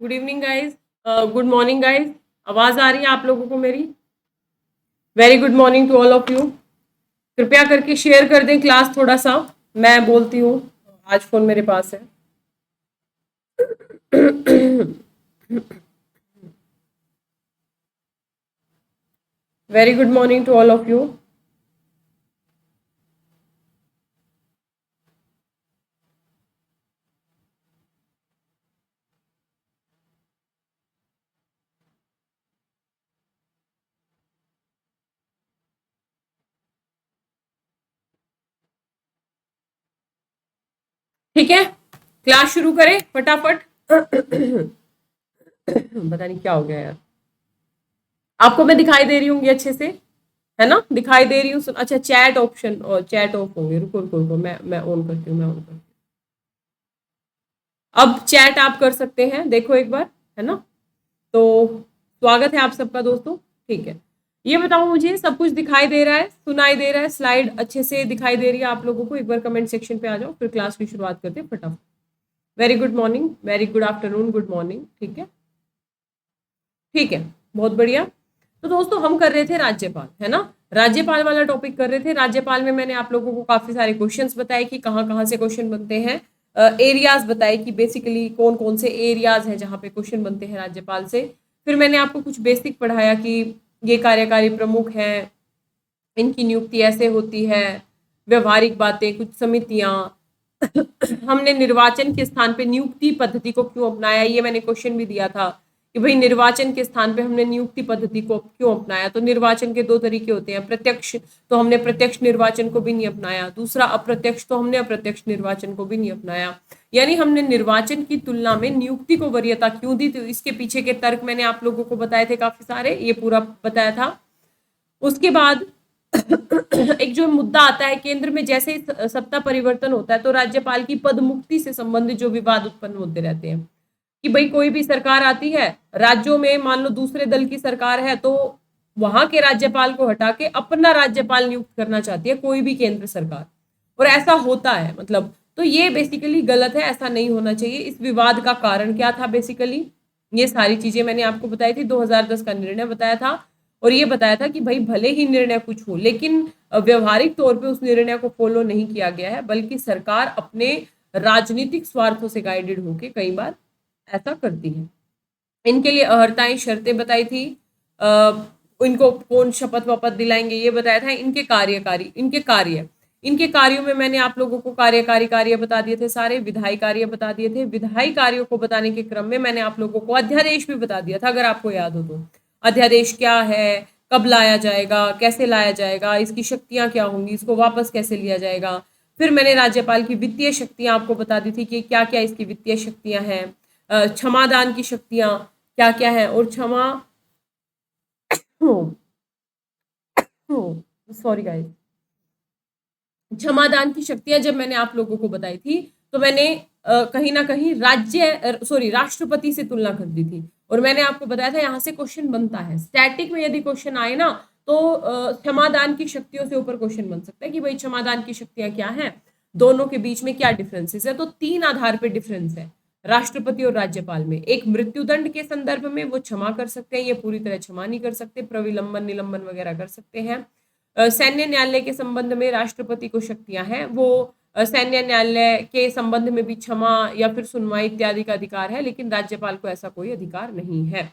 Good evening guys. Good morning guys. आवाज आ रही है आप लोगों को मेरी? Very good morning to all of you. कृपया करके शेयर कर दें क्लास थोड़ा सा। मैं बोलती हूँ। आज फोन मेरे पास है। Very good morning to all of you. ठीक है, क्लास शुरू करें फटाफट। पता नहीं क्या हो गया यार। आपको मैं दिखाई दे रही हूँ अच्छे से, है ना? दिखाई दे रही हूँ। अच्छा, चैट ऑप्शन और चैट ऑफ होंगे। रुको रुको रुको, मैं ऑन करती हूँ, मैं ऑन करती हूँ। अब चैट आप कर सकते हैं, देखो एक बार, है ना? तो स्वागत है आप सबका दोस्तों। ठीक है, ये बताओ मुझे, सब कुछ दिखाई दे रहा है, सुनाई दे रहा है, स्लाइड अच्छे से दिखाई दे रही है आप लोगों को? एक बार कमेंट सेक्शन पे आ जाओ, फिर क्लास की शुरुआत करते हैं फटाफट। Very good morning, very good afternoon, good morning. ठीक है, ठीक है, बहुत बढ़िया। तो दोस्तों हम कर रहे थे राज्यपाल, है ना? राज्यपाल वाला टॉपिक कर रहे थे। राज्यपाल में मैंने आप लोगों को काफी सारे क्वेश्चंस बताए कि कहाँ कहाँ से क्वेश्चन बनते हैं। एरियाज बताए कि बेसिकली कौन कौन से एरियाज हैं जहाँ पे क्वेश्चन बनते हैं राज्यपाल से। फिर मैंने आपको कुछ बेसिक पढ़ाया कि ये कार्यकारी प्रमुख हैं, इनकी नियुक्ति ऐसे होती है, व्यवहारिक बातें, कुछ समितियां। हमने निर्वाचन के स्थान पे नियुक्ति पद्धति को क्यों अपनाया, ये मैंने क्वेश्चन भी दिया था कि भाई निर्वाचन के स्थान पे हमने नियुक्ति पद्धति को क्यों अपनाया। तो निर्वाचन के दो तरीके होते हैं, प्रत्यक्ष, तो हमने प्रत्यक्ष निर्वाचन को भी नहीं अपनाया। दूसरा अप्रत्यक्ष, तो हमने अप्रत्यक्ष निर्वाचन को भी नहीं अपनाया। यानी हमने निर्वाचन की तुलना में नियुक्ति को वरीयता क्यों दी, तो इसके पीछे के तर्क मैंने आप लोगों को बताए थे काफी सारे, ये पूरा बताया था। उसके बाद एक जो मुद्दा आता है, केंद्र में जैसे ही सत्ता परिवर्तन होता है तो राज्यपाल की पद मुक्ति से संबंधित जो विवाद उत्पन्न होते रहते हैं कि भाई कोई भी सरकार आती है, राज्यों में मान लो दूसरे दल की सरकार है, तो वहां के राज्यपाल को हटा के अपना राज्यपाल नियुक्त करना चाहती है कोई भी केंद्र सरकार, और ऐसा होता है। मतलब तो ये बेसिकली गलत है, ऐसा नहीं होना चाहिए। इस विवाद का कारण क्या था बेसिकली, ये सारी चीजें मैंने आपको बताई थी। 2010 का निर्णय बताया था, और ये बताया था कि भाई भले ही निर्णय कुछ हो, लेकिन व्यवहारिक तौर पे उस निर्णय को फॉलो नहीं किया गया है, बल्कि सरकार अपने राजनीतिक स्वार्थों से गाइडेड होके कई बार ऐसा करती है। इनके लिए अहर्ताएं शर्तें बताई थी। इनको कौन शपथ वपथ दिलाएंगे ये बताया था। इनके कार्यों में मैंने आप लोगों को कार्यकारी कार्य बता दिए थे सारे, विधायी कार्य बता दिए थे। विधायी कार्यों को बताने के क्रम में मैंने आप लोगों को अध्यादेश भी बता दिया था, अगर आपको याद हो तो। अध्यादेश क्या है, कब लाया जाएगा, कैसे लाया जाएगा, इसकी शक्तियां क्या होंगी, इसको वापस कैसे लिया जाएगा। फिर मैंने राज्यपाल की वित्तीय शक्तियां आपको बता दी थी कि क्या क्या इसकी वित्तीय शक्तियां हैं। क्षमादान की शक्तियां क्या क्या है, और क्षमा, सॉरी गाइस, क्षमादान की शक्तियां जब मैंने आप लोगों को बताई थी, तो मैंने कहीं ना कहीं राष्ट्रपति से तुलना कर दी थी। और मैंने आपको बताया था यहाँ से क्वेश्चन बनता है, स्टैटिक में यदि क्वेश्चन आए ना, तो क्षमादान की शक्तियों से ऊपर क्वेश्चन बन सकता है कि भाई क्षमादान की शक्तियां क्या हैं, दोनों के बीच में क्या डिफरेंसेस है। तो तीन आधार पर डिफरेंस है राष्ट्रपति और राज्यपाल में। एक, मृत्युदंड के संदर्भ में वो क्षमा कर सकते हैं, ये पूरी तरह क्षमा नहीं कर सकते, प्रविलंबन निलंबन वगैरह कर सकते हैं। सैन्य न्यायालय के संबंध में राष्ट्रपति को शक्तियां हैं, वो सैन्य न्यायालय के संबंध में भी क्षमा या फिर सुनवाई इत्यादि का अधिकार है, लेकिन राज्यपाल को ऐसा कोई अधिकार नहीं है।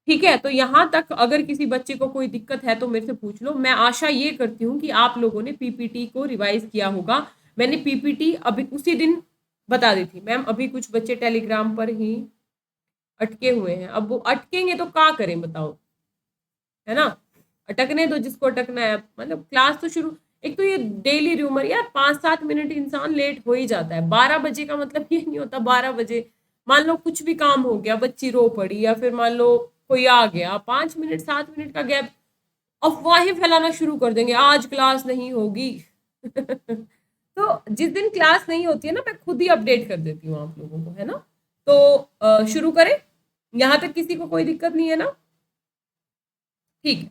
ठीक है, तो यहां तक अगर किसी बच्चे को कोई दिक्कत है तो मेरे से पूछ लो। मैं आशा ये करती हूँ कि आप लोगों ने पीपीटी को रिवाइज किया होगा। मैंने पीपीटी अभी उसी दिन बता दी थी मैम। अभी कुछ बच्चे टेलीग्राम पर ही अटके हुए हैं, अब वो अटकेंगे तो क्या करें बताओ, है ना? अटकने दो जिसको अटकना है। मतलब क्लास तो शुरू, एक तो ये डेली रूमर यार, 5-7 मिनट इंसान लेट हो ही जाता है। 12 बजे का मतलब ये नहीं होता 12 बजे, मान लो कुछ भी काम हो गया, बच्ची रो पड़ी, या फिर मान लो कोई आ गया, 5 मिनट 7 मिनट का गैप, अफवाहें फैलाना शुरू कर देंगे आज क्लास नहीं होगी। तो जिस दिन क्लास नहीं होती है ना, मैं खुद ही अपडेट कर देती हूँ आप लोगों को, है ना? तो शुरू करें, यहां तक किसी को कोई दिक्कत नहीं है ना? ठीक है,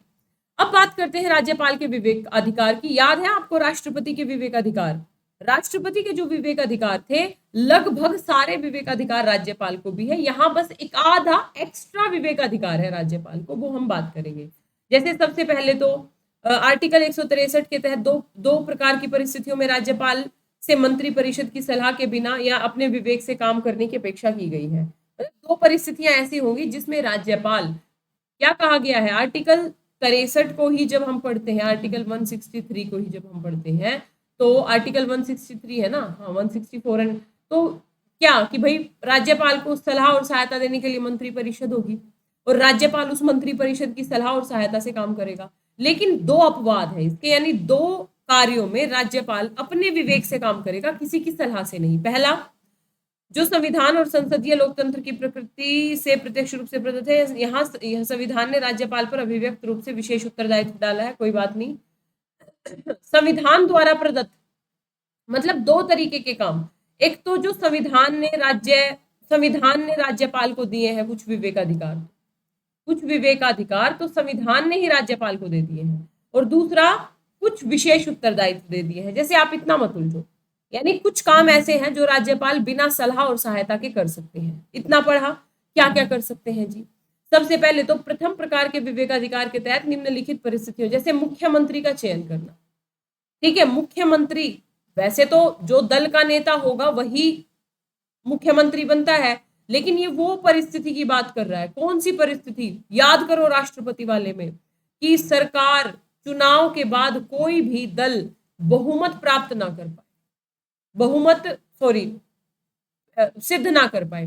अब बात करते हैं राज्यपाल के विवेक अधिकार की। याद है आपको राष्ट्रपति के विवेक अधिकार? राष्ट्रपति के जो विवेकाधिकार थे लगभग सारे विवेकाधिकार राज्यपाल को भी है, यहाँ बस एक आधा एक्स्ट्रा विवेकाधिकार है राज्यपाल को, वो हम बात करेंगे। जैसे सबसे पहले तो आर्टिकल 163 के तहत दो प्रकार की परिस्थितियों में राज्यपाल से मंत्री परिषद की सलाह के बिना या अपने विवेक से काम करने की अपेक्षा की गई है। दो परिस्थितियां ऐसी होंगी जिसमें राज्यपाल, क्या कहा गया है, आर्टिकल 63 को ही जब हम पढ़ते हैं, आर्टिकल 163 को ही जब हम पढ़ते हैं, तो आर्टिकल 163 है ना, हाँ 164 है, तो क्या कि भाई राज्यपाल को सलाह और सहायता देने के लिए मंत्री परिषद होगी और राज्यपाल उस मंत्री परिषद की सलाह और सहायता से काम करेगा। लेकिन दो अपवाद है इसके, यानी दो कार्यों में राज्यपाल अपने विवेक से काम करेगा, किसी की सलाह से नहीं। पहला, जो संविधान और संसदीय लोकतंत्र की प्रकृति से प्रत्यक्ष रूप से प्रदत्त है, यहाँ संविधान ने राज्यपाल पर अभिव्यक्त रूप से विशेष उत्तरदायित्व डाला है, कोई बात नहीं। संविधान द्वारा प्रदत्त मतलब दो तरीके के काम, एक तो जो संविधान ने राज्यपाल को दिए हैं कुछ विवेकाधिकार तो संविधान ने ही राज्यपाल को दे दिए हैं, और दूसरा कुछ विशेष उत्तरदायित्व दे दिए हैं। जैसे आप इतना मत उलझो, यानी कुछ काम ऐसे हैं जो राज्यपाल बिना सलाह और सहायता के कर सकते हैं। इतना पढ़ा, क्या क्या कर सकते हैं जी। सबसे पहले तो प्रथम प्रकार के विवेकाधिकार के तहत निम्नलिखित परिस्थितियों, जैसे मुख्यमंत्री का चयन करना। ठीक है, मुख्यमंत्री, वैसे तो जो दल का नेता होगा वही मुख्यमंत्री बनता है, लेकिन ये वो परिस्थिति की बात कर रहा है। कौन सी परिस्थिति, याद करो राष्ट्रपति वाले में, कि सरकार चुनाव के बाद कोई भी दल बहुमत प्राप्त ना कर पाए, सिद्ध ना कर पाए,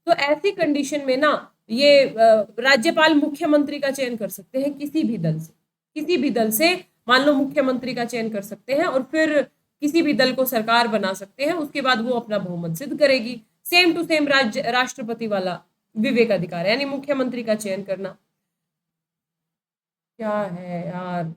तो ऐसी कंडीशन में ना ये राज्यपाल मुख्यमंत्री का चयन कर सकते हैं किसी भी दल से मान लो मुख्यमंत्री का चयन कर सकते हैं और फिर किसी भी दल को सरकार बना सकते हैं, उसके बाद वो अपना बहुमत सिद्ध करेगी। सेम टू सेम राष्ट्रपति वाला विवेकाधिकार, यानी मुख्यमंत्री का चयन करना। क्या है यार,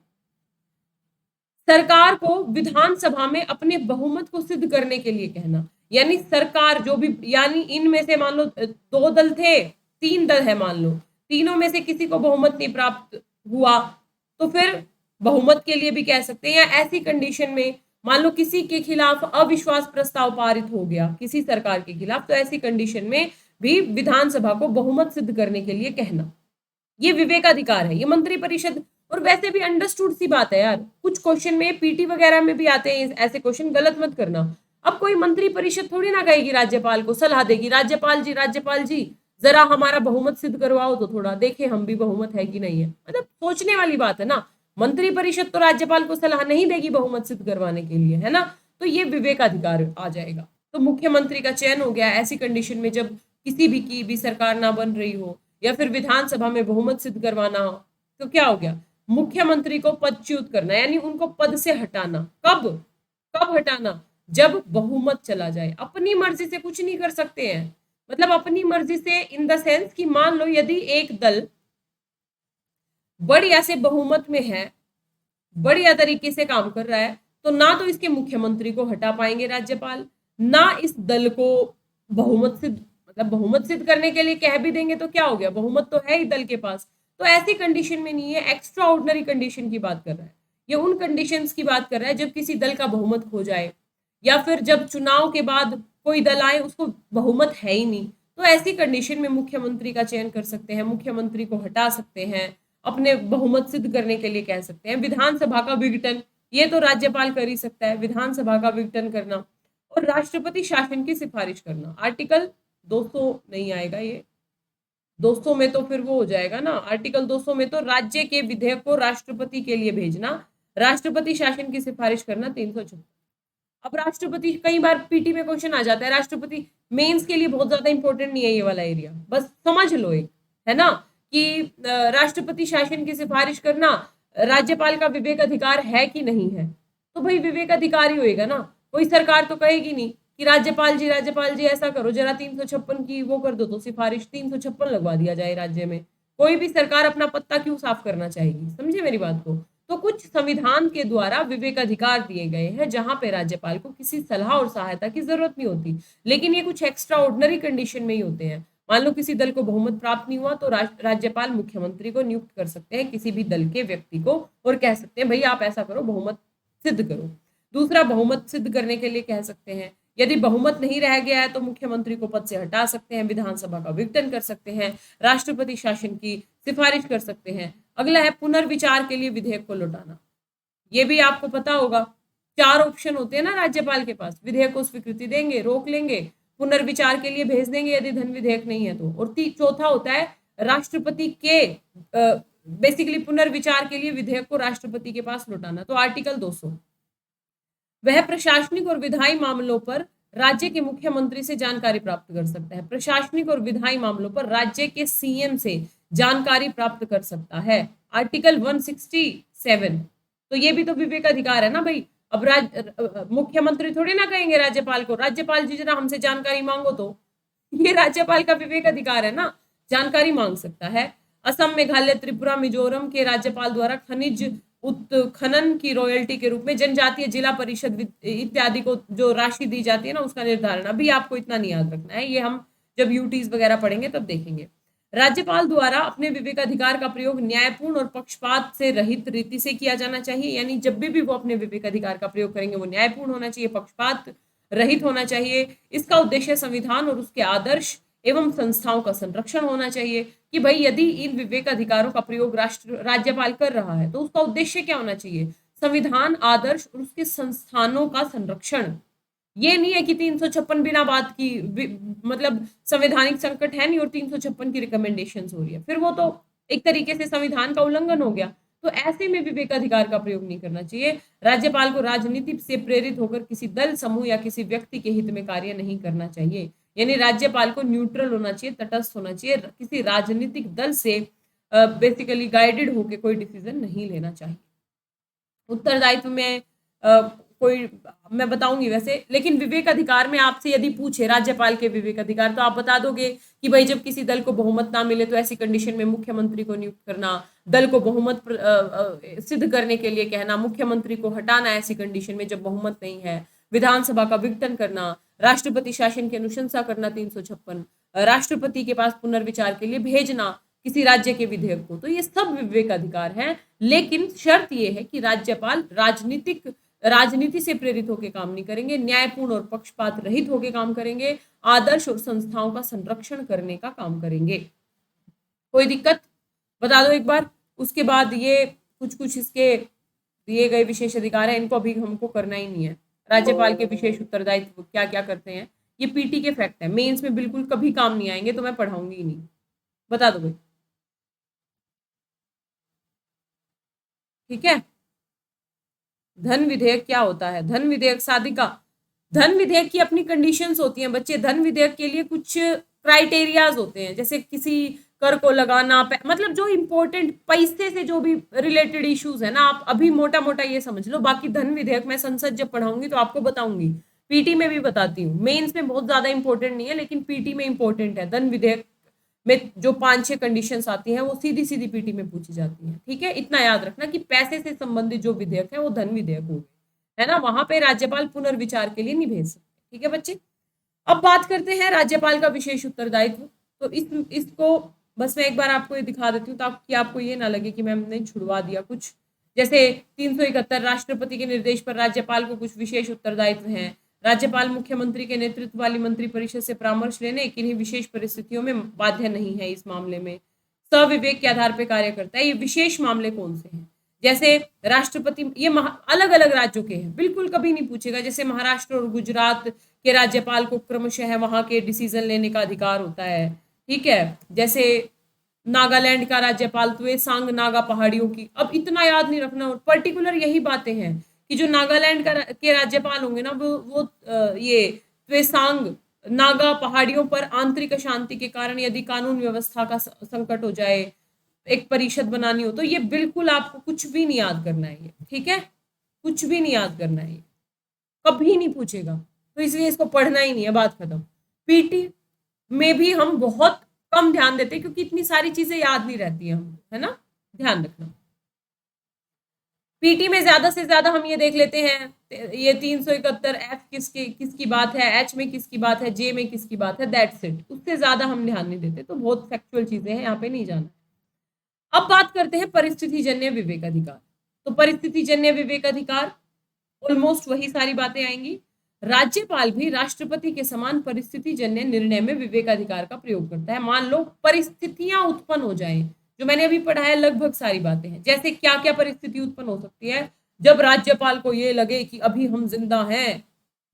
सरकार को विधानसभा में अपने बहुमत को सिद्ध करने के लिए कहना, यानी सरकार जो भी, यानी इनमें से मान लो दो दल थे, तीन दल है मान लो, तीनों में से किसी को बहुमत नहीं प्राप्त हुआ तो फिर बहुमत के लिए भी कह सकते हैं। या ऐसी कंडीशन में मान लो किसी के खिलाफ अविश्वास प्रस्ताव पारित हो गया किसी सरकार के खिलाफ, तो ऐसी कंडीशन में भी विधानसभा को बहुमत सिद्ध करने के लिए कहना, ये विवेकाधिकार है, ये मंत्री परिषद। और वैसे भी अंडरस्टूड सी बात है यार, कुछ क्वेश्चन में पीटी वगैरह में भी आते हैं ऐसे क्वेश्चन, गलत मत करना। अब कोई मंत्री परिषद थोड़ी ना कहेगी राज्यपाल को, सलाह देगी राज्यपाल जी जरा हमारा बहुमत सिद्ध करवाओ तो थोड़ा देखे हम भी बहुमत है कि नहीं है। मतलब सोचने वाली बात है ना, मंत्री परिषद तो राज्यपाल को सलाह नहीं देगी बहुमत सिद्ध करवाने के लिए, है ना। तो ये विवेकाधिकार आ जाएगा। तो मुख्यमंत्री का चयन हो गया ऐसी कंडीशन में जब किसी की भी सरकार ना बन रही हो या फिर विधानसभा में बहुमत सिद्ध करवाना हो, तो क्या हो गया, मुख्यमंत्री को पदच्युत करना, यानी उनको पद से हटाना। कब हटाना, जब बहुमत चला जाए। अपनी मर्जी से कुछ नहीं कर सकते हैं, मतलब अपनी मर्जी से इन द सेंस कि मान लो यदि एक दल बढ़िया से बहुमत में है, बढ़िया तरीके से काम कर रहा है, तो ना तो इसके मुख्यमंत्री को हटा पाएंगे राज्यपाल, ना इस दल को बहुमत सिद्ध करने के लिए कह भी देंगे तो क्या हो गया, बहुमत तो है ही दल के पास। तो ऐसी कंडीशन में नहीं है, एक्स्ट्रा ऑर्डिनरी कंडीशन की बात कर रहा है। ये उन कंडीशंस की बात कर रहा है जब किसी दल का बहुमत खो जाए या फिर जब चुनाव के बाद कोई दल आए उसको बहुमत है ही नहीं, तो ऐसी कंडीशन में मुख्यमंत्री का चयन कर सकते हैं, मुख्यमंत्री को हटा सकते हैं, अपने बहुमत सिद्ध करने के लिए कह सकते हैं। विधानसभा का विघटन, ये तो राज्यपाल कर ही सकता है, विधानसभा का विघटन करना। और राष्ट्रपति शासन की सिफारिश करना, आर्टिकल 200 नहीं आएगा, ये 200 में तो फिर वो हो जाएगा ना, आर्टिकल 200 में तो राज्य के विधेयक को राष्ट्रपति के लिए भेजना, राष्ट्रपति शासन की सिफारिश करना 356। अब राष्ट्रपति, कई बार पीटी में क्वेश्चन आ जाता है, राष्ट्रपति मेंस के लिए बहुत ज्यादा इंपॉर्टेंट नहीं है ये वाला एरिया, बस समझ लो एक, है ना, कि राष्ट्रपति शासन की सिफारिश करना राज्यपाल का विवेक अधिकार है कि नहीं है। तो भाई विवेक अधिकार ही होएगा ना, कोई सरकार तो कहेगी नहीं कि राज्यपाल जी ऐसा करो जरा 356 की वो कर दो, तो सिफारिश 356 लगवा दिया जाए राज्य में। कोई भी सरकार अपना पत्ता क्यों साफ करना चाहेगी, समझे मेरी बात को। तो कुछ संविधान के द्वारा विवेकाधिकार दिए गए हैं जहां पे राज्यपाल को किसी सलाह और सहायता की जरूरत नहीं होती, लेकिन ये कुछ एक्स्ट्रा ऑर्डिनरी कंडीशन में ही होते हैं। मान लो किसी दल को बहुमत प्राप्त नहीं हुआ तो राज्यपाल मुख्यमंत्री को नियुक्त कर सकते हैं किसी भी दल के व्यक्ति को और कह सकते हैं भाई आप ऐसा करो, बहुमत सिद्ध करो। दूसरा, बहुमत सिद्ध करने के लिए कह सकते हैं। यदि बहुमत नहीं रह गया है तो मुख्यमंत्री को पद से हटा सकते हैं, विधानसभा का विघटन कर सकते हैं, राष्ट्रपति शासन की सिफारिश कर सकते हैं। अगला है पुनर्विचार के लिए विधेयक को लौटाना। ये भी आपको पता होगा, 4 ऑप्शन होते हैं ना राज्यपाल के पास, विधेयक को स्वीकृति देंगे, रोक लेंगे, पुनर्विचार के लिए भेज देंगे यदि धन विधेयक नहीं है तो, और चौथा होता है राष्ट्रपति के बेसिकली पुनर्विचार के लिए विधेयक को राष्ट्रपति के पास लौटाना। तो आर्टिकल 200, वह प्रशासनिक और विधायी मामलों पर राज्य के मुख्यमंत्री से जानकारी प्राप्त कर सकता है। प्रशासनिक और विधायी मामलों पर राज्य के सीएम से जानकारी प्राप्त कर सकता है। आर्टिकल 167, तो ये भी तो विवेक अधिकार है ना भाई। अब मुख्यमंत्री थोड़ी ना कहेंगे राज्यपाल को, राज्यपाल जी जरा हमसे जानकारी मांगो, तो ये राज्यपाल का विवेक अधिकार है ना, जानकारी मांग सकता है। असम, मेघालय, त्रिपुरा, मिजोरम के राज्यपाल द्वारा खनिज उत्खनन की रॉयल्टी के रूप में जनजातीय जिला परिषद इत्यादि को जो राशि दी जाती है ना, उसका निर्धारण, अभी आपको इतना नहीं याद रखना है, ये हम जब यूटीज वगैरह पढ़ेंगे तब देखेंगे। राज्यपाल द्वारा अपने विवेकाधिकार का प्रयोग न्यायपूर्ण और पक्षपात से रहित रीति से किया जाना चाहिए, यानी जब भी वो अपने विवेकाधिकार का प्रयोग करेंगे वो न्यायपूर्ण होना चाहिए, पक्षपात रहित होना चाहिए। इसका उद्देश्य संविधान और उसके आदर्श एवं संस्थाओं का संरक्षण होना चाहिए कि भाई यदि इन विवेक अधिकारों का प्रयोग राज्यपाल कर रहा है तो उसका उद्देश्य क्या होना चाहिए, संविधान, आदर्श और उसके संस्थानों का संरक्षण। ये नहीं है कि 356 बिना बात की, मतलब संवैधानिक संकट है नहीं और 356 की रिकमेंडेशंस हो रही है, फिर वो तो एक तरीके से संविधान का उल्लंघन हो गया। तो ऐसे में विवेकाधिकार का प्रयोग नहीं करना चाहिए। राज्यपाल को राजनीति से प्रेरित होकर किसी दल, समूह या किसी व्यक्ति के हित में कार्य नहीं करना चाहिए, यानी राज्यपाल को न्यूट्रल होना चाहिए, तटस्थ होना चाहिए, किसी राजनीतिक दल से बेसिकली गाइडेड होकर कोई डिसीजन नहीं लेना चाहिए। उत्तरदायित्व में कोई मैं बताऊंगी वैसे, लेकिन विवेक अधिकार में आपसे यदि पूछे राज्यपाल के विवेक अधिकार, तो आप बता दोगे कि भाई जब किसी दल को बहुमत ना मिले तो ऐसी कंडीशन में मुख्यमंत्री को नियुक्त करना, दल को बहुमत सिद्ध करने के लिए कहना, मुख्यमंत्री को हटाना ऐसी कंडीशन में जब बहुमत नहीं है, विधानसभा का विघटन करना, राष्ट्रपति शासन की अनुशंसा करना 356, राष्ट्रपति के पास पुनर्विचार के लिए भेजना किसी राज्य के विधेयक को, तो ये सब विवेक अधिकार हैं। लेकिन शर्त ये है कि राज्यपाल राजनीति से प्रेरित होकर काम नहीं करेंगे, न्यायपूर्ण और पक्षपात रहित होकर काम करेंगे, आदर्श और संस्थाओं का संरक्षण करने का काम करेंगे। कोई दिक्कत बता दो एक बार। उसके बाद ये कुछ इसके दिए गए विशेष अधिकार है, इनको अभी हमको करना ही नहीं है। राज्यपाल के विशेष उत्तरदायित्व क्या क्या करते हैं, ये पीटी के फैक्ट है, मेंस में बिल्कुल कभी काम नहीं आएंगे, तो मैं पढ़ाऊंगी ही नहीं। बता दो भाई, ठीक है। धन विधेयक क्या होता है? धन विधेयक, साधिका, धन विधेयक की अपनी कंडीशंस होती हैं बच्चे। धन विधेयक के लिए कुछ क्राइटेरियाज होते हैं, जैसे किसी कर को लगाना, मतलब जो इंपॉर्टेंट पैसे से जो भी रिलेटेड इश्यूज है ना, आप अभी मोटा मोटा ये समझ लो। बाकी धन विधेयक मैं संसद जब पढ़ाऊंगी तो आपको बताऊंगी, पीटी में भी बताती हूँ। मेंस में बहुत ज्यादा इंपॉर्टेंट नहीं है, लेकिन पीटी में इंपॉर्टेंट है। धन विधेयक में जो 5-6 कंडीशंस आती हैं वो सीधी सीधी पीटी में पूछी जाती हैं, ठीक है। इतना याद रखना कि पैसे से संबंधित जो विधेयक है वो धन विधेयक हो गए, है ना, वहां पे राज्यपाल पुनर्विचार के लिए नहीं भेज सकते, ठीक है बच्चे। अब बात करते हैं राज्यपाल का विशेष उत्तरदायित्व। तो इसको बस मैं एक बार आपको ये दिखा देती हूँ ताकि आपको ये ना लगे कि मैंने छुड़वा दिया कुछ। जैसे 371, राष्ट्रपति के निर्देश पर राज्यपाल को कुछ विशेष उत्तरदायित्व हैं। राज्यपाल मुख्यमंत्री के नेतृत्व वाली मंत्रिपरिषद से परामर्श लेने किन्हीं विशेष परिस्थितियों में बाध्य नहीं है। इस मामले में सविवेक के आधार पर कार्य करता है। ये विशेष मामले कौन से हैं? जैसे राष्ट्रपति, ये अलग अलग राज्यों के हैं, बिल्कुल कभी नहीं पूछेगा। जैसे महाराष्ट्र और गुजरात के राज्यपाल को क्रमशः वहां के डिसीजन लेने का अधिकार होता है, ठीक है। जैसे नागालैंड का राज्यपाल त्वेसांग नागा पहाड़ियों की, अब इतना याद नहीं रखना, और पर्टिकुलर यही बातें हैं कि जो नागालैंड के राज्यपाल होंगे ना, वो ये त्वेसांग नागा पहाड़ियों पर आंतरिक अशांति के कारण यदि कानून व्यवस्था का संकट हो जाए, एक परिषद बनानी हो, तो ये बिल्कुल आपको कुछ भी नहीं याद करना है ये, ठीक है, कुछ भी नहीं याद करना है, कभी नहीं पूछेगा, तो इसलिए इसको पढ़ना ही नहीं है, बात खत्म। पीटी में भी हम बहुत कम ध्यान देते हैं क्योंकि इतनी सारी चीजें याद नहीं रहती हैं हम, है ना, ध्यान रखना। पीटी में ज्यादा से ज्यादा हम ये देख लेते हैं, ये 371 एफ किसकी बात है, एच में किसकी बात है, जे में किसकी बात है, दैट्स इट। उससे ज्यादा हम ध्यान नहीं देते, तो बहुत फैक्चुअल चीजें हैं, यहाँ पे नहीं जाना। अब बात करते हैं परिस्थिति जन्य विवेक अधिकार। तो परिस्थिति जन्य विवेक अधिकार ऑलमोस्ट वही सारी बातें आएंगी। राज्यपाल भी राष्ट्रपति के समान परिस्थिति जन्य निर्णय में विवेकाधिकार का प्रयोग करता है। मान लो परिस्थितियां उत्पन्न हो जाएं, जो मैंने अभी पढ़ा है लगभग सारी बातें हैं। जैसे क्या क्या परिस्थिति उत्पन्न हो सकती है? जब राज्यपाल को ये लगे कि अभी हम जिंदा हैं,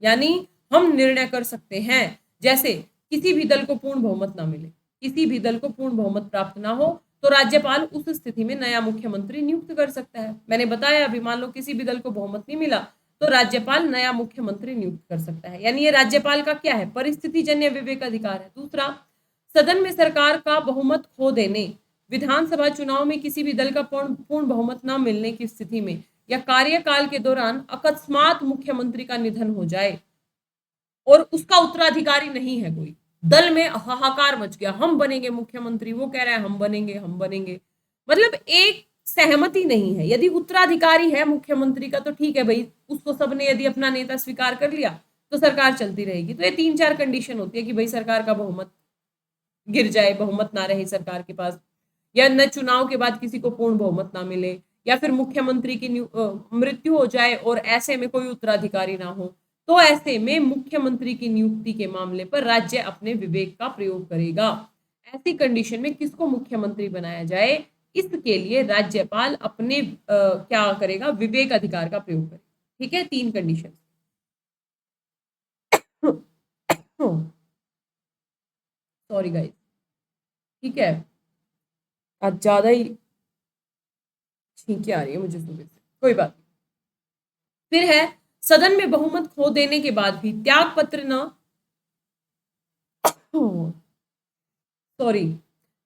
यानी हम निर्णय कर सकते हैं। जैसे किसी भी दल को पूर्ण बहुमत ना मिले, किसी भी दल को पूर्ण बहुमत प्राप्त ना हो, तो राज्यपाल उस स्थिति में नया मुख्यमंत्री नियुक्त कर सकता है। मैंने बताया अभी, मान लो किसी भी दल को बहुमत नहीं मिला तो राज्यपाल नया मुख्यमंत्री नियुक्त कर सकता है। यानी ये राज्यपाल का क्या है? परिस्थिति जन्य विवेकाधिकार है। दूसरा, सदन में सरकार का बहुमत खो देने, विधानसभा चुनाव में किसी भी दल का पूर्ण बहुमत न मिलने की स्थिति में या कार्यकाल के दौरान अकस्मात मुख्यमंत्री का निधन हो जाए और उसका उत्तराधिकारी नहीं है कोई, दल में हाहाकार मच गया, हम बनेंगे मुख्यमंत्री, वो कह रहा है हम बनेंगे हम बनेंगे, मतलब एक सहमति नहीं है। यदि उत्तराधिकारी है मुख्यमंत्री का तो ठीक है भाई, उसको सबने यदि अपना नेता स्वीकार कर लिया तो सरकार चलती रहेगी। तो ये 3-4 कंडीशन होती है कि भाई सरकार का बहुमत गिर जाए, बहुमत ना रहे सरकार के पास, या न चुनाव के बाद किसी को पूर्ण बहुमत ना मिले, या फिर मुख्यमंत्री की मृत्यु हो जाए और ऐसे में कोई उत्तराधिकारी ना हो। तो ऐसे में मुख्यमंत्री की नियुक्ति के मामले पर राज्य अपने विवेक का प्रयोग करेगा। ऐसी कंडीशन में किसको मुख्यमंत्री बनाया जाए, इसके लिए राज्यपाल अपने क्या करेगा? विवेक अधिकार का प्रयोग करेगा। ठीक है, 3 कंडीशन। सॉरी गाइस, ठीक है, आज ज्यादा ही छींके आ रही है मुझे सुबह से, कोई बात नहीं। फिर है, सदन में बहुमत खो देने के बाद भी त्याग पत्र न सॉरी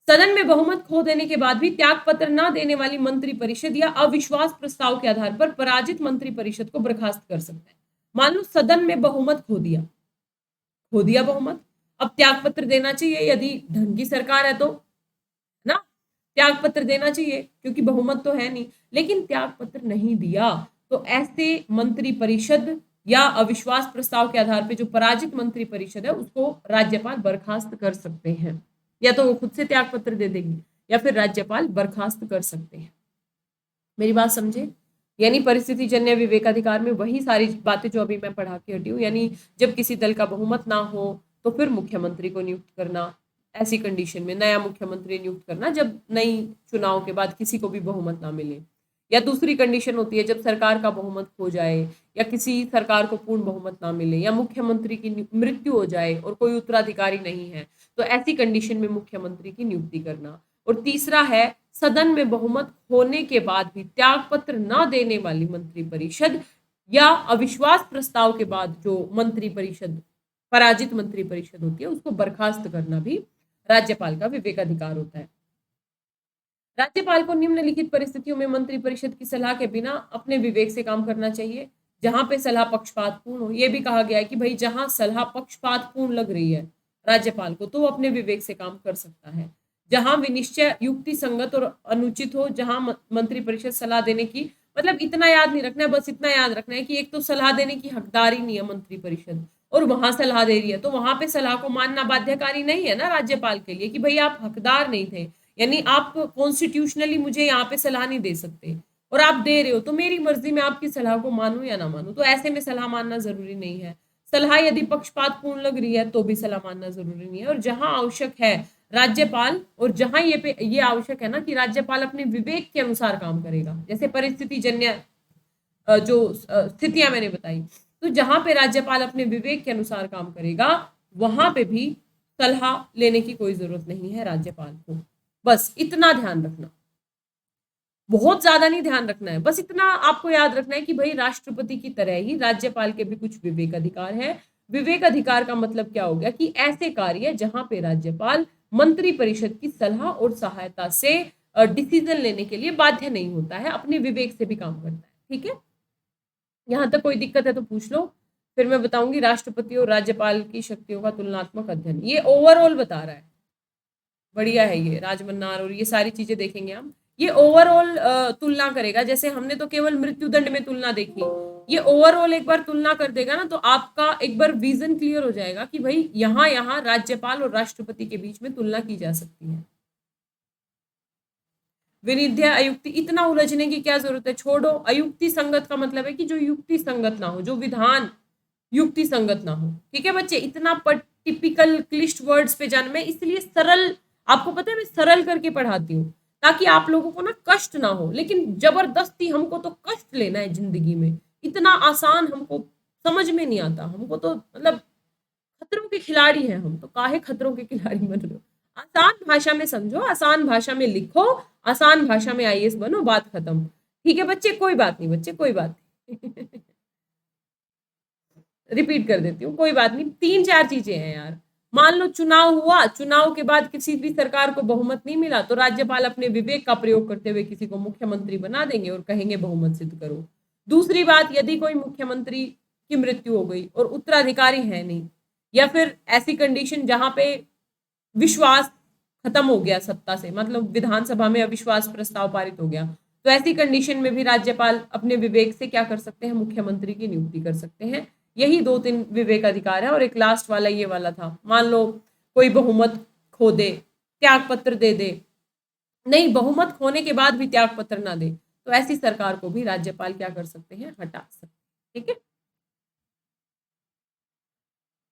सदन में बहुमत खो देने के बाद भी त्याग पत्र न देने वाली मंत्रिपरिषद या अविश्वास प्रस्ताव के आधार पर पराजित मंत्रिपरिषद को बर्खास्त कर सकता है। मान लो सदन में बहुमत खो दिया बहुमत, अब त्याग पत्र देना चाहिए, यदि ढंग की सरकार है तो ना, त्याग पत्र देना चाहिए क्योंकि बहुमत तो है नहीं, लेकिन त्याग पत्र नहीं दिया तो ऐसे मंत्री परिषद या अविश्वास प्रस्ताव के आधार पर जो पराजित मंत्री परिषद है उसको राज्यपाल बर्खास्त कर सकते हैं। या तो वो खुद से त्याग पत्र दे देगी या फिर राज्यपाल बर्खास्त कर सकते हैं। मेरी बात समझे? यानी परिस्थिति जन्य विवेकाधिकार में वही सारी बातें जो अभी मैं पढ़ा के हटी हूँ, यानी जब किसी दल का बहुमत ना हो तो फिर मुख्यमंत्री को नियुक्त करना, ऐसी कंडीशन में नया मुख्यमंत्री नियुक्त करना जब नई चुनाव के बाद किसी को भी बहुमत ना मिले। या दूसरी कंडीशन होती है जब सरकार का बहुमत खो जाए या किसी सरकार को पूर्ण बहुमत ना मिले या मुख्यमंत्री की मृत्यु हो जाए और कोई उत्तराधिकारी नहीं है, तो ऐसी कंडीशन में मुख्यमंत्री की नियुक्ति करना। और तीसरा है, सदन में बहुमत होने के बाद भी त्याग पत्र न देने वाली मंत्रिपरिषद या अविश्वास प्रस्ताव के बाद जो मंत्रिपरिषद पराजित मंत्रिपरिषद होती है उसको बर्खास्त करना भी राज्यपाल का विवेकाधिकार होता है। राज्यपाल को निम्नलिखित परिस्थितियों में मंत्रिपरिषद की सलाह के बिना अपने विवेक से काम करना चाहिए। जहां पे सलाह पक्षपातपूर्ण हो, यह भी कहा गया है कि भाई जहां सलाह पक्षपातपूर्ण लग रही है राज्यपाल को तो वो अपने विवेक से काम कर सकता है। जहां विनिश्चय युक्ति संगत और अनुचित हो, जहां मंत्रिपरिषद सलाह देने की, मतलब इतना याद नहीं रखना है, बस इतना याद रखना है कि एक तो सलाह देने की हकदार ही नहीं है मंत्रिपरिषद और वहां सलाह दे रही है तो वहां पे सलाह को मानना बाध्यकारी नहीं है ना राज्यपाल के लिए कि भाई आप हकदार नहीं थे, यानी आप कॉन्स्टिट्यूशनली मुझे यहाँ पे सलाह नहीं दे सकते और आप दे रहे हो तो मेरी मर्जी में आपकी सलाह को मानूं या ना मानूं। तो ऐसे में सलाह मानना जरूरी नहीं है। सलाह यदि पक्षपातपूर्ण लग रही है तो भी सलाह मानना जरूरी नहीं है। और जहां आवश्यक है राज्यपाल, और जहां ये आवश्यक है ना कि राज्यपाल अपने विवेक के अनुसार काम करेगा, जैसे परिस्थिति जन्य जो स्थितियां मैंने बताई, तो जहां पे राज्यपाल अपने विवेक के अनुसार काम करेगा वहां पे भी सलाह लेने की कोई जरूरत नहीं है राज्यपाल को। बस इतना ध्यान रखना, बहुत ज्यादा नहीं ध्यान रखना है, बस इतना आपको याद रखना है कि भाई राष्ट्रपति की तरह ही राज्यपाल के भी कुछ विवेक अधिकार है। विवेक अधिकार का मतलब क्या हो गया कि ऐसे कार्य जहां पे राज्यपाल मंत्री परिषद की सलाह और सहायता से डिसीजन लेने के लिए बाध्य नहीं होता है, अपने विवेक से भी काम करता है। ठीक है, यहां तक कोई दिक्कत है तो पूछ लो, फिर मैं बताऊंगी राष्ट्रपति और राज्यपाल की शक्तियों का तुलनात्मक अध्ययन। ये ओवरऑल बता रहा है, बढ़िया है ये राजमन्नार और ये सारी चीजें देखेंगे हम। ये ओवरऑल तुलना करेगा, जैसे हमने तो केवल मृत्युदंड में तुलना देखी, ये ओवरऑल एक बार तुलना कर देगा ना तो आपका एक बार विजन क्लियर हो जाएगा कि भाई यहाँ यहाँ राज्यपाल और राष्ट्रपति के बीच में तुलना की जा सकती है। विनिध्य अयुक्ति, इतना उलझने की क्या जरूरत है, छोड़ो। अयुक्ति संगत का मतलब है कि जो युक्ति संगत ना हो, जो विधान युक्ति संगत ना हो। ठीक है बच्चे, इतना टिपिकल क्लिष्ट वर्ड्स पे जाना, मैं इसलिए सरल, आपको पता है मैं सरल करके पढ़ाती हूँ ताकि आप लोगों को ना कष्ट ना हो, लेकिन जबरदस्ती हमको तो कष्ट लेना है जिंदगी में, इतना आसान हमको समझ में नहीं आता, हमको तो मतलब खतरों के खिलाड़ी हैं हम तो, काहे खतरों के खिलाड़ी बन रहे हो। आसान भाषा में समझो, आसान भाषा में लिखो, आसान भाषा में आईएएस बनो, बात खत्म। ठीक है बच्चे, कोई बात नहीं बच्चे, कोई बात नहीं। रिपीट कर देती हूँ, कोई बात नहीं। 3-4 चीजें हैं यार। मान लो चुनाव हुआ, चुनाव के बाद किसी भी सरकार को बहुमत नहीं मिला तो राज्यपाल अपने विवेक का प्रयोग करते हुए किसी को मुख्यमंत्री बना देंगे और कहेंगे बहुमत सिद्ध करो। दूसरी बात, यदि कोई मुख्यमंत्री की मृत्यु हो गई और उत्तराधिकारी है नहीं, या फिर ऐसी कंडीशन जहां पे विश्वास खत्म हो गया सत्ता से, मतलब विधानसभा में अविश्वास प्रस्ताव पारित हो गया, तो ऐसी कंडीशन में भी राज्यपाल अपने विवेक से क्या कर सकते हैं, मुख्यमंत्री की नियुक्ति कर सकते हैं। यही 2-3 विवेक अधिकार है। और एक लास्ट वाला ये वाला था, मान लो कोई बहुमत खो दे, त्याग पत्र दे दे, नहीं बहुमत खोने के बाद भी त्याग पत्र ना दे, तो ऐसी सरकार को भी राज्यपाल क्या कर सकते हैं, हटा सकते हैं। ठीक है,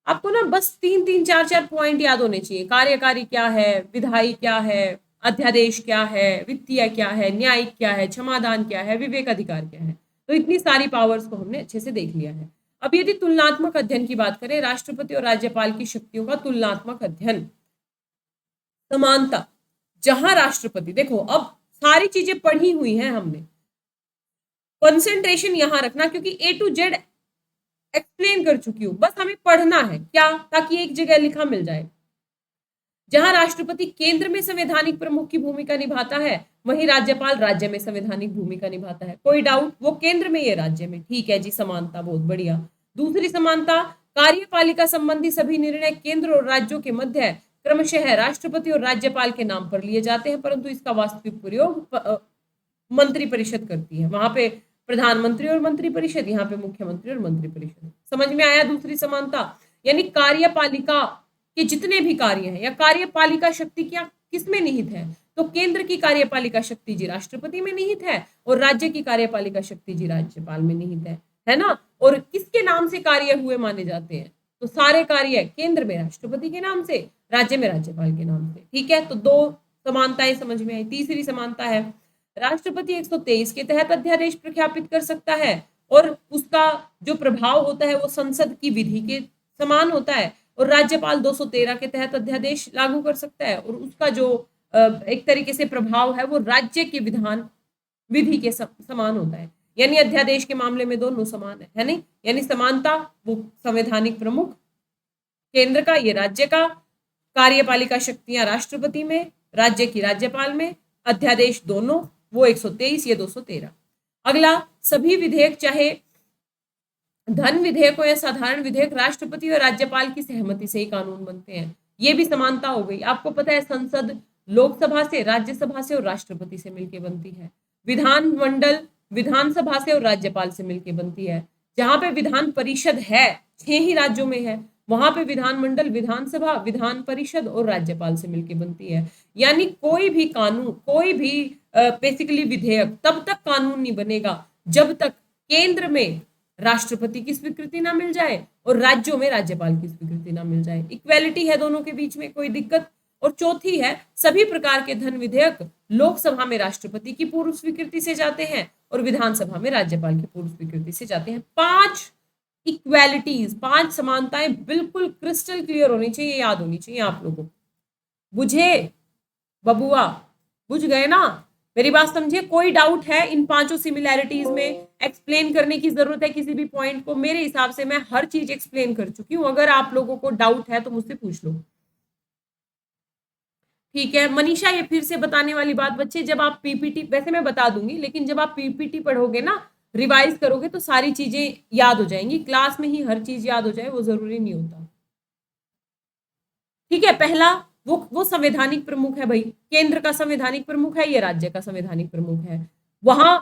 आपको ना बस 3-3 4-4 पॉइंट याद होने चाहिए। कार्यकारी क्या है, विधायी क्या है, अध्यादेश क्या है, वित्तीय क्या है, न्यायिक क्या है, क्षमादान क्या है, विवेक अधिकार क्या है। तो इतनी सारी पावर्स को हमने अच्छे से देख लिया है। अब यदि तुलनात्मक अध्ययन की बात करें, राष्ट्रपति और राज्यपाल की शक्तियों का तुलनात्मक अध्ययन। समानता, जहां राष्ट्रपति, देखो अब सारी चीजें पढ़ी हुई हैं हमने, कंसंट्रेशन यहां रखना क्योंकि ए टू जेड एक्सप्लेन कर चुकी हूं, बस हमें पढ़ना है क्या, ताकि एक जगह लिखा मिल जाए। जहां राष्ट्रपति केंद्र में संवैधानिक प्रमुख की भूमिका निभाता है, वहीं राज्यपाल राज्य में संवैधानिक भूमिका निभाता है। कोई डाउट, वो केंद्र में, ये राज्य में। ठीक है जी, समानता बहुत बढ़िया। दूसरी समानता, कार्यपालिका संबंधी सभी निर्णय केंद्र और राज्यों के मध्य क्रमशः राष्ट्रपति और राज्यपाल के नाम पर लिए जाते हैं, परंतु इसका वास्तविक प्रयोग मंत्रिपरिषद करती है। वहां पे प्रधानमंत्री और मंत्रिपरिषद, यहाँ पे मुख्यमंत्री और मंत्रिपरिषद। समझ में आया दूसरी समानता? यानी कार्यपालिका के जितने भी कार्य हैं, या कार्यपालिका शक्ति क्या किसमें निहित है, तो केंद्र की कार्यपालिका शक्ति जी राष्ट्रपति में निहित है और राज्य की कार्यपालिका शक्ति जी राज्यपाल में निहित है ना। और किसके नाम से कार्य हुए माने जाते हैं, तो सारे कार्य केंद्र में राष्ट्रपति के नाम से, राज्य में राज्यपाल के नाम से। ठीक है, तो 2 समानताएं समझ में आई। तीसरी समानता है, राष्ट्रपति 123 के तहत अध्यादेश प्रख्यापित कर सकता है और उसका जो प्रभाव होता है वो संसद की विधि के समान होता है, और राज्यपाल 213 के तहत अध्यादेश लागू कर सकता है और उसका जो एक तरीके से प्रभाव है वो राज्य के विधान विधि के समान होता है। यानी अध्यादेश के मामले में दोनों समान है नहीं। यानी समानता, वो संवैधानिक प्रमुख केंद्र का, ये राज्य का, कार्यपालिका शक्तियां राष्ट्रपति में, राज्य की राज्यपाल में, अध्यादेश दोनों, वो 123, ये 213। अगला, सभी विधेयक चाहे धन विधेयक हो या साधारण विधेयक राष्ट्रपति और राज्यपाल की सहमति से ही कानून बनते हैं। ये भी समानता हो गई। आपको पता है संसद लोकसभा से, राज्यसभा से और राष्ट्रपति से मिलकर बनती है। विधानमंडल विधानसभा से और राज्यपाल से मिलकर बनती है। जहां पे विधान परिषद है, 6 ही राज्यों में है, वहां पे विधानमंडल, विधानसभा, विधान परिषद और राज्यपाल से मिलकर बनती है। यानी कोई भी कानून, कोई भी बेसिकली विधेयक तब तक कानून नहीं बनेगा जब तक केंद्र में राष्ट्रपति की स्वीकृति ना मिल जाए और राज्यों में राज्यपाल की स्वीकृति ना मिल जाए। इक्वेलिटी है दोनों के बीच में, कोई दिक्कत। और चौथी है, सभी प्रकार के धन विधेयक लोकसभा में राष्ट्रपति की पूर्व स्वीकृति से जाते हैं और विधानसभा में राज्यपाल की पूर्व स्वीकृति से जाते हैं। 5 इक्वेलिटीज, 5 समानताएं बिल्कुल क्रिस्टल क्लियर होनी चाहिए, याद होनी चाहिए आप लोगों को। बुझे बबुआ, बुझ गए ना? मेरी बात समझिए। कोई डाउट है इन 5 सिमिलैरिटीज में? एक्सप्लेन करने की जरूरत है किसी भी पॉइंट को? मेरे हिसाब से मैं हर चीज एक्सप्लेन कर चुकी हूं। अगर आप लोगों को डाउट है तो मुझसे पूछ लो। ठीक है मनीषा, ये फिर से बताने वाली बात बच्चे, जब आप पीपीटी, वैसे मैं बता दूंगी, लेकिन जब आप पीपीटी पढ़ोगे ना, रिवाइज करोगे तो सारी चीजें याद हो जाएंगी। क्लास में ही हर चीज याद हो जाए वो जरूरी नहीं होता। ठीक है, पहला वो संवैधानिक प्रमुख है भाई, केंद्र का संवैधानिक प्रमुख है, ये राज्य का संवैधानिक प्रमुख है। वहां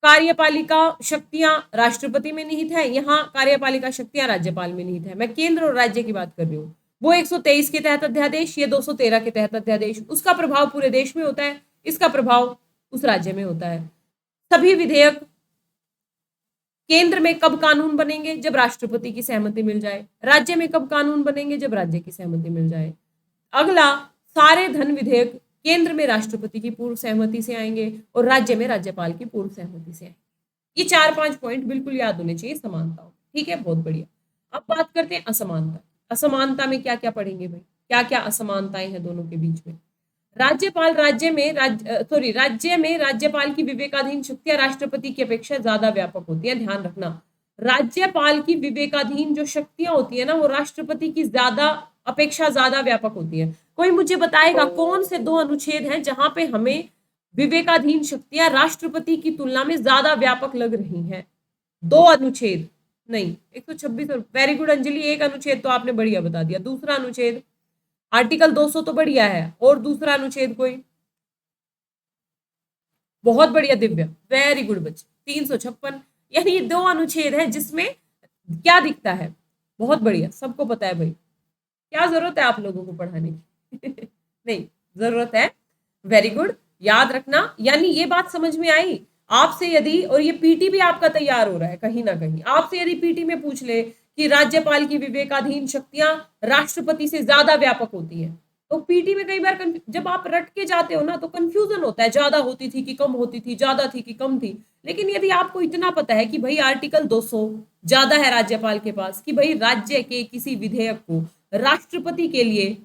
कार्यपालिका शक्तियां राष्ट्रपति में निहित है, यहाँ कार्यपालिका शक्तियां राज्यपाल में निहित है। मैं केंद्र और राज्य की बात कर रही हूँ। वो 123 के तहत अध्यादेश, ये 213 के तहत अध्यादेश, उसका प्रभाव पूरे देश में होता है, इसका प्रभाव उस राज्य में होता है। सभी विधेयक केंद्र में कब कानून बनेंगे? जब राष्ट्रपति की सहमति मिल जाए। राज्य में कब कानून बनेंगे? जब राज्य की सहमति मिल जाए। अगला, सारे धन विधेयक केंद्र में राष्ट्रपति की पूर्व सहमति से आएंगे और राज्य में राज्यपाल की पूर्व सहमति से आएंगे। ये 4-5 पॉइंट बिल्कुल याद होने चाहिए समानताओं। ठीक है, बहुत बढ़िया। अब बात करते हैं असमानता। असमानता में क्या क्या पढ़ेंगे भाई? क्या क्या असमानताएं हैं दोनों के बीच में? राज्यपाल राज्य में राज्यपाल की विवेकाधीन शक्तियां राष्ट्रपति की अपेक्षा ज्यादा व्यापक होती है। ध्यान रखना, राज्यपाल की विवेकाधीन जो शक्तियां होती है ना, वो राष्ट्रपति की अपेक्षा ज्यादा व्यापक होती है। कोई मुझे बताएगा कौन से 2 अनुच्छेद हैं जहां पे हमें विवेकाधीन शक्तियां राष्ट्रपति की तुलना में ज्यादा व्यापक लग रही हैं? 2 अनुच्छेद नहीं, 126। वेरी गुड अंजलि, एक अनुच्छेद तो आपने बढ़िया बता दिया। दूसरा अनुच्छेद आर्टिकल 200 तो बढ़िया है, और दूसरा अनुच्छेद कोई? बहुत बढ़िया दिव्या, वेरी गुड बच्चे, 356। यानी ये 2 अनुच्छेद है जिसमें क्या दिखता है? बहुत बढ़िया, सबको पता है भाई। क्या जरूरत है आप लोगों को पढ़ाने की? नहीं, जरूरत है। वेरी गुड, याद रखना। यानी ये बात समझ में आई आपसे यदि, और ये पीटी भी आपका तैयार हो रहा है कहीं ना कहीं, आपसे यदि पीटी में पूछ ले कि राज्यपाल की विवेकाधीन शक्तियां राष्ट्रपति से ज्यादा व्यापक होती हैं, तो पीटी में कई बार जब आप रट के जाते हो ना तो कंफ्यूजन होता है, ज्यादा होती थी कि कम होती थी, ज्यादा थी कि कम थी। लेकिन यदि आपको इतना पता है कि भाई आर्टिकल 200 ज्यादा है राज्यपाल के पास, कि भाई राज्य के किसी विधेयक को राष्ट्रपति के लिए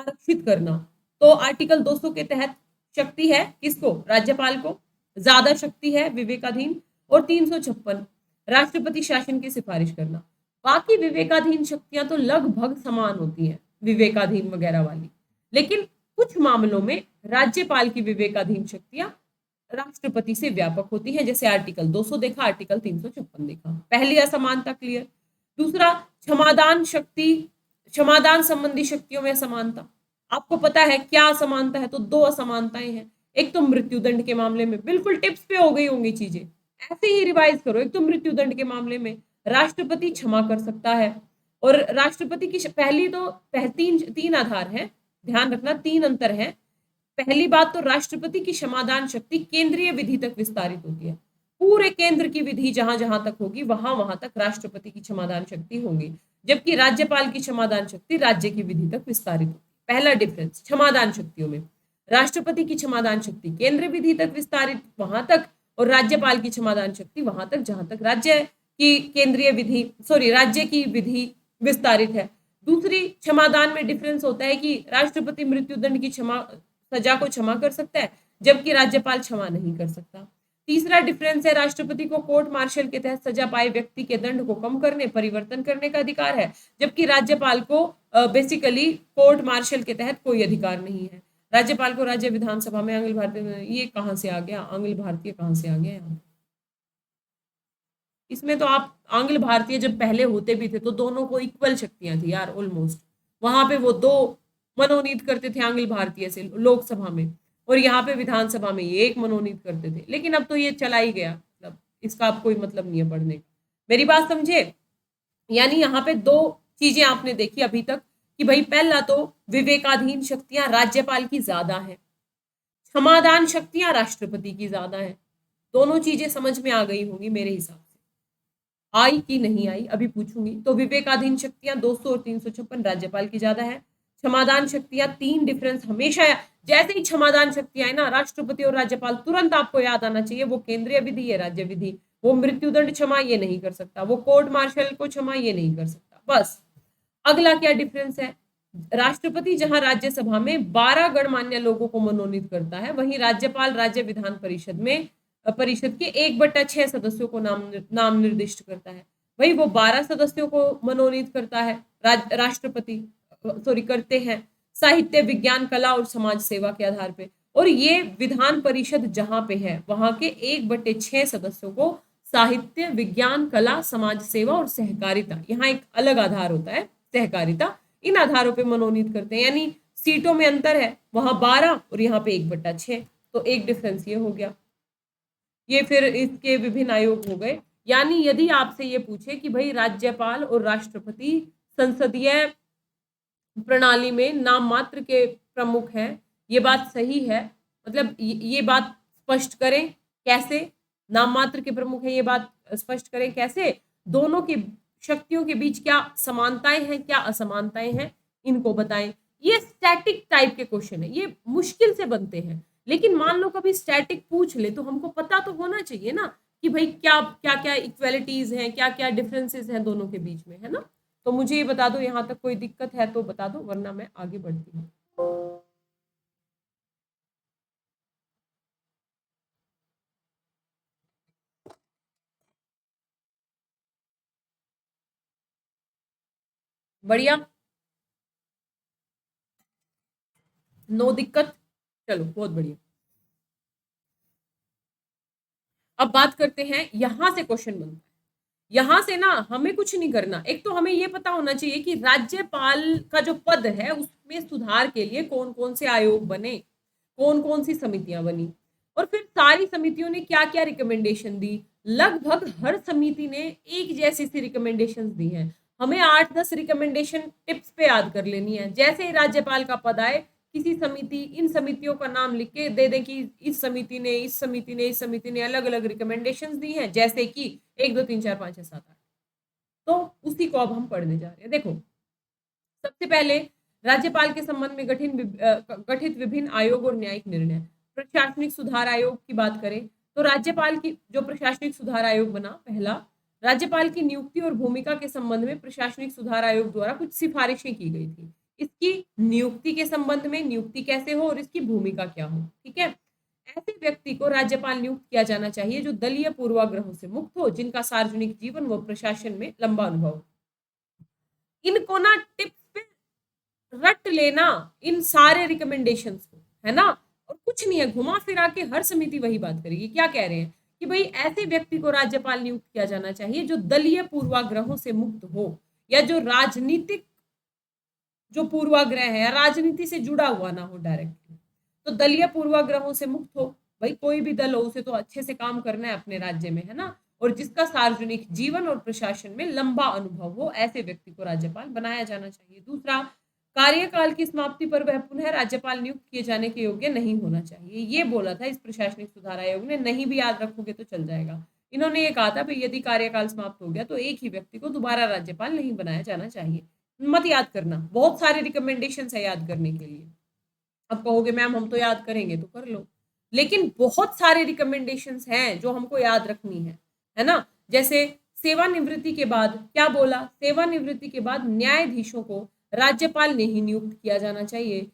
आरक्षित करना, तो आर्टिकल 200 के तहत शक्ति है किसको? राज्यपाल को ज्यादा शक्ति है विवेकाधीन। और 356 राष्ट्रपति शासन की सिफारिश करना। बाकी विवेकाधीन शक्तियां तो लगभग समान होती हैं, विवेकाधीन वगैरह वाली, लेकिन कुछ मामलों में राज्यपाल की विवेकाधीन शक्तियां राष्ट्रपति से व्यापक होती हैं, जैसे आर्टिकल 200 देखा, आर्टिकल 356 देखा। पहली असमानता क्लियर। दूसरा, क्षमादान संबंधी शक्तियों में असमानता। आपको पता है क्या असमानता है? तो 2 असमानताएं हैं। एक तो मृत्युदंड के मामले में, बिल्कुल टिप्स पे हो गई होंगी चीजें, ऐसे ही रिवाइज करो। एक तो मृत्युदंड के मामले में राष्ट्रपति क्षमा कर सकता है, और राष्ट्रपति की पहली तो तीन आधार है, ध्यान रखना, 3 अंतर है। पहली बात तो राष्ट्रपति की क्षमादान शक्ति केंद्रीय विधि तक विस्तारित होती है। पूरे केंद्र की विधि जहां जहां तक होगी वहां वहां तक राष्ट्रपति की क्षमादान शक्ति होगी, जबकि राज्यपाल की क्षमादान शक्ति राज्य की विधि तक विस्तारित होगी। पहला डिफरेंस क्षमादान शक्तियों में, राष्ट्रपति की क्षमादान शक्ति केंद्र विधि तक विस्तारित वहां तक, और राज्यपाल की क्षमादान शक्ति वहां तक जहां तक राज्य की विधि विस्तारित है। दूसरी, क्षमादान में डिफरेंस होता है कि राष्ट्रपति मृत्युदंड की सजा को क्षमा कर सकता है, जबकि राज्यपाल क्षमा नहीं कर सकता। तीसरा डिफरेंस है, राष्ट्रपति को कोर्ट मार्शल के तहत सजा पाए व्यक्ति के दंड को कम करने, परिवर्तन करने का अधिकार है, जबकि राज्यपाल को बेसिकली कोर्ट मार्शल के तहत कोई अधिकार नहीं है। राज्यपाल को राज्य विधानसभा में आंग्ल भारतीय, ये कहां से आ गया? आंग्ल भारतीय कहां से आ गया यहाँ? इसमें तो आप आंग्ल भारतीय जब पहले होते भी थे तो दोनों को इक्वल शक्तियां थी यार, ऑलमोस्ट। वहां पे वो 2 मनोनीत करते थे आंग्ल भारतीय से लोकसभा में, और यहाँ पे विधानसभा में ये 1 मनोनीत करते थे। लेकिन अब तो ये चला ही गया, मतलब इसका अब कोई मतलब नहीं है पढ़ने का। मेरी बात समझे? यानी यहाँ पे 2 चीजें आपने देखी अभी तक, कि भाई पहला तो विवेकाधीन शक्तियां राज्यपाल की ज्यादा है, क्षमादान शक्तियां राष्ट्रपति की ज्यादा है। दोनों चीजें समझ में आ गई होंगी मेरे हिसाब से। आई कि नहीं आई अभी पूछूंगी। तो विवेकाधीन शक्तियां 200 और 356 राज्यपाल की ज्यादा है। क्षमादान शक्तियां 3 डिफरेंस हमेशा, जैसे ही क्षमादान शक्तियां है ना, राष्ट्रपति और राज्यपाल, तुरंत आपको याद आना चाहिए वो केंद्रीय विधि है, राज्य विधि। वो मृत्युदंड क्षमा ये नहीं कर सकता, वो कोर्ट मार्शल को क्षमा ये नहीं कर सकता। बस अगला क्या डिफरेंस है? राष्ट्रपति जहां राज्यसभा में 12 गणमान्य लोगों को मनोनीत करता है, वहीं राज्यपाल राज्य विधान परिषद के 1/6 सदस्यों को नाम निर्दिष्ट करता है। वही वो 12 सदस्यों को मनोनीत करता है, राष्ट्रपति करते हैं साहित्य, विज्ञान, कला और समाज सेवा के आधार पे। और ये विधान परिषद जहां पे है वहां के 1/6 सदस्यों को साहित्य, विज्ञान, कला, समाज सेवा और सहकारिता, यहाँ एक अलग आधार होता है सहकारिता, इन आधारों पे मनोनीत करते हैं। यानी सीटों में अंतर है, वहां 12 और यहाँ पे 1/6, तो एक डिफरेंस ये हो गया। ये फिर इसके विभिन्न आयोग हो गए। यानी यदि आपसे ये पूछे कि भाई राज्यपाल और राष्ट्रपति संसदीय प्रणाली में नाम मात्र के प्रमुख हैं, ये बात सही है, मतलब ये बात स्पष्ट करें कैसे, नाम मात्र के प्रमुख है ये बात स्पष्ट करें कैसे, दोनों की शक्तियों के बीच क्या समानताएं हैं क्या असमानताएं हैं इनको बताएं। ये स्टैटिक टाइप के क्वेश्चन है, ये मुश्किल से बनते हैं, लेकिन मान लो कभी स्टैटिक पूछ ले तो हमको पता तो होना चाहिए ना कि भाई क्या क्या क्या इक्वेलिटीज हैं, क्या क्या डिफरेंसेस हैं दोनों के बीच में, है ना। तो मुझे ये बता दो, यहाँ तक कोई दिक्कत है तो बता दो, वरना मैं आगे बढ़ती हूँ। बढ़िया, नो दिक्कत, चलो बहुत बढ़िया। अब बात करते हैं, यहां से क्वेश्चन बनता है, यहां से ना हमें कुछ नहीं करना, एक तो हमें ये पता होना चाहिए कि राज्यपाल का जो पद है उसमें सुधार के लिए कौन कौन से आयोग बने, कौन कौन सी समितियां बनी, और फिर सारी समितियों ने क्या क्या रिकमेंडेशन दी। लगभग हर समिति ने एक जैसी सी रिकमेंडेशन दी हैं। हमें 8-10 रिकमेंडेशन टिप्स पे याद कर लेनी है। जैसे ही राज्यपाल का पद आए, किसी समिति, इन समितियों का नाम लिख के दे दें कि इस समिति ने, इस समिति ने, इस समिति ने अलग अलग रिकमेंडेशन दी हैं, जैसे कि 1 2 3 4 5 6 7 8। तो उसी को अब हम पढ़ने जा रहे हैं। देखो, सबसे पहले राज्यपाल के संबंध में गठित विभिन्न आयोग और न्यायिक निर्णय। प्रशासनिक सुधार आयोग की बात करें तो राज्यपाल की जो प्रशासनिक सुधार आयोग बना, पहला, राज्यपाल की नियुक्ति और भूमिका के संबंध में प्रशासनिक सुधार आयोग द्वारा कुछ सिफारिशें की गई थी। इसकी नियुक्ति के संबंध में, नियुक्ति कैसे हो और इसकी भूमिका क्या हो, ठीक है। ऐसे व्यक्ति को राज्यपाल नियुक्त किया जाना चाहिए जो दलीय पूर्वाग्रहों से मुक्त हो, जिनका सार्वजनिक जीवन व प्रशासन में लंबा अनुभव हो। इनको ना टिप्स पे रट लेना, इन सारे रिकमेंडेशंस को, है ना। और कुछ नहीं है, घुमा फिरा के हर समिति वही बात करेगी। क्या कह रहे हैं कि भाई ऐसे व्यक्ति को राज्यपाल नियुक्त किया जाना चाहिए जो दलीय पूर्वाग्रहों से मुक्त हो, या जो राजनीतिक जो पूर्वाग्रह है या राजनीति से जुड़ा हुआ ना हो डायरेक्टली। तो दलीय पूर्वाग्रहों से मुक्त हो, भाई कोई भी दल हो उसे तो अच्छे से काम करना है अपने राज्य में, है ना। और जिसका सार्वजनिक जीवन और प्रशासन में लंबा अनुभव हो, ऐसे व्यक्ति को राज्यपाल बनाया जाना चाहिए। दूसरा, कार्यकाल की समाप्ति पर वह पुनः राज्यपाल नियुक्त किए जाने के योग्य नहीं होना चाहिए। ये बोला था इस प्रशासनिक सुधार आयोग ने, नहीं भी याद रखोगे तो चल जाएगा। इन्होंने ये कहा था भाई यदि कार्यकाल समाप्त हो गया तो एक ही व्यक्ति को दोबारा राज्यपाल नहीं बनाया जाना चाहिए। मत याद करना, बहुत सारे रिकमेंडेशन है याद करने के लिए। अब कहोगे मैम हम तो याद करेंगे, तो कर लो, लेकिन बहुत सारे रिकमेंडेशंस हैं जो हमको याद रखनी है ना। जैसे सेवानिवृत्ति के बाद क्या बोला, सेवानिवृत्ति के बाद न्यायाधीशों को राज्यपाल ने ही नियुक्त किया जाना चाहिए।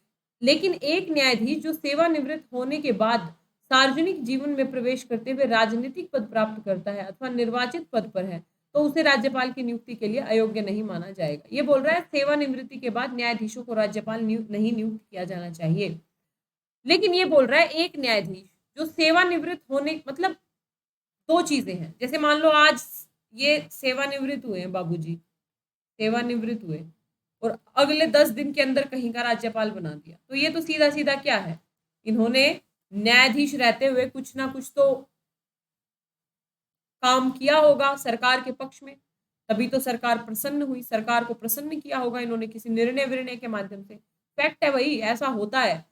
लेकिन एक न्यायाधीश जो सेवानिवृत्त होने के बाद सार्वजनिक जीवन में प्रवेश करते हुए राजनीतिक पद प्राप्त करता है अथवा निर्वाचित पद पर है, तो उसे राज्यपाल की नियुक्ति के लिए अयोग्य नहीं माना जाएगा। ये बोल रहा है सेवानिवृत्ति के बाद न्यायाधीशों को राज्यपाल नहीं नियुक्त किया जाना चाहिए। लेकिन ये बोल रहा है एक न्यायाधीश जो सेवानिवृत्त होने, मतलब दो चीजें हैं। जैसे मान लो आज ये सेवानिवृत्त हुए हैं बाबूजी, सेवानिवृत्त हुए और अगले 10 दिन के अंदर कहीं का राज्यपाल बना दिया, तो ये तो सीधा सीधा क्या है, इन्होंने न्यायाधीश रहते हुए कुछ ना कुछ तो काम किया होगा सरकार के पक्ष में, तभी तो सरकार प्रसन्न हुई, सरकार को प्रसन्न किया होगा इन्होंने किसी निर्णय विर्णय के माध्यम से। फैक्ट है भाई, ऐसा होता है।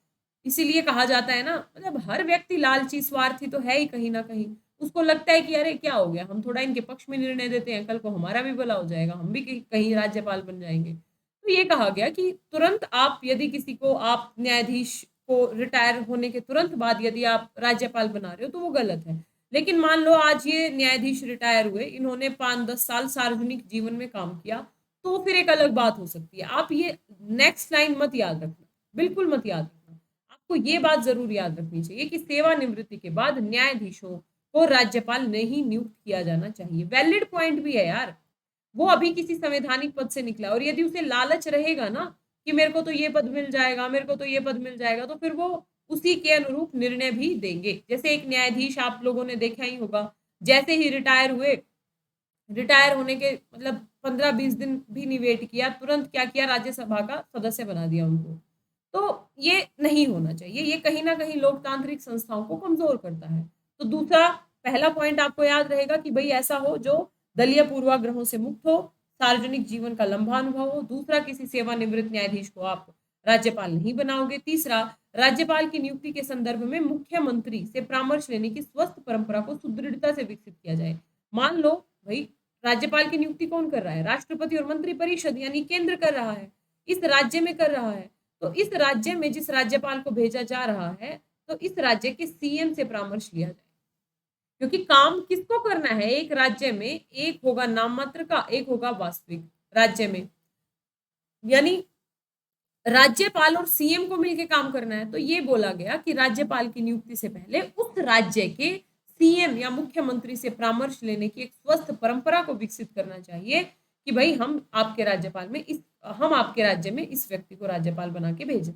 इसीलिए कहा जाता है ना, मतलब हर व्यक्ति लालची स्वार्थी तो है ही कहीं ना कहीं। उसको लगता है कि अरे क्या हो गया, हम थोड़ा इनके पक्ष में निर्णय देते हैं, कल को हमारा भी भला हो जाएगा, हम भी कहीं राज्यपाल बन जाएंगे। तो ये कहा गया कि तुरंत आप यदि किसी को, आप न्यायाधीश को रिटायर होने के तुरंत बाद यदि आप राज्यपाल बना रहे हो तो वो गलत है। लेकिन मान लो आज ये न्यायाधीश रिटायर हुए, इन्होंने 5-10 साल सार्वजनिक जीवन में काम किया, तो फिर एक अलग बात हो सकती है। आप ये नेक्स्ट लाइन मत याद रखना, बिल्कुल मत याद रखना। आपको ये बात जरूर याद रखनी चाहिए कि सेवानिवृत्ति के बाद न्यायाधीशों को राज्यपाल नहीं नियुक्त किया जाना चाहिए। वैलिड पॉइंट भी है यार, वो अभी किसी संवैधानिक पद से निकला, और यदि उसे लालच रहेगा ना कि मेरे को तो ये पद मिल जाएगा, मेरे को तो ये पद मिल जाएगा, तो फिर वो उसी के अनुरूप निर्णय भी देंगे। जैसे एक न्यायाधीश आप लोगों ने देखा ही होगा, जैसे ही रिटायर हुए, रिटायर होने के मतलब 15-20 दिन भी नहीं वेट किया, तुरंत क्या किया, राज्यसभा का सदस्य बना दिया उनको। तो ये नहीं होना चाहिए, ये कहीं ना कहीं लोकतांत्रिक संस्थाओं को कमजोर करता है। तो दूसरा, पहला पॉइंट आपको याद रहेगा कि भाई ऐसा हो जो दलीय पूर्वाग्रहों से मुक्त हो, सार्वजनिक जीवन का लंबा अनुभव हो। दूसरा, किसी सेवानिवृत्त न्यायाधीश को आप राज्यपाल नहीं बनाओगे। तीसरा, राज्यपाल की नियुक्ति के संदर्भ में मुख्यमंत्री से परामर्श लेने की स्वस्थ परंपरा को सुदृढ़ता से विकसित किया जाए। मान लो भाई, राज्यपाल की नियुक्ति कौन कर रहा है? राष्ट्रपति और मंत्रिपरिषद यानी केंद्र कर रहा है, इस राज्य में कर रहा है। तो इस राज्य में जिस राज्यपाल को भेजा जा रहा है, तो इस राज्य के सीएम से परामर्श लिया जाए, क्योंकि काम किसको करना है? एक राज्य में एक होगा नाम मात्र का, एक होगा वास्तविक राज्य में, यानी राज्यपाल और सीएम को मिलकर काम करना है। तो ये बोला गया कि राज्यपाल की नियुक्ति से पहले उस राज्य के सीएम या मुख्यमंत्री से परामर्श लेने की एक स्वस्थ परंपरा को विकसित करना चाहिए कि भाई हम आपके राज्य में इस व्यक्ति को राज्यपाल बना के भेजें,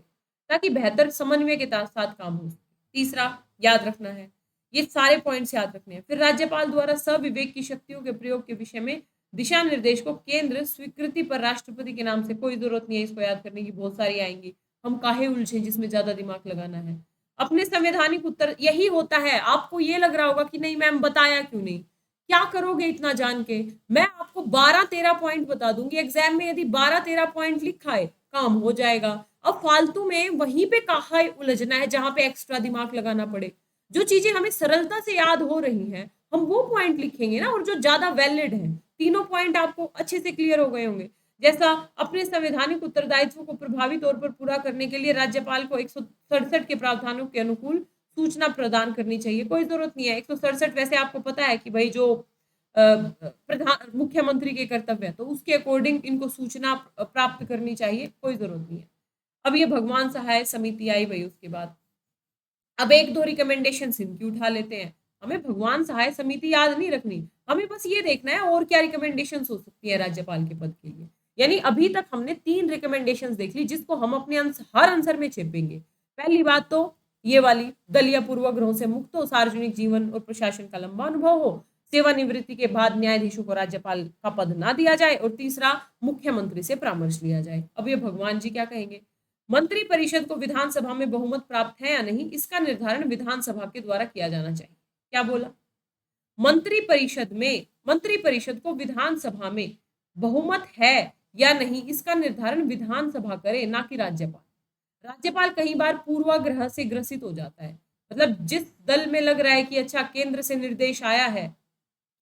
ताकि बेहतर समन्वय के साथ काम हो सके। तीसरा, याद रखना है, ये सारे पॉइंट्स याद रखने हैं। फिर राज्यपाल द्वारा सविवेक की शक्तियों के प्रयोग के विषय में दिशा निर्देश को केंद्र स्वीकृति पर राष्ट्रपति के नाम से, कोई जरूरत नहीं है इसको याद करने की, बहुत सारी आएंगी, हम काहे उलझे जिसमें ज्यादा दिमाग लगाना है। अपने संवैधानिक उत्तर यही होता है। आपको ये लग रहा होगा कि नहीं मैम बताया क्यों नहीं, क्या करोगे इतना जान के? मैं आपको 12-13 पॉइंट बता दूंगी, एग्जाम में यदि 12-13 पॉइंट लिखा है काम हो जाएगा। अब फालतू में वहीं पे कहा उलझना है जहां पे एक्स्ट्रा दिमाग लगाना पड़े। जो चीजें हमें सरलता से याद हो रही हैं हम वो पॉइंट लिखेंगे ना, और जो ज्यादा वैलिड है। तीनों पॉइंट आपको अच्छे से क्लियर हो गए होंगे। जैसा अपने संवैधानिक उत्तरदायित्व को प्रभावी तौर पर पूरा करने के लिए राज्यपाल को 167 के प्रावधानों के अनुकूल सूचना प्रदान करनी चाहिए। कोई जरूरत नहीं है, 167 वैसे आपको पता है कि भाई जो प्रधान मुख्यमंत्री के कर्तव्य है, तो उसके अकॉर्डिंग इनको सूचना प्राप्त करनी चाहिए, कोई जरूरत नहीं है। अब ये भगवान सहाय समिति आई भाई, उसके बाद अब एक दो रिकमेंडेशन इनकी उठा लेते हैं। हमें भगवान सहाय समिति याद नहीं रखनी, हमें बस ये देखना है और क्या रिकमेंडेशन हो सकती है राज्यपाल के पद के लिए। यानी अभी तक हमने 3 रिकमेंडेशन देख ली जिसको हम अपने हर आंसर में छेपेंगे। पहली बात तो ये वाली, दलीय पूर्वग्रहों से मुक्त हो, सार्वजनिक जीवन और प्रशासन का लंबा अनुभव हो, सेवानिवृत्ति के बाद न्यायाधीशों को राज्यपाल का पद ना दिया जाए, और तीसरा मुख्यमंत्री से परामर्श लिया जाए। अब ये भगवान जी क्या कहेंगे? मंत्री परिषद को विधानसभा में बहुमत प्राप्त है या नहीं, इसका निर्धारण विधानसभा के द्वारा किया जाना चाहिए। क्या बोला? मंत्री परिषद को विधानसभा में बहुमत है या नहीं, इसका निर्धारण विधानसभा करे, ना कि राज्यपाल। राज्यपाल कई बार पूर्वाग्रह से ग्रसित हो जाता है, मतलब जिस दल में लग रहा है कि अच्छा केंद्र से निर्देश आया है,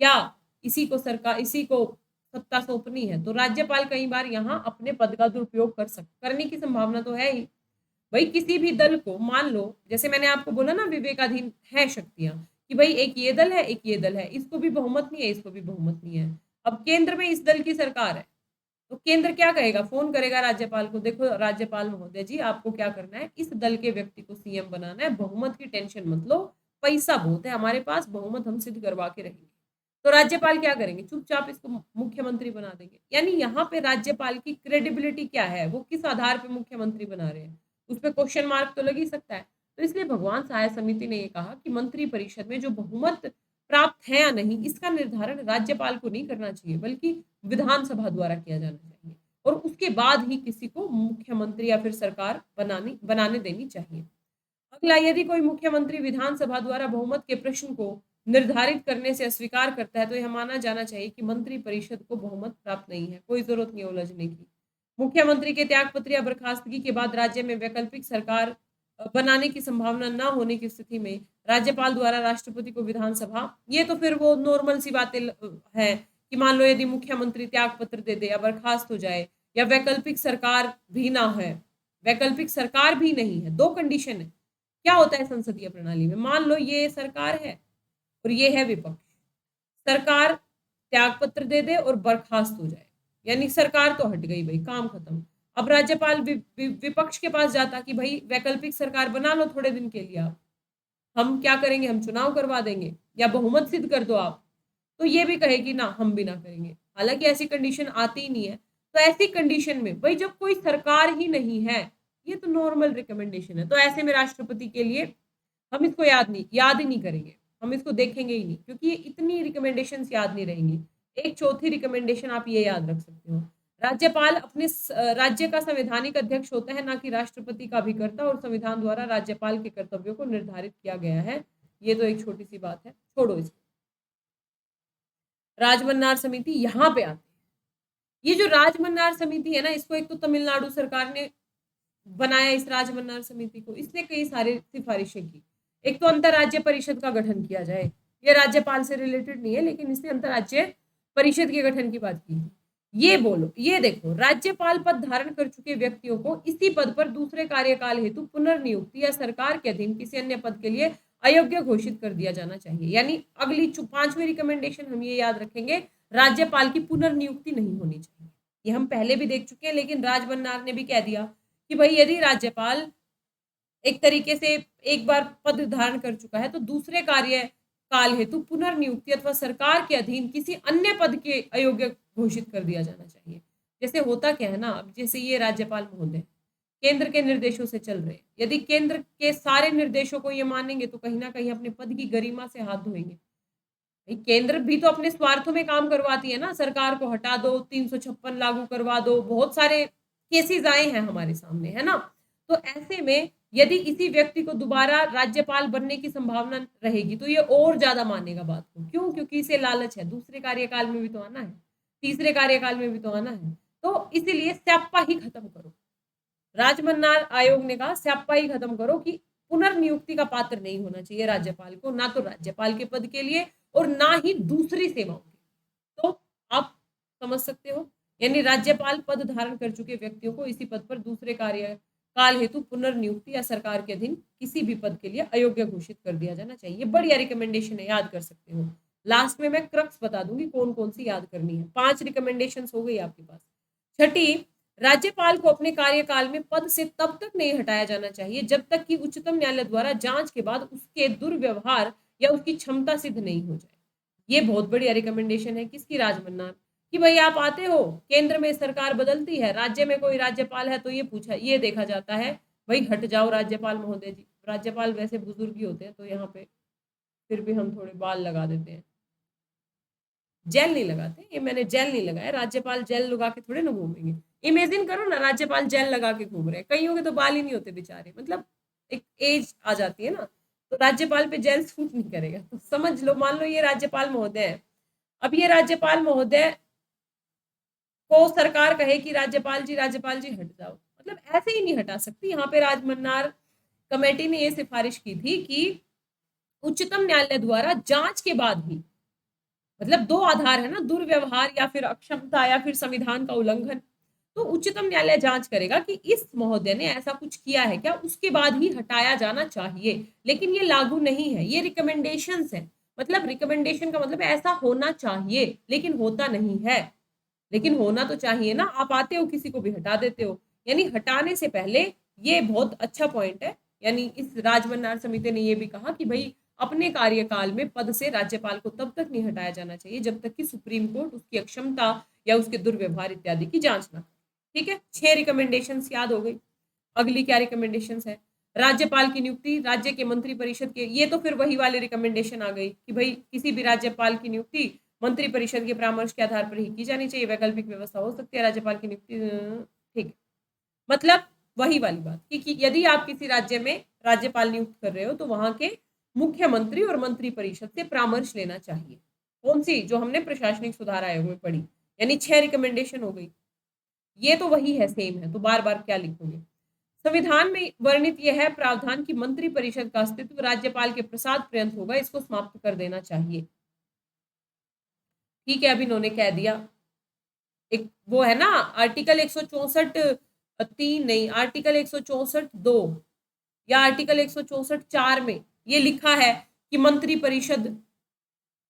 क्या इसी को सत्ता सौंपनी है, तो राज्यपाल कई बार यहाँ अपने पद का दुरुपयोग करने की संभावना तो है ही। भाई किसी भी दल को, मान लो जैसे मैंने आपको बोला ना विवेकाधीन है शक्तियां, कि भाई एक ये दल है एक ये दल है, इसको भी बहुमत नहीं है इसको भी बहुमत नहीं है। अब केंद्र में इस दल की सरकार है, तो केंद्र क्या कहेगा? फोन करेगा राज्यपाल को, देखो राज्यपाल महोदय जी आपको क्या करना है, इस दल के व्यक्ति को सीएम बनाना है, बहुमत की टेंशन मत लो, पैसा बहुत है हमारे पास, बहुमत हम सिद्ध करवा के रहेंगे। तो राज्यपाल क्या करेंगे? चुपचाप इसको मुख्यमंत्री बना देंगे। यानी यहाँ पे राज्यपाल की क्रेडिबिलिटी क्या है, वो किस आधार पे मुख्यमंत्री बना रहे हैं, उस पर क्वेश्चन मार्क तो लग ही सकता है। तो इसलिए भगवान सहाय समिति ने ये कहा कि मंत्री परिषद में जो बहुमत प्राप्त है या नहीं, इसका निर्धारण राज्यपाल को नहीं करना चाहिए, बल्कि विधानसभा द्वारा किया जाना चाहिए, और उसके बाद ही किसी को मुख्यमंत्री या फिर सरकार बनाने देनी चाहिए। अगला, यदि कोई मुख्यमंत्री विधानसभा द्वारा बहुमत के प्रश्न को निर्धारित करने से अस्वीकार करता है, तो यह माना जाना चाहिए कि मंत्री परिषद को बहुमत प्राप्त नहीं है। कोई जरूरत नहीं उलझने की। मुख्यमंत्री के त्यागपत्र या बर्खास्तगी के बाद राज्य में वैकल्पिक सरकार बनाने की संभावना न होने की स्थिति में राज्यपाल द्वारा राष्ट्रपति को विधानसभा, ये तो फिर वो नॉर्मल सी बातें है कि मान लो यदि मुख्यमंत्री त्याग पत्र दे दे या बर्खास्त हो जाए, या वैकल्पिक सरकार भी ना है, वैकल्पिक सरकार भी नहीं है, दो कंडीशन है। क्या होता है संसदीय प्रणाली में? मान लो ये सरकार है और ये है विपक्ष, सरकार त्यागपत्र दे दे और बर्खास्त हो जाए, यानी सरकार तो हट गई भाई, काम खत्म। अब राज्यपाल विपक्ष के पास जाता कि भाई वैकल्पिक सरकार बना लो थोड़े दिन के लिए, आप हम क्या करेंगे, हम चुनाव करवा देंगे या बहुमत सिद्ध कर दो आप, तो ये भी कहेगी ना हम भी ना करेंगे। हालांकि ऐसी कंडीशन आती ही नहीं है। तो ऐसी कंडीशन में भाई जब कोई सरकार ही नहीं है, ये तो नॉर्मल रिकमेंडेशन है, तो ऐसे में राष्ट्रपति के लिए हम इसको याद ही नहीं करेंगे, हम इसको देखेंगे ही नहीं, क्योंकि ये इतनी रिकमेंडेशंस याद नहीं रहेंगी। एक चौथी रिकमेंडेशन आप ये याद रख सकते हो, राज्यपाल अपने राज्य का संवैधानिक अध्यक्ष होता है, ना कि राष्ट्रपति का अभिकर्ता, और संविधान द्वारा राज्यपाल के कर्तव्यों को निर्धारित किया गया है। ये तो एक छोटी सी बात है, छोड़ो इसको। राजमन्नार समिति यहाँ पे आती है। ये जो राजमन्नार समिति है ना, इसको एक तो तमिलनाडु सरकार ने बनाया इस राजमन्नार समिति को? इसने कई सारी सिफारिशें की। एक तो अंतरराज्य परिषद का गठन किया जाए, ये राज्यपाल से रिलेटेड नहीं है, लेकिन इसने अंतरराज्य परिषद के गठन की बात की। ये बोलो, ये देखो, राज्यपाल पद धारण कर चुके व्यक्तियों को इसी पद पर दूसरे कार्यकाल हेतु पुनर्नियुक्ति या सरकार के अधीन किसी अन्य पद के लिए अयोग्य घोषित कर दिया जाना चाहिए। यानी अगली 5वीं रिकमेंडेशन हम ये याद रखेंगे, राज्यपाल की पुनर्नियुक्ति नहीं होनी चाहिए। ये हम पहले भी देख चुके हैं, लेकिन राजमन्नार ने भी कह दिया कि भाई यदि राज्यपाल एक तरीके से एक बार पद धारण कर चुका है तो दूसरे कार्यकाल हेतु पुनर्नियुक्ति अथवा सरकार के अधीन किसी अन्य पद के अयोग्य घोषित कर दिया जाना चाहिए। जैसे होता क्या है ना, अब जैसे ये राज्यपाल महोदय केंद्र के निर्देशों से चल रहे हैं, यदि केंद्र के सारे निर्देशों को ये मानेंगे तो कहीं ना कहीं अपने पद की गरिमा से हाथ धोएंगे। भाई केंद्र भी तो अपने स्वार्थों में काम करवाती है ना, सरकार को हटा दो, 356 लागू करवा दो, बहुत सारे केसेस आए हैं हमारे सामने, है ना। तो ऐसे में यदि इसी व्यक्ति को दोबारा राज्यपाल बनने की संभावना रहेगी तो ये और ज्यादा मानेगा बात को। क्यों? क्योंकि इसे लालच है, दूसरे कार्यकाल में भी तो आना है, तीसरे कार्यकाल में भी तो आना है। तो इसीलिए स्याप्पा ही खत्म करो। राजमन्नार आयोग ने कहा स्याप्पा ही खत्म करो कि पुनर्नियुक्ति का पात्र नहीं होना चाहिए राज्यपाल को, ना तो राज्यपाल के पद के लिए और ना ही दूसरी सेवाओं के। तो आप समझ सकते हो, यानी राज्यपाल पद धारण कर चुके व्यक्तियों को इसी पद पर दूसरे कार्यकाल हेतु पुनर्नियुक्ति या सरकार के अधीन किसी भी पद के लिए अयोग्य घोषित कर दिया जाना चाहिए। बढ़िया रिकमेंडेशन है, याद कर सकते हो। लास्ट में मैं क्रक्स बता दूंगी कौन कौन सी याद करनी है। 5 रिकमेंडेशन हो गई आपके पास। छठी, राज्यपाल को अपने कार्यकाल में पद से तब तक नहीं हटाया जाना चाहिए जब तक कि उच्चतम न्यायालय द्वारा जांच के बाद उसके दुर्व्यवहार या उसकी क्षमता सिद्ध नहीं हो जाए। ये बहुत बढ़िया रिकमेंडेशन है किसकी? राजमन्नार कि भाई आप आते हो, केंद्र में सरकार बदलती है, राज्य में कोई राज्यपाल है तो ये देखा जाता है भाई हट जाओ राज्यपाल महोदय जी। राज्यपाल वैसे बुजुर्ग ही होते हैं तो यहाँ पे फिर भी हम थोड़े बाल लगा देते हैं, जेल नहीं लगाते। ये मैंने जेल नहीं लगाया, राज्यपाल जेल लगा के थोड़े ना घूमेंगे। इमेजिन करो ना, राज्यपाल जेल लगा के घूम रहे हैं, कईयों के तो बाल ही नहीं होते बेचारे, मतलब एक एज आ जाती है ना, तो राज्यपाल पे जेल सूट नहीं करेगा। तो समझ लो, मान लो ये राज्यपाल महोदय है, अब ये राज्यपाल महोदय को सरकार कहे कि राज्यपाल जी हट जाओ, मतलब ऐसे ही नहीं हटा सकती। यहाँ पे राजमन्नार कमेटी ने ये सिफारिश की थी कि उच्चतम न्यायालय द्वारा जांच के बाद ही, मतलब 2 आधार है ना, दुर्व्यवहार या फिर अक्षमता या फिर संविधान का उल्लंघन, तो उच्चतम न्यायालय जांच करेगा कि इस महोदय ने ऐसा कुछ किया है क्या, उसके बाद ही हटाया जाना चाहिए। लेकिन ये लागू नहीं है, ये रिकमेंडेशंस है। मतलब रिकमेंडेशन का मतलब ऐसा होना चाहिए, लेकिन होता नहीं है। लेकिन होना तो चाहिए ना, आप आते हो किसी को भी हटा देते हो, यानी हटाने से पहले, ये बहुत अच्छा पॉइंट है। यानी इस राजमन्नार समिति ने ये भी कहा कि भाई अपने कार्यकाल में पद से राज्यपाल को तब तक नहीं हटाया जाना चाहिए जब तक कि सुप्रीम कोर्ट उसकी अक्षमता या उसके दुर्व्यवहार इत्यादि की जांच ना करे। ठीक है, 6 रिकमेंडेशंस याद हो गई। अगली क्या रिकमेंडेशंस है? राज्यपाल की नियुक्ति राज्य के मंत्री परिषद के, ये तो फिर वही वाली रिकमेंडेशन आ गई कि भाई किसी भी राज्यपाल की नियुक्ति मंत्री परिषद के परामर्श के आधार पर ही की जानी चाहिए, वैकल्पिक व्यवस्था हो सकती है राज्यपाल की नियुक्ति। ठीक है, मतलब वही वाली बात कि यदि आप किसी राज्य में राज्यपाल नियुक्त कर रहे हो तो वहां के मुख्यमंत्री और मंत्री परिषद से परामर्श लेना चाहिए। कौन सी? जो हमने प्रशासनिक सुधार आयोग में पढ़ी। यानी 6 रिकमेंडेशन हो गई। ये तो वही है, सेम है, तो बार बार क्या लिखोगे। संविधान में वर्णित यह है प्रावधान कि मंत्री परिषद का अस्तित्व राज्यपाल के प्रसाद पर्यंत होगा, इसको समाप्त कर देना चाहिए। ठीक है, अभी इन्होंने कह दिया, एक वो है ना आर्टिकल 164(3) नहीं, आर्टिकल 164(2) या आर्टिकल 164(4) में ये लिखा है कि मंत्री परिषद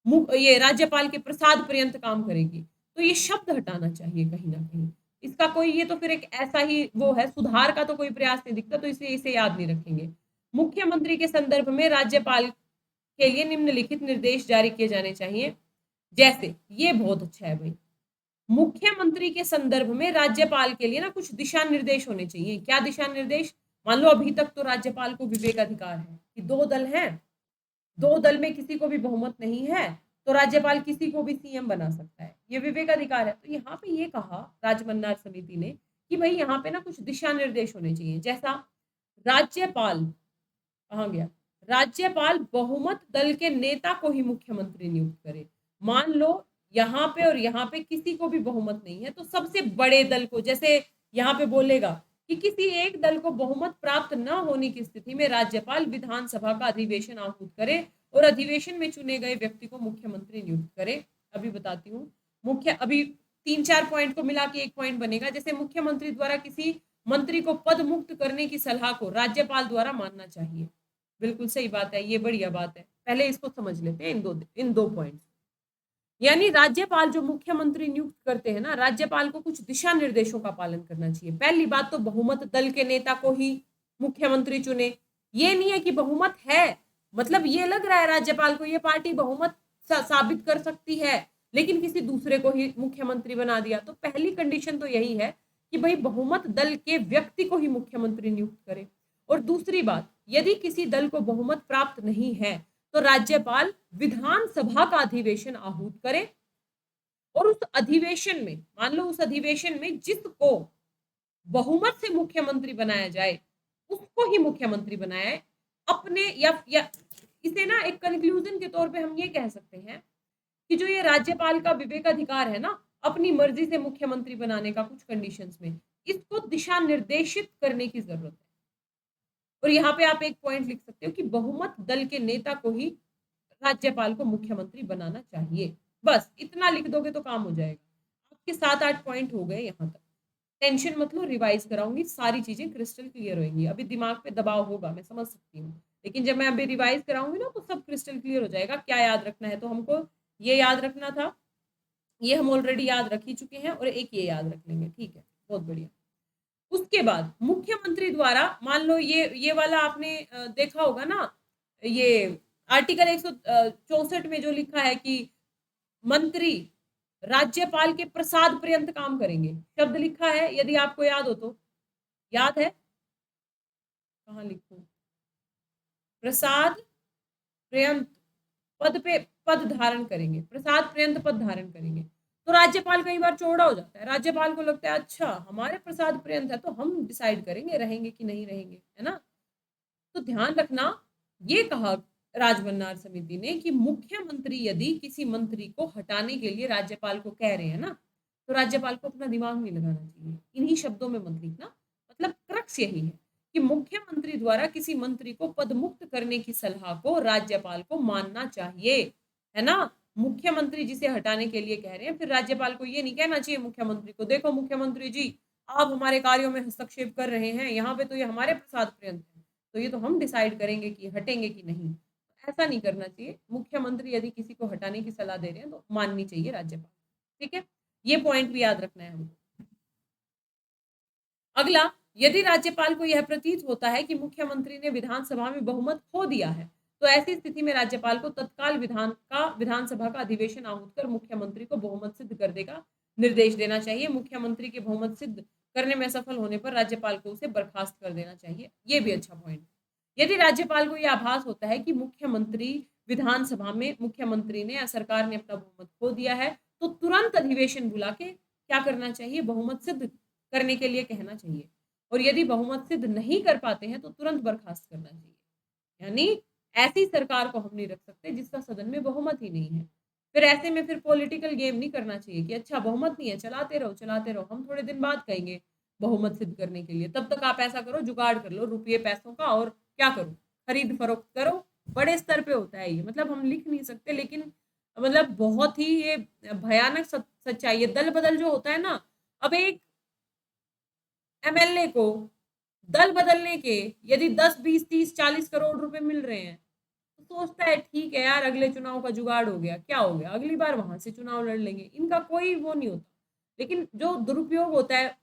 ये राज्यपाल के प्रसाद पर्यंत काम करेगी, तो ये शब्द हटाना चाहिए कहीं ना कहीं। इसका कोई, ये तो फिर एक ऐसा ही वो है, सुधार का तो कोई प्रयास नहीं दिखता, तो इसलिए इसे याद नहीं रखेंगे। मुख्यमंत्री के संदर्भ में राज्यपाल के लिए निम्नलिखित निर्देश जारी किए जाने चाहिए। जैसे, ये बहुत अच्छा है भाई, मुख्यमंत्री के संदर्भ में राज्यपाल के लिए ना कुछ दिशा निर्देश होने चाहिए। क्या दिशा निर्देश? मान लो अभी तक तो राज्यपाल को विवेकाधिकार है कि 2 दल हैं, 2 दल में किसी को भी बहुमत नहीं है तो राज्यपाल किसी को भी सीएम बना सकता है, ये विवेकाधिकार है। तो यहाँ पे ये कहा राजमन्नार समिति ने कि भाई यहाँ पे ना कुछ दिशा निर्देश होने चाहिए। जैसा, राज्यपाल कहाँ गया, राज्यपाल बहुमत दल के नेता को ही मुख्यमंत्री नियुक्त करे। मान लो यहाँ पे और यहाँ पे किसी को भी बहुमत नहीं है तो सबसे बड़े दल को, जैसे यहाँ पे बोलेगा कि किसी एक दल को बहुमत प्राप्त न होने की स्थिति में राज्यपाल विधानसभा का अधिवेशन आहूत करे और अधिवेशन में चुने गए व्यक्ति को मुख्यमंत्री नियुक्त करे। अभी बताती हूँ। अभी 3-4 पॉइंट को मिला के एक पॉइंट बनेगा। जैसे मुख्यमंत्री द्वारा किसी मंत्री को पद मुक्त करने की सलाह को राज्यपाल द्वारा मानना चाहिए। बिल्कुल सही बात है, ये बढ़िया बात है। पहले इसको समझ लेते हैं, इन दो पॉइंट। यानी राज्यपाल जो मुख्यमंत्री नियुक्त करते हैं ना, राज्यपाल को कुछ दिशा निर्देशों का पालन करना चाहिए। पहली बात तो बहुमत दल के नेता को ही मुख्यमंत्री चुने। ये नहीं है कि बहुमत है, मतलब ये लग रहा है राज्यपाल को ये पार्टी बहुमत साबित कर सकती है, लेकिन किसी दूसरे को ही मुख्यमंत्री बना दिया। तो पहली कंडीशन तो यही है कि भाई बहुमत दल के व्यक्ति को ही मुख्यमंत्री नियुक्त करे। और दूसरी बात, यदि किसी दल को बहुमत प्राप्त नहीं है तो राज्यपाल विधानसभा का अधिवेशन आहूत करे और उस अधिवेशन में, मान लो उस अधिवेशन में जिसको बहुमत से मुख्यमंत्री बनाया जाए उसको ही मुख्यमंत्री बनाए अपने, या इसे ना एक कंक्लूजन के तौर पे हम ये कह सकते हैं कि जो ये राज्यपाल का विवेकाधिकार है ना, अपनी मर्जी से मुख्यमंत्री बनाने का कुछ कंडीशंस में, इसको दिशा निर्देशित करने की जरूरत है। और यहाँ पे आप एक पॉइंट लिख सकते हो कि बहुमत दल के नेता को ही राज्यपाल को मुख्यमंत्री बनाना चाहिए। बस इतना लिख दोगे तो काम हो जाएगा। आपके 7-8 पॉइंट हो गए यहाँ तक। टेंशन मत लो, रिवाइज कराऊंगी, सारी चीजें क्रिस्टल क्लियर होंगी। अभी दिमाग पे दबाव होगा, मैं समझ सकती हूँ, लेकिन जब मैं अभी रिवाइज कराऊंगी ना तो सब क्रिस्टल क्लियर हो जाएगा। क्या याद रखना है, तो हमको ये याद रखना था, ये हम ऑलरेडी याद रख ही चुके हैं, और एक ये याद रख लेंगे। ठीक है, बहुत बढ़िया। उसके बाद मुख्यमंत्री द्वारा, मान लो ये वाला आपने देखा होगा ना, ये आर्टिकल 164 में जो लिखा है कि मंत्री राज्यपाल के प्रसाद पर्यंत काम करेंगे, शब्द लिखा है, यदि आपको याद हो तो। याद है? कहाँ लिखूं? प्रसाद पर्यंत पद धारण करेंगे, प्रसाद पर्यंत पद धारण करेंगे। तो राज्यपाल कई बार चौड़ा हो जाता है, राज्यपाल को लगता है अच्छा हमारे प्रसाद पर्यंत है तो हम डिसाइड करेंगे रहेंगे कि नहीं रहेंगे, है ना। तो ध्यान रखना, ये कहा राजभंडार समिति ने कि मुख्यमंत्री यदि किसी मंत्री को हटाने के लिए राज्यपाल को कह रहे हैं ना, तो राज्यपाल को अपना दिमाग नहीं लगाना चाहिए। इन्हीं शब्दों में मत लिखना, मतलब क्रक्स यही है कि मुख्यमंत्री द्वारा किसी मंत्री को पदमुक्त करने की सलाह को राज्यपाल को मानना चाहिए, है ना। मुख्यमंत्री जिसे हटाने के लिए कह रहे हैं, फिर राज्यपाल को ये नहीं कहना चाहिए मुख्यमंत्री को, देखो मुख्यमंत्री जी आप हमारे कार्यों में हस्तक्षेप कर रहे हैं, यहाँ पे तो ये हमारे प्रसाद पर्यंत है, तो ये तो हम डिसाइड करेंगे कि हटेंगे कि नहीं। ऐसा नहीं करना चाहिए। मुख्यमंत्री यदि किसी को हटाने की सलाह दे रहे हैं तो माननी चाहिए राज्यपाल। ठीक है, ये पॉइंट भी याद रखना है हमको। अगला, यदि राज्यपाल को यह प्रतीत होता है कि मुख्यमंत्री ने विधानसभा में बहुमत खो दिया है, तो ऐसी स्थिति में राज्यपाल को तत्काल विधानसभा का अधिवेशन आहूत कर मुख्यमंत्री को बहुमत सिद्ध करने का निर्देश देना चाहिए। मुख्यमंत्री के बहुमत सिद्ध करने में असफल होने पर राज्यपाल को उसे बर्खास्त कर देना चाहिए। ये भी अच्छा पॉइंट। यदि राज्यपाल को यह आभास होता है कि विधानसभा में मुख्यमंत्री ने या सरकार ने अपना बहुमत खो दिया है, तो तुरंत अधिवेशन बुला के क्या करना चाहिए, बहुमत सिद्ध करने के लिए कहना चाहिए। और यदि बहुमत सिद्ध नहीं कर पाते हैं तो तुरंत बर्खास्त करना चाहिए। यानी ऐसी सरकार को हम नहीं रख सकते जिसका सदन में बहुमत ही नहीं है। फिर ऐसे में फिर पॉलिटिकल गेम नहीं करना चाहिए कि अच्छा बहुमत नहीं है, चलाते रहो, हम थोड़े दिन बाद कहेंगे बहुमत सिद्ध करने के लिए। तब तक आप ऐसा करो, जुगाड़ कर लो रुपये पैसों का, और क्या करो, खरीद फरोख्त करो। बड़े स्तर पे होता है ये, मतलब हम लिख नहीं सकते, लेकिन मतलब बहुत ही ये भयानक सच्चाई है। दल बदल जो होता है ना, अब एक एमएलए को दल बदलने के यदि 10, 20, 30, 40 करोड़ रुपए मिल रहे हैं, तो सोचता है ठीक है यार, अगले चुनाव का जुगाड़ हो गया, क्या हो गया, अगली बार वहां से चुनाव लड़ लेंगे, इनका कोई वो नहीं होता। लेकिन जो दुरुपयोग होता है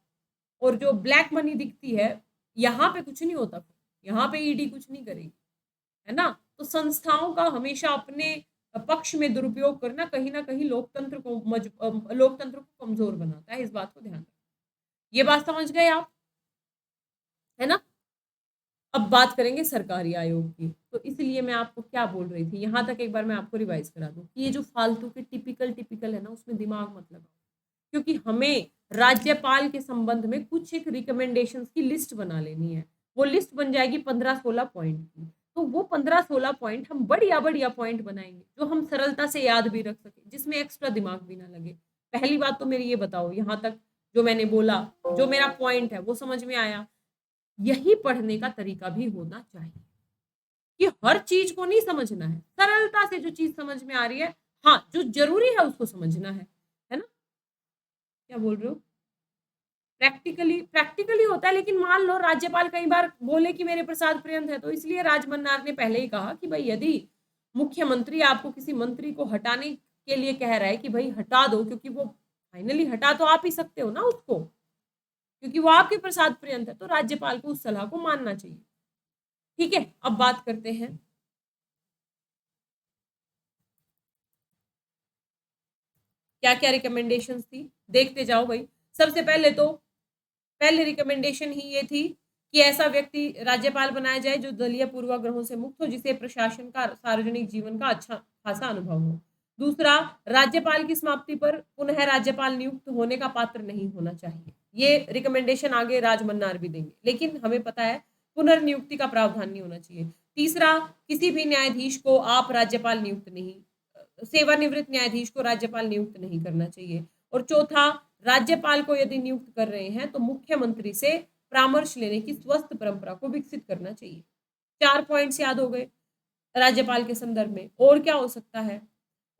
और जो ब्लैक मनी दिखती है, यहाँ पे कुछ नहीं होता, यहाँ पे ईडी कुछ नहीं करेगी, है ना। तो संस्थाओं का हमेशा अपने पक्ष में दुरुपयोग करना कहीं ना कहीं लोकतंत्र को कमजोर बनाता है। इस बात को ध्यान रखना। ये बात समझ गए आप, है ना। अब बात करेंगे सरकारी आयोग की। तो इसलिए मैं आपको क्या बोल रही थी, यहाँ तक एक बार मैं आपको रिवाइज करा दूं कि ये जो फालतू के टिपिकल है ना, उसमें दिमाग मत लगाओ, क्योंकि हमें राज्यपाल के संबंध में कुछ एक रिकमेंडेशंस की लिस्ट बना लेनी है। वो लिस्ट बन जाएगी 15-16 पॉइंट की। तो वो 15-16 पॉइंट हम बढ़िया बढ़िया पॉइंट बनाएंगे जो हम सरलता से याद भी रख सके, जिसमें एक्स्ट्रा दिमाग भी ना लगे। पहली बात तो मेरी ये बताओ यहाँ तक जो मैंने बोला, जो मेरा पॉइंट है वो समझ में आया। यही पढ़ने का तरीका भी होना चाहिए कि हर चीज को नहीं समझना है, सरलता से जो चीज समझ में आ रही है, हाँ जो जरूरी है उसको समझना है ना? क्या बोल रहे हो? प्रैक्टिकली प्रैक्टिकली होता है, लेकिन मान लो राज्यपाल कई बार बोले कि मेरे प्रसाद पर्यंत है, तो इसलिए राजमन्नार ने पहले ही कहा कि भाई यदि मुख्यमंत्री आपको किसी मंत्री को हटाने के लिए कह रहा है कि भाई हटा दो, क्योंकि वो फाइनली हटा तो आप ही सकते हो ना उसको, क्योंकि वो आपके प्रसाद पर्यंत है, तो राज्यपाल को उस सलाह को मानना चाहिए। ठीक है, अब बात करते हैं क्या क्या रिकमेंडेशंस थी, देखते जाओ भाई। सबसे पहले तो पहले रिकमेंडेशन ही ये थी कि ऐसा व्यक्ति राज्यपाल बनाया जाए जो दलीय पूर्वाग्रहों से मुक्त हो, जिसे प्रशासन का सार्वजनिक जीवन का अच्छा खासा अनुभव हो। दूसरा, राज्यपाल की समाप्ति पर पुनः राज्यपाल नियुक्त होने का पात्र नहीं होना चाहिए। ये रिकमेंडेशन आगे राजमन्नार भी देंगे, लेकिन हमें पता है पुनर्नियुक्ति का प्रावधान नहीं होना चाहिए। तीसरा, किसी भी न्यायाधीश को आप राज्यपाल नियुक्त नहीं, सेवानिवृत्त न्यायाधीश को राज्यपाल नियुक्त नहीं करना चाहिए। और चौथा, राज्यपाल को यदि नियुक्त कर रहे हैं तो मुख्यमंत्री से परामर्श लेने की स्वस्थ परंपरा को विकसित करना चाहिए। 4 पॉइंट्स याद हो गए राज्यपाल के संदर्भ में। और क्या हो सकता है?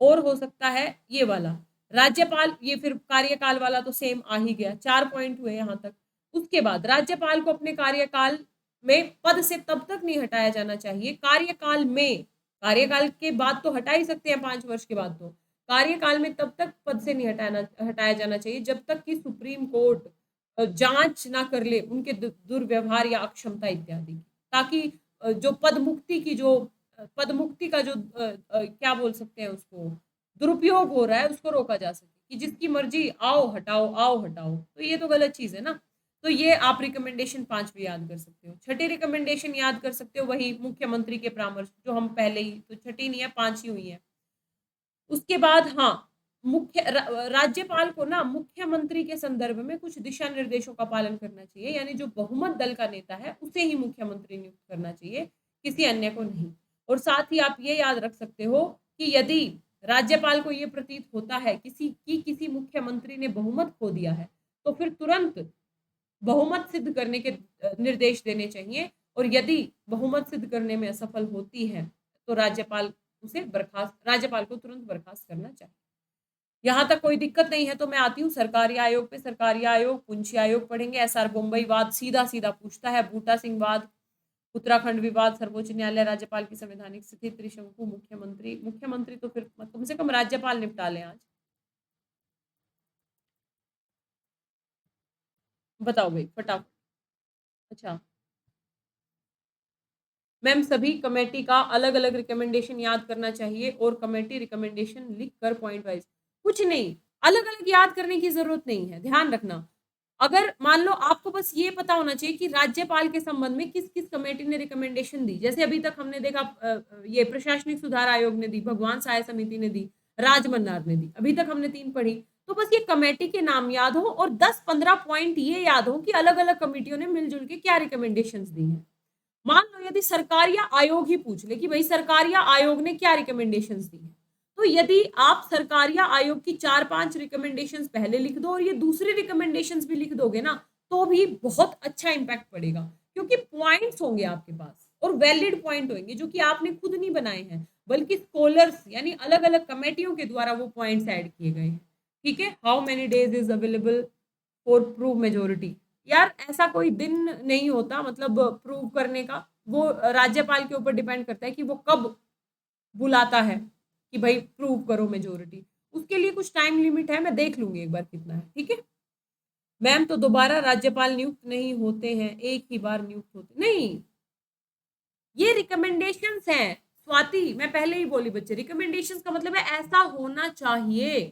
और हो सकता है ये वाला, राज्यपाल, ये फिर कार्यकाल वाला तो सेम आ ही गया, 4 पॉइंट हुए यहाँ तक। उसके बाद राज्यपाल को अपने कार्यकाल में पद से तब तक नहीं हटाया जाना चाहिए, कार्यकाल में, कार्यकाल के बाद तो हटा ही सकते हैं 5 वर्ष के बाद, तो कार्यकाल में तब तक पद से नहीं हटाया जाना चाहिए जब तक कि सुप्रीम कोर्ट जांच ना कर ले उनके दुर्व्यवहार या अक्षमता इत्यादि, ताकि जो पद मुक्ति का जो क्या बोल सकते हैं उसको, दुरुपयोग हो रहा है, उसको रोका जा सके, कि जिसकी मर्जी आओ हटाओ, तो ये तो गलत चीज है ना। तो ये आप रिकमेंडेशन 5 भी याद कर सकते हो। छठी रिकमेंडेशन याद कर सकते हो, वही मुख्यमंत्री के परामर्श, जो हम पहले ही, तो छठी नहीं है 5 ही हुई है। उसके बाद हाँ, राज्यपाल को ना मुख्यमंत्री के संदर्भ में कुछ दिशा निर्देशों का पालन करना चाहिए, यानी जो बहुमत दल का नेता है उसे ही मुख्यमंत्री नियुक्त करना चाहिए, किसी अन्य को नहीं। और साथ ही आप ये याद रख सकते हो कि यदि राज्यपाल को ये प्रतीत होता है किसी मुख्यमंत्री ने बहुमत खो दिया है, तो फिर तुरंत बहुमत सिद्ध करने के निर्देश देने चाहिए। और यदि बहुमत सिद्ध करने में असफल होती है तो राज्यपाल को तुरंत बर्खास्त करना चाहिए। यहाँ तक कोई दिक्कत नहीं है, तो मैं आती हूँ सरकारी आयोग पे। सरकारी आयोग, पुंछी आयोग पढ़ेंगे, एसआर बोम्बई वाद सीधा सीधा पूछता है, बूटा सिंह वाद, उत्तराखंड विवाद, सर्वोच्च न्यायालय, राज्यपाल की संवैधानिक स्थिति, त्रिशंकु, मुख्यमंत्री तो फिर कम से कम राज्यपाल निपटा लें आज। बताओ भाई फटाफट। अच्छा मैम, सभी कमेटी का अलग अलग रिकमेंडेशन याद करना चाहिए और कमेटी रिकमेंडेशन लिख कर पॉइंट वाइज, कुछ नहीं, अलग अलग याद करने की जरूरत नहीं है। ध्यान रखना, अगर मान लो आपको बस ये पता होना चाहिए कि राज्यपाल के संबंध में किस किस कमेटी ने रिकमेंडेशन दी, जैसे अभी तक हमने देखा ये प्रशासनिक सुधार आयोग ने दी, भगवान सहाय समिति ने दी, राजमन्नार ने दी, अभी तक हमने 3 पढ़ी। तो बस ये कमेटी के नाम याद हो और 10-15 पॉइंट ये याद हो कि अलग अलग कमेटियों ने मिलजुल के क्या रिकमेंडेशंस दी हैं। मान लो यदि सरकार या आयोग ही पूछ ले कि भाई सरकार या आयोग ने क्या रिकमेंडेशंस दी है, तो यदि आप सरकार या आयोग की 4-5 रिकमेंडेशंस पहले लिख दो और ये दूसरी रिकमेंडेशंस भी लिख दोगे ना, तो भी बहुत अच्छा इंपैक्ट पड़ेगा, क्योंकि पॉइंट्स होंगे आपके पास और वैलिड पॉइंट होंगे जो कि आपने खुद नहीं बनाए हैं, बल्कि स्कॉलर्स यानी अलग अलग कमेटियों के द्वारा वो पॉइंट्स ऐड किए गए हैं। ठीक है, how many days is available for prove majority, यार ऐसा कोई दिन नहीं होता मतलब प्रूव करने का, वो राज्यपाल के ऊपर डिपेंड करता है कि वो कब बुलाता है कि भाई प्रूव करो मेजोरिटी, उसके लिए कुछ टाइम लिमिट है, मैं देख लूंगी एक बार कितना है। ठीक है मैम, तो दोबारा राज्यपाल नियुक्त नहीं होते हैं, एक ही बार नियुक्त होते नहीं, ये रिकमेंडेशंस हैं स्वाति, मैं पहले ही बोली बच्चे, रिकमेंडेशंस का मतलब है ऐसा होना चाहिए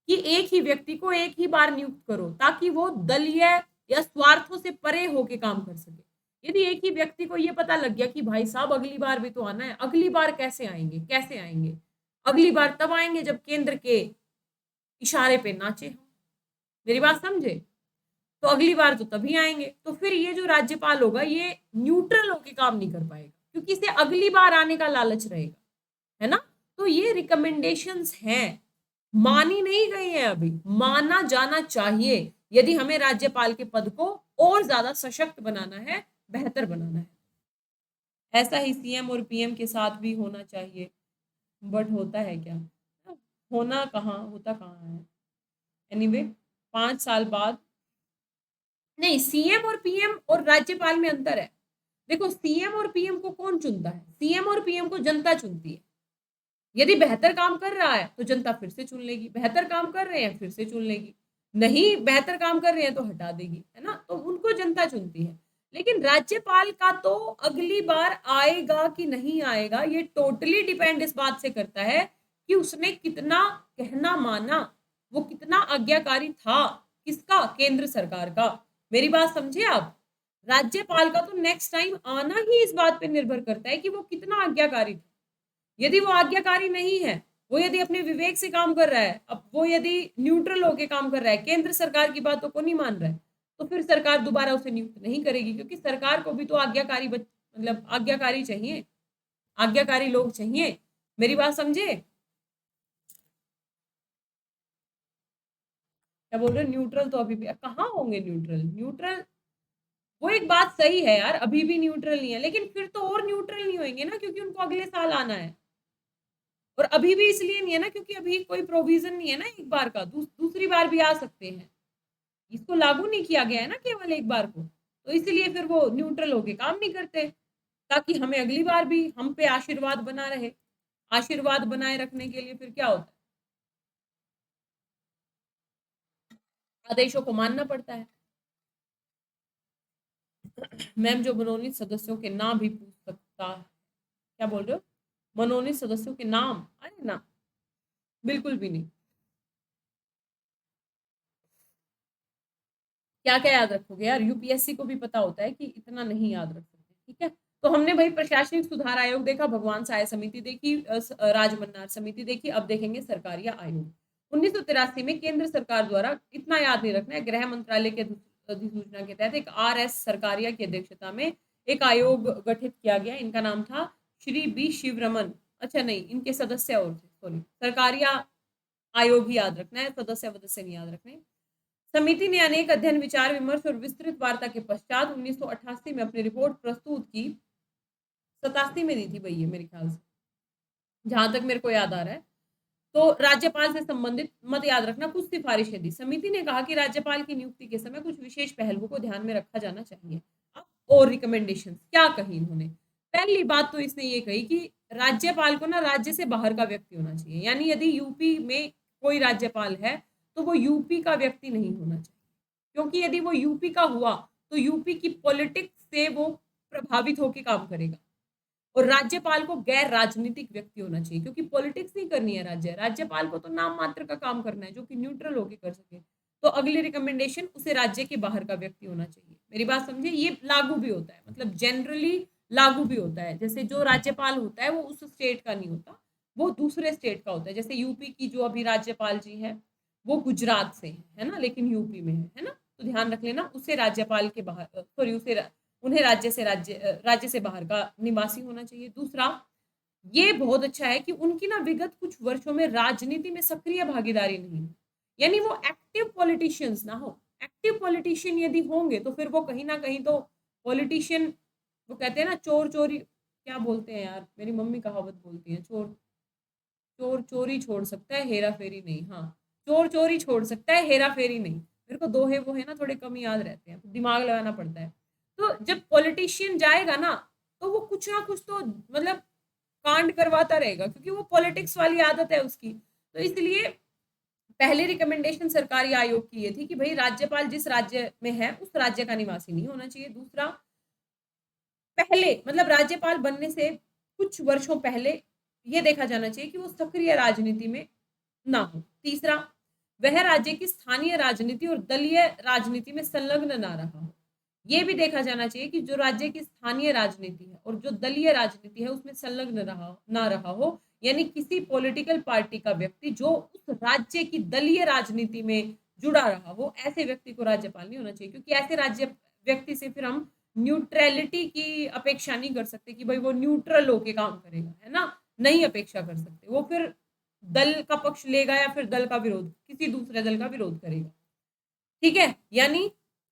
कि एक ही व्यक्ति को एक ही बार नियुक्त करो, ताकि वो दलीय या स्वार्थों से परे होके काम कर सके। यदि एक ही व्यक्ति को ये पता लग गया कि भाई साहब अगली बार भी तो आना है, अगली बार कैसे आएंगे, अगली बार तब आएंगे जब केंद्र के इशारे पे नाचे हम, मेरी बात समझे, तो अगली बार तो तभी आएंगे। तो फिर ये जो राज्यपाल होगा ये न्यूट्रल होके काम नहीं कर पाएगा, क्योंकि इसे अगली बार आने का लालच रहेगा, है ना। तो ये रिकमेंडेशंस हैं मानी नहीं गई है, अभी माना जाना चाहिए यदि हमें राज्यपाल के पद को और ज्यादा सशक्त बनाना है, बेहतर बनाना है। ऐसा ही सीएम और पीएम के साथ भी होना चाहिए, बट होता है क्या? होना कहाँ, होता कहाँ है? एनीवे 5 साल बाद नहीं, सीएम और पीएम और राज्यपाल में अंतर है। देखो, सीएम और पीएम को कौन चुनता है? सीएम और पीएम को जनता चुनती है। यदि बेहतर काम कर रहा है तो जनता फिर से चुन लेगी, बेहतर काम कर रहे हैं फिर से चुन लेगी, नहीं बेहतर काम कर रहे हैं तो हटा देगी, है ना? तो उनको जनता चुनती है। लेकिन राज्यपाल का तो अगली बार आएगा कि नहीं आएगा, ये टोटली डिपेंड इस बात से करता है कि उसने कितना कहना माना, वो कितना आज्ञाकारी था। किसका? केंद्र सरकार का। मेरी बात समझे आप? राज्यपाल का तो नेक्स्ट टाइम आना ही इस बात पे निर्भर करता है कि वो कितना आज्ञाकारी था। यदि वो आज्ञाकारी नहीं है, वो यदि अपने विवेक से काम कर रहा है, अब वो यदि न्यूट्रल होके काम कर रहा है, केंद्र सरकार की बातों को नहीं मान रहा है, तो फिर सरकार दोबारा उसे नियुक्त नहीं करेगी, क्योंकि सरकार को भी तो मतलब आज्ञाकारी चाहिए, आज्ञाकारी लोग चाहिए। मेरी बात समझे? क्या बोल रहे हो? न्यूट्रल तो अभी भी कहाँ होंगे न्यूट्रल? न्यूट्रल वो एक बात सही है यार, अभी भी न्यूट्रल नहीं है, लेकिन फिर तो और न्यूट्रल नहीं होंगे ना, क्योंकि उनको अगले साल आना है। और अभी भी इसलिए नहीं है ना, क्योंकि अभी कोई प्रोविजन नहीं है ना एक बार का, दूसरी बार भी आ सकते हैं। इसको लागू नहीं किया गया है ना केवल एक बार को, तो इसलिए फिर वो न्यूट्रल होके काम नहीं करते, ताकि हमें अगली बार भी हम पे आशीर्वाद बना रहे। आशीर्वाद बनाए रखने के लिए फिर क्या होता है? आदेशों को मानना पड़ता है। मैम, जो मनोनीत सदस्यों के नाम भी पूछ सकता है? क्या बोल रहे हो? मनोनीत सदस्यों के नाम? अरे ना, बिल्कुल भी नहीं। क्या क्या याद रखोगे यार? यूपीएससी को भी पता होता है कि इतना नहीं याद रख सकते, ठीक है? तो हमने भाई प्रशासनिक सुधार आयोग देखा, भगवान सहाय समिति देखी, राजमन्नार समिति देखी, अब देखेंगे सरकारिया आयोग। 1983 में केंद्र सरकार द्वारा, इतना याद नहीं रखना है, गृह मंत्रालय के अधिसूचना के तहत एक आर एस सरकारिया की अध्यक्षता में एक आयोग गठित किया गया। इनका नाम था श्री बी शिवरमन। अच्छा नहीं, इनके सदस्य और थे, सॉरी, सरकारिया आयोग ही याद रखना है, सदस्य वदस्य नहीं याद रखने। समिति ने अनेक अध्ययन, विचार विमर्श और विस्तृत वार्ता के पश्चात 1988 में अपनी रिपोर्ट प्रस्तुत की। 87 में दी थी भई ये मेरे ख्याल से, जहां तक मेरे को याद आ रहा है। तो राज्यपाल से संबंधित मत याद रखना, कुछ सिफारिशें दी। समिति ने कहा कि राज्यपाल की नियुक्ति के समय कुछ विशेष पहलुओं को ध्यान में रखा जाना चाहिए। अब और रिकमेंडेशन क्या कही इन्होंने? पहली बात तो इसने ये कही कि राज्यपाल को ना राज्य से बाहर का व्यक्ति होना चाहिए, यानी यदि यूपी में कोई राज्यपाल है तो वो यूपी का व्यक्ति नहीं होना चाहिए, क्योंकि यदि वो यूपी का हुआ तो यूपी की पॉलिटिक्स से वो प्रभावित होकर काम करेगा। और राज्यपाल को गैर राजनीतिक व्यक्ति होना चाहिए, क्योंकि पॉलिटिक्स नहीं करनी है राज्यपाल को तो नाम मात्र का काम करना है, जो कि न्यूट्रल होकर कर सके। तो अगली रिकमेंडेशन, उसे राज्य के बाहर का व्यक्ति होना चाहिए। मेरी बात समझे? ये लागू भी होता है, मतलब जनरली लागू भी होता है। जैसे जो राज्यपाल होता है वो उस स्टेट का नहीं होता, वो दूसरे स्टेट का होता है। जैसे यूपी की जो अभी राज्यपाल जी है वो गुजरात से है ना, लेकिन यूपी में है ना? तो ध्यान रख लेना, उसे राज्यपाल के बाहर, सॉरी, उसे उन्हें राज्य से बाहर का निवासी होना चाहिए। दूसरा, ये बहुत अच्छा है कि उनकी ना विगत कुछ वर्षों में राजनीति में सक्रिय भागीदारी नहीं हो, यानी वो एक्टिव पॉलिटिशियंस ना हो। एक्टिव पॉलिटिशियन यदि होंगे तो फिर वो कहीं ना कहीं तो पॉलिटिशियन, वो कहते हैं ना चोर चोरी, क्या बोलते हैं यार, मेरी मम्मी कहावत बोलती है, चोर चोर चोरी छोड़ सकता है, हेरा फेरी नहीं। हाँ, चोर चोरी छोड़ सकता है, हेरा फेरी नहीं। मेरे को दोहे वो है ना थोड़े कम याद रहते हैं, तो दिमाग लगाना पड़ता है। तो जब पॉलिटिशियन जाएगा ना, तो वो कुछ ना कुछ तो मतलब कांड करवाता रहेगा, क्योंकि वो पॉलिटिक्स वाली आदत है उसकी। तो इसलिए पहली रिकमेंडेशन सरकारी आयोग की ये थी कि भाई राज्यपाल जिस राज्य में है उस राज्य का निवासी नहीं होना चाहिए। दूसरा, पहले मतलब राज्यपाल बनने से कुछ वर्षों पहले ये देखा जाना चाहिए कि वो सक्रिय राजनीति में ना हो। तीसरा, वह राज्य की स्थानीय राजनीति और दलीय राजनीति में संलग्न ना रहा हो। ये भी देखा जाना चाहिए कि जो राज्य की स्थानीय राजनीति है और जो दलीय राजनीति है उसमें संलग्न ना रहा हो, यानी किसी पॉलिटिकल पार्टी का व्यक्ति जो उस राज्य की दलीय राजनीति में जुड़ा रहा हो, ऐसे व्यक्ति को राज्यपाल नहीं होना चाहिए, क्योंकि ऐसे राज्य व्यक्ति से फिर हम न्यूट्रलिटी की अपेक्षा नहीं कर सकते कि भाई वो न्यूट्रल होके काम करेगा, है ना? नहीं अपेक्षा कर सकते। वो फिर दल का पक्ष लेगा या फिर दल का विरोध, किसी दूसरे दल का विरोध करेगा। ठीक है, यानी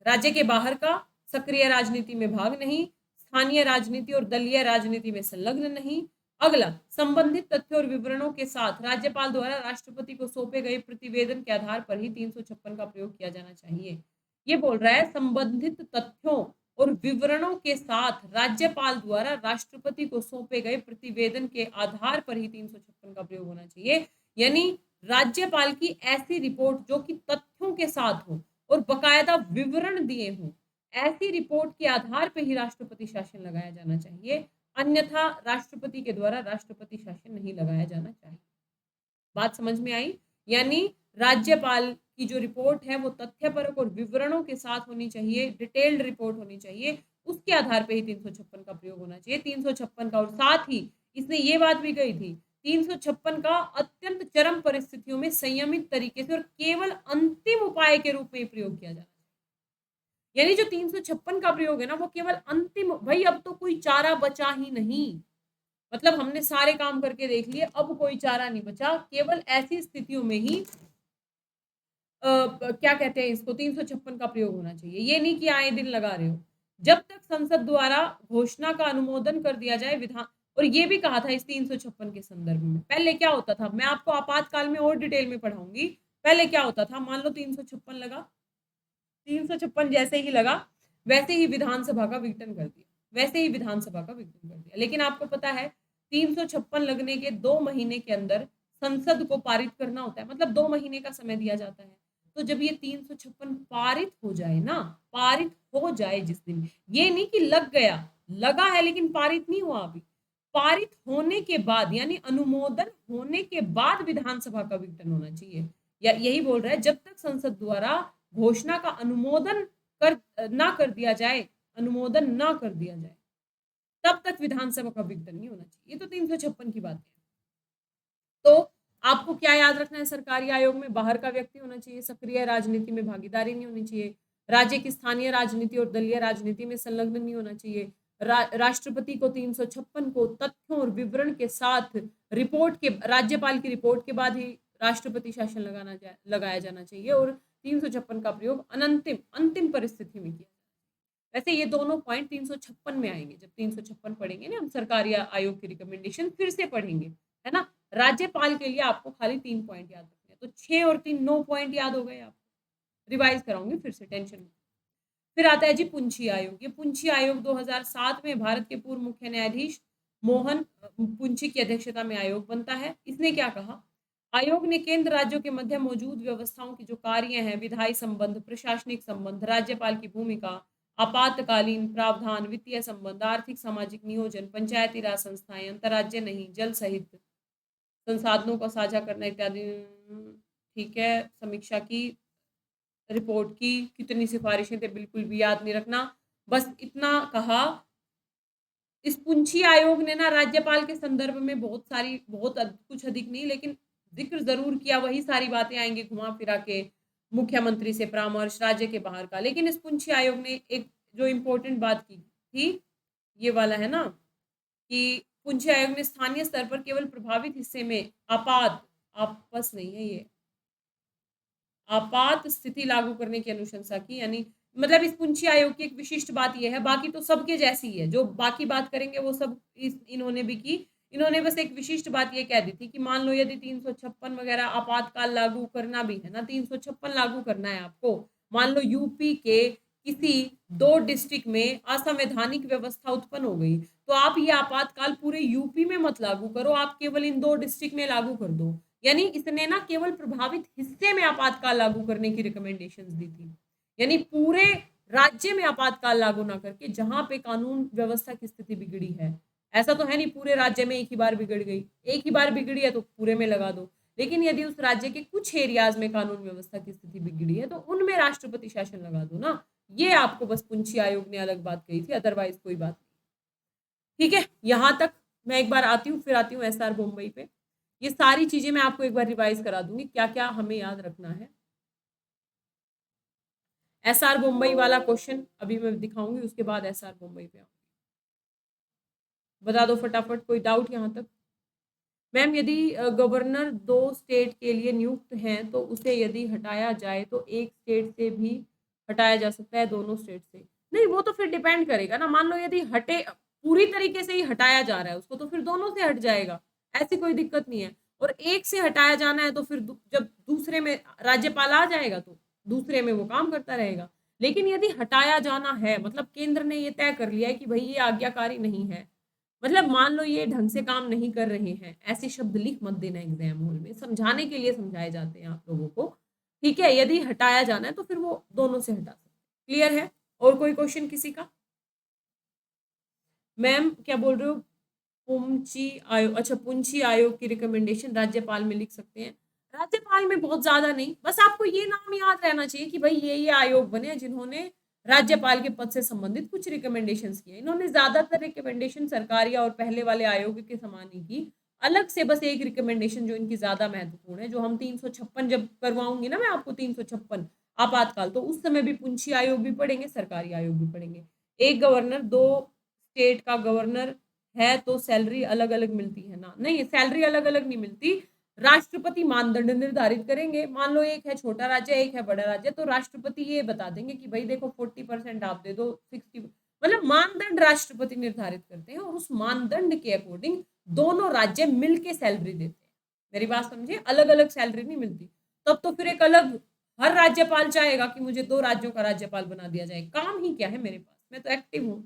राज्य के बाहर का, सक्रिय राजनीति में भाग नहीं, स्थानीय राजनीति और दलीय राजनीति में संलग्न नहीं। अगला, संबंधित तथ्यों और विवरणों के साथ राज्यपाल द्वारा राष्ट्रपति को सौंपे गए प्रतिवेदन के आधार पर ही 356 का प्रयोग किया जाना चाहिए। ये बोल रहा है संबंधित तथ्यों और विवरणों के साथ राज्यपाल द्वारा राष्ट्रपति को सौंपे गए प्रतिवेदन के आधार पर ही 356 का प्रयोग होना चाहिए। यानी राज्यपाल की ऐसी रिपोर्ट जो कि तथ्यों के साथ हो और बकायदा विवरण दिए हों, ऐसी रिपोर्ट के आधार पर ही राष्ट्रपति शासन लगाया जाना चाहिए, अन्यथा राष्ट्रपति के द्वारा राष्ट्रपति शासन नहीं लगाया जाना चाहिए। बात समझ में आई? यानी राज्यपाल की जो रिपोर्ट है वो तथ्यपरक और विवरणों के साथ होनी चाहिए, डिटेल्ड रिपोर्ट होनी चाहिए, उसके आधार पे ही 356 का प्रयोग होना चाहिए। 356 का, और साथ ही इसने ये बात भी कही थी 356 का अत्यंत चरम परिस्थितियों में संयमित तरीके से और केवल अंतिम उपाय के रूप में प्रयोग किया जाना चाहिए। यानी जो 356 का प्रयोग है ना वो केवल अंतिम, भाई अब तो कोई चारा बचा ही नहीं, मतलब हमने सारे काम करके देख लिए, अब कोई चारा नहीं बचा, केवल ऐसी स्थितियों में ही क्या कहते हैं इसको 356 का प्रयोग होना चाहिए। ये नहीं कि आए दिन लगा रहे हो। जब तक संसद द्वारा घोषणा का अनुमोदन कर दिया जाए विधान, और ये भी कहा था इस 356 के संदर्भ में। पहले क्या होता था, मैं आपको आपातकाल में और डिटेल में पढ़ाऊंगी। पहले क्या होता था, मान लो 356 लगा, 356 जैसे ही लगा वैसे ही विधानसभा का विघटन कर दिया, वैसे ही विधानसभा का विघटन कर दिया। लेकिन आपको पता है 356 लगने के 2 महीने के अंदर संसद को पारित करना होता है, मतलब 2 महीने का समय दिया जाता है। तो जब ये 356 पारित हो जाए ना, पारित हो जाए जिस दिन, ये नहीं कि लग गया, लगा है लेकिन पारित नहीं हुआ अभी, पारित होने के बाद यानी अनुमोदन होने के बाद विधानसभा का विघटन होना चाहिए। या यही बोल रहा है जब तक संसद द्वारा घोषणा का अनुमोदन ना कर दिया जाए, अनुमोदन ना कर दिया जाए, तब तक विधानसभा का विघटन नहीं होना चाहिए। ये तो 356 की बात है। तो आपको क्या याद रखना है, सरकारी आयोग में बाहर का व्यक्ति होना चाहिए, सक्रिय राजनीति में भागीदारी नहीं होनी चाहिए, राज्य की स्थानीय राजनीति और दलीय राजनीति में संलग्न नहीं होना चाहिए, राष्ट्रपति को 356 को तथ्यों और विवरण के साथ रिपोर्ट के, राज्यपाल की रिपोर्ट के बाद ही राष्ट्रपति शासन लगाया जाना चाहिए, और 356 का प्रयोग अंतिम परिस्थिति में किया। वैसे ये दोनों पॉइंट 356 में आएंगे, जब 356 पढ़ेंगे ना हम सरकारी आयोग की रिकमेंडेशन फिर से पढ़ेंगे, है ना। राज्यपाल के लिए आपको खाली 3 पॉइंट याद रखने हैं, तो 6 और 3 9 पॉइंट याद हो गए आपको। रिवाइज कराऊंगी फिर से, टेंशन मत। फिर आता है जी पुंछी आयोग। ये पुंछी आयोग 2007 में भारत के पूर्व मुख्य न्यायाधीश मोहन पुंछी की अध्यक्षता में आयोग बनता है। इसने क्या कहा, आयोग ने केंद्र राज्यों के मध्य मौजूद व्यवस्थाओं की जो कार्य हैं, विधायी संबंध, प्रशासनिक संबंध, राज्यपाल की भूमिका, आपातकालीन प्रावधान, वित्तीय संबंध, आर्थिक सामाजिक नियोजन, पंचायती राज संस्थाएं, अंतर्राज्य नहीं, जल सहित संसाधनों को साझा करना इत्यादि, ठीक है, समीक्षा की, रिपोर्ट की, कितनी सिफारिशें थे बिल्कुल भी याद नहीं रखना, बस इतना कहा। इस पुंछी आयोग ने ना राज्यपाल के संदर्भ में बहुत कुछ अधिक नहीं लेकिन जिक्र जरूर किया, वही सारी बातें आएंगी घुमा फिरा के, मुख्यमंत्री से परामर्श, राज्य के बाहर का। लेकिन इस पुंछी आयोग ने एक जो इम्पोर्टेंट बात की थी, ये वाला है ना, कि पुंछी आयोग ने स्थानीय स्तर पर केवल प्रभावित हिस्से में आपस नहीं है ये, आपात स्थिति लागू करने की अनुशंसा की। यानी मतलब इस पुंछी आयोग की एक विशिष्ट बात यह है, बाकी तो सबके जैसी है, जो बाकी बात करेंगे वो सब इन्होंने भी की। इन्होंने बस एक विशिष्ट बात ये कह दी थी कि मान लो यदि 356 वगैरह आपातकाल लागू करना भी है ना, 356 लागू करना है आपको, मान लो यूपी के किसी 2 डिस्ट्रिक्ट में असंवैधानिक व्यवस्था उत्पन्न हो गई, तो आप ये आपातकाल पूरे यूपी में मत लागू करो, आप केवल इन 2 डिस्ट्रिक्ट में लागू कर दो। यानी इसने ना केवल प्रभावित हिस्से में आपातकाल लागू करने की रिकमेंडेशंस दी थी, यानी पूरे राज्य में आपातकाल लागू ना करके जहां पे कानून व्यवस्था की स्थिति बिगड़ी है। ऐसा तो है नहीं पूरे राज्य में एक ही बार बिगड़ गई, एक ही बार बिगड़ी है तो पूरे में लगा दो, लेकिन यदि उस राज्य के कुछ एरियाज में कानून व्यवस्था की स्थिति बिगड़ी है तो उनमें राष्ट्रपति शासन लगा दो ना। ये आपको बस पुंछी आयोग ने अलग बात कही थी, अदरवाइज कोई बात नहीं। ठीक है, यहां तक मैं एक बार आती हूँ, फिर आती हूँ एसआर मुंबई पे। ये सारी चीजें मैं आपको एक बार रिवाइज करा दूंगी, क्या क्या हमें याद रखना है। एसआर मुंबई वाला क्वेश्चन अभी मैं दिखाऊंगी, उसके बाद एसआर मुंबई पे आऊंगी। बता दो फटाफट, कोई डाउट यहां तक। मैम यदि गवर्नर 2 स्टेट के लिए नियुक्त हैं, तो उसे यदि हटाया जाए तो एक स्टेट से भी हटाया जा सकता है, दोनों स्टेट से? नहीं, वो तो फिर डिपेंड करेगा ना, मान लो यदि पूरी तरीके से ही हटाया जा रहा है उसको, तो फिर दोनों से हट जाएगा, ऐसी कोई दिक्कत नहीं है। और एक से हटाया जाना है तो फिर जब दूसरे में राज्यपाल आ जाएगा तो दूसरे में वो काम करता रहेगा। लेकिन यदि हटाया जाना है, मतलब केंद्र ने ये तय कर लिया है कि भई ये आज्ञाकारी नहीं है, मतलब मान लो ये ढंग से काम नहीं कर रहे हैं, ऐसे शब्द लिख मत देना एग्जाम हॉल में, समझाने के लिए समझाए जाते हैं आप लोगों को। ठीक है, यदि हटाया जाना है तो फिर वो दोनों से हटा सकते हैं। क्लियर है? और कोई क्वेश्चन किसी का? मैम क्या बोल रहे हो? पुंची आयोग, अच्छा पुंची आयोग की रिकमेंडेशन राज्यपाल में लिख सकते हैं। राज्यपाल में बहुत ज्यादा नहीं, बस आपको ये नाम याद रहना चाहिए कि भाई ये आयोग बने हैं जिन्होंने राज्यपाल के पद से संबंधित कुछ रिकमेंडेशंस किए। इन्होंने ज्यादातर रिकमेंडेशन सरकारी और पहले वाले आयोग के समान ही की। अलग से बस एक रिकमेंडेशन जो इनकी ज्यादा महत्वपूर्ण है, जो हम 356 जब करवाऊंगी ना मैं आपको 356 आपातकाल, तो उस समय भी पुंछी आयोग भी पढ़ेंगे, सरकारी आयोग भी पढ़ेंगे। एक गवर्नर, दो स्टेट का गवर्नर है तो सैलरी अलग अलग मिलती है ना? नहीं, सैलरी अलग अलग नहीं मिलती। राष्ट्रपति मानदंड निर्धारित करेंगे, मान लो एक है छोटा राज्य, एक है बड़ा राज्य, तो राष्ट्रपति ये बता देंगे कि भाई देखो 40% आप दे दो, 60, मतलब मानदंड राष्ट्रपति निर्धारित करते हैं और उस मानदंड के अकॉर्डिंग दोनों राज्य मिलके सैलरी देते हैं। मेरी बात समझे, अलग अलग सैलरी नहीं मिलती। तब तो फिर एक अलग, हर राज्यपाल चाहेगा कि मुझे 2 राज्यों का राज्यपाल बना दिया जाए, काम ही क्या है मेरे पास, मैं तो एक्टिव हूँ,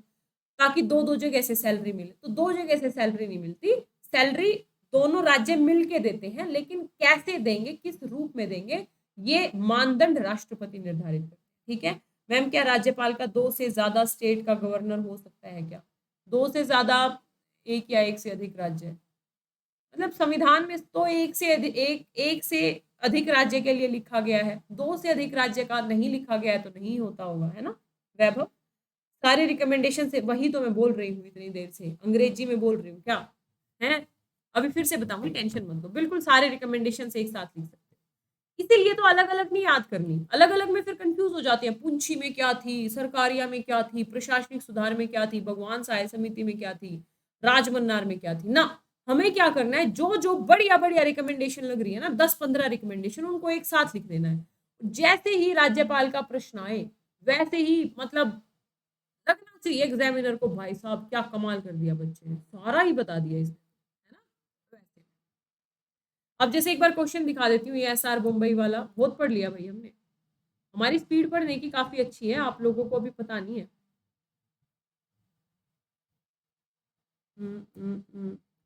ताकि दो दो जगह से सैलरी मिले। तो दो जगह से सैलरी नहीं मिलती, सैलरी दोनों राज्य मिलके देते हैं, लेकिन कैसे देंगे, किस रूप में देंगे, ये मानदंड राष्ट्रपति निर्धारित करते हैं। ठीक है मैम, क्या राज्यपाल का 2 से ज्यादा स्टेट का गवर्नर हो सकता है क्या? 2 से ज्यादा, एक या एक से अधिक राज्य, मतलब संविधान में तो एक से अधिक राज्य के लिए लिखा गया है, 2 से अधिक राज्य का नहीं लिखा गया है, तो नहीं होता होगा, है ना वैभव? सारे रिकमेंडेशन से वही तो मैं बोल रही हूँ इतनी देर से, अंग्रेजी में बोल रही हूँ क्या है? अभी फिर से बताऊंगी, टेंशन मत लो, बिल्कुल सारे रिकमेंडेशन से एक साथ लिख सकते हैं। इसीलिए तो अलग अलग नहीं याद करनी, अलग अलग में फिर कंफ्यूज हो जाते हैं, पुंछी में क्या थी, सरकारिया में क्या थी, प्रशासनिक सुधार में क्या थी, भगवान सहाय समिति में क्या थी, राजमन्नार में क्या थी ना। हमें क्या करना है, जो जो बढ़िया बढ़िया रिकमेंडेशन लग रही है ना, 10-15 रिकमेंडेशन, उनको एक साथ लिख देना है। जैसे ही राज्यपाल का प्रश्न आए वैसे ही, मतलब लगना चाहिए एग्जामिनर को, भाई साहब क्या कमाल कर दिया बच्चे ने, सारा ही बता दिया इसने, है ना? वैसे। अब जैसे एक बार क्वेश्चन दिखा देती हूँ, ये एसआर मुंबई वाला बहुत पढ़ लिया भाई हमने, हमारी स्पीड पढ़ने की काफी अच्छी है, आप लोगों को अभी पता नहीं है।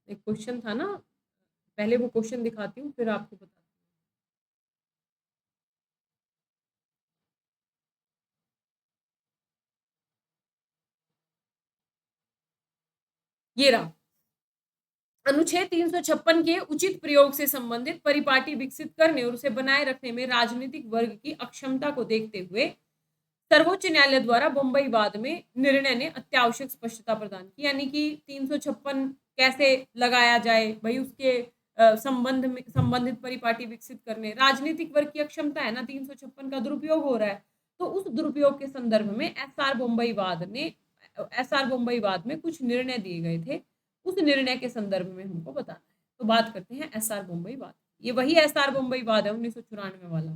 एक क्वेश्चन था ना, पहले वो क्वेश्चन दिखाती हूँ फिर आपको बता। ये रहा, अनुच्छेद 356 के उचित प्रयोग से संबंधित परिपाटी विकसित करने और उसे बनाए रखने में राजनीतिक वर्ग की अक्षमता को देखते हुए सर्वोच्च न्यायालय द्वारा बम्बई वाद में निर्णय ने अत्यावश्यक स्पष्टता प्रदान की, यानी कि 356 कैसे लगाया जाए भाई, उसके संबंध में संबंधित परिपाटी विकसित करने, राजनीतिक वर्ग की अक्षमता है ना, 356 का दुरुपयोग हो रहा है, तो उस दुरुपयोग के संदर्भ में एस आर बम्बई वाद में कुछ निर्णय दिए गए थे, उस निर्णय के संदर्भ में हमको बताना है। तो बात करते हैं एस आर बम्बई वाद, ये वही एस आर बम्बई वाद है 1994 वाला,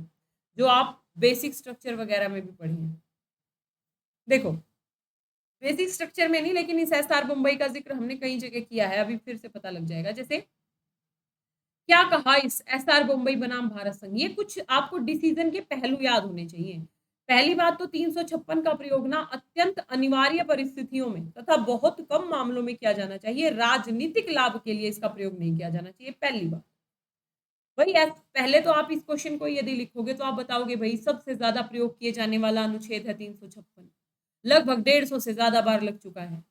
जो आप बेसिक स्ट्रक्चर वगैरह में भी पढ़ी हैं। देखो, बेसिक स्ट्रक्चर में नहीं, लेकिन इस एसआर मुंबई का जिक्र हमने कई जगह किया है, अभी फिर से पता लग जाएगा। जैसे क्या कहा इस एसआर मुंबई बनाम भारत संघ, ये कुछ आपको डिसीजन के पहलू याद होने चाहिए। पहली बात तो 356 का प्रयोग ना अत्यंत अनिवार्य परिस्थितियों में तथा बहुत कम मामलों में किया जाना चाहिए, राजनीतिक लाभ के लिए इसका प्रयोग नहीं किया जाना चाहिए, पहली बात। भाई पहले तो आप इस क्वेश्चन को यदि लिखोगे तो आप बताओगे भाई सबसे ज्यादा प्रयोग किए जाने वाला अनुच्छेद है 356, लगभग 150 से ज्यादा बार लग चुका है।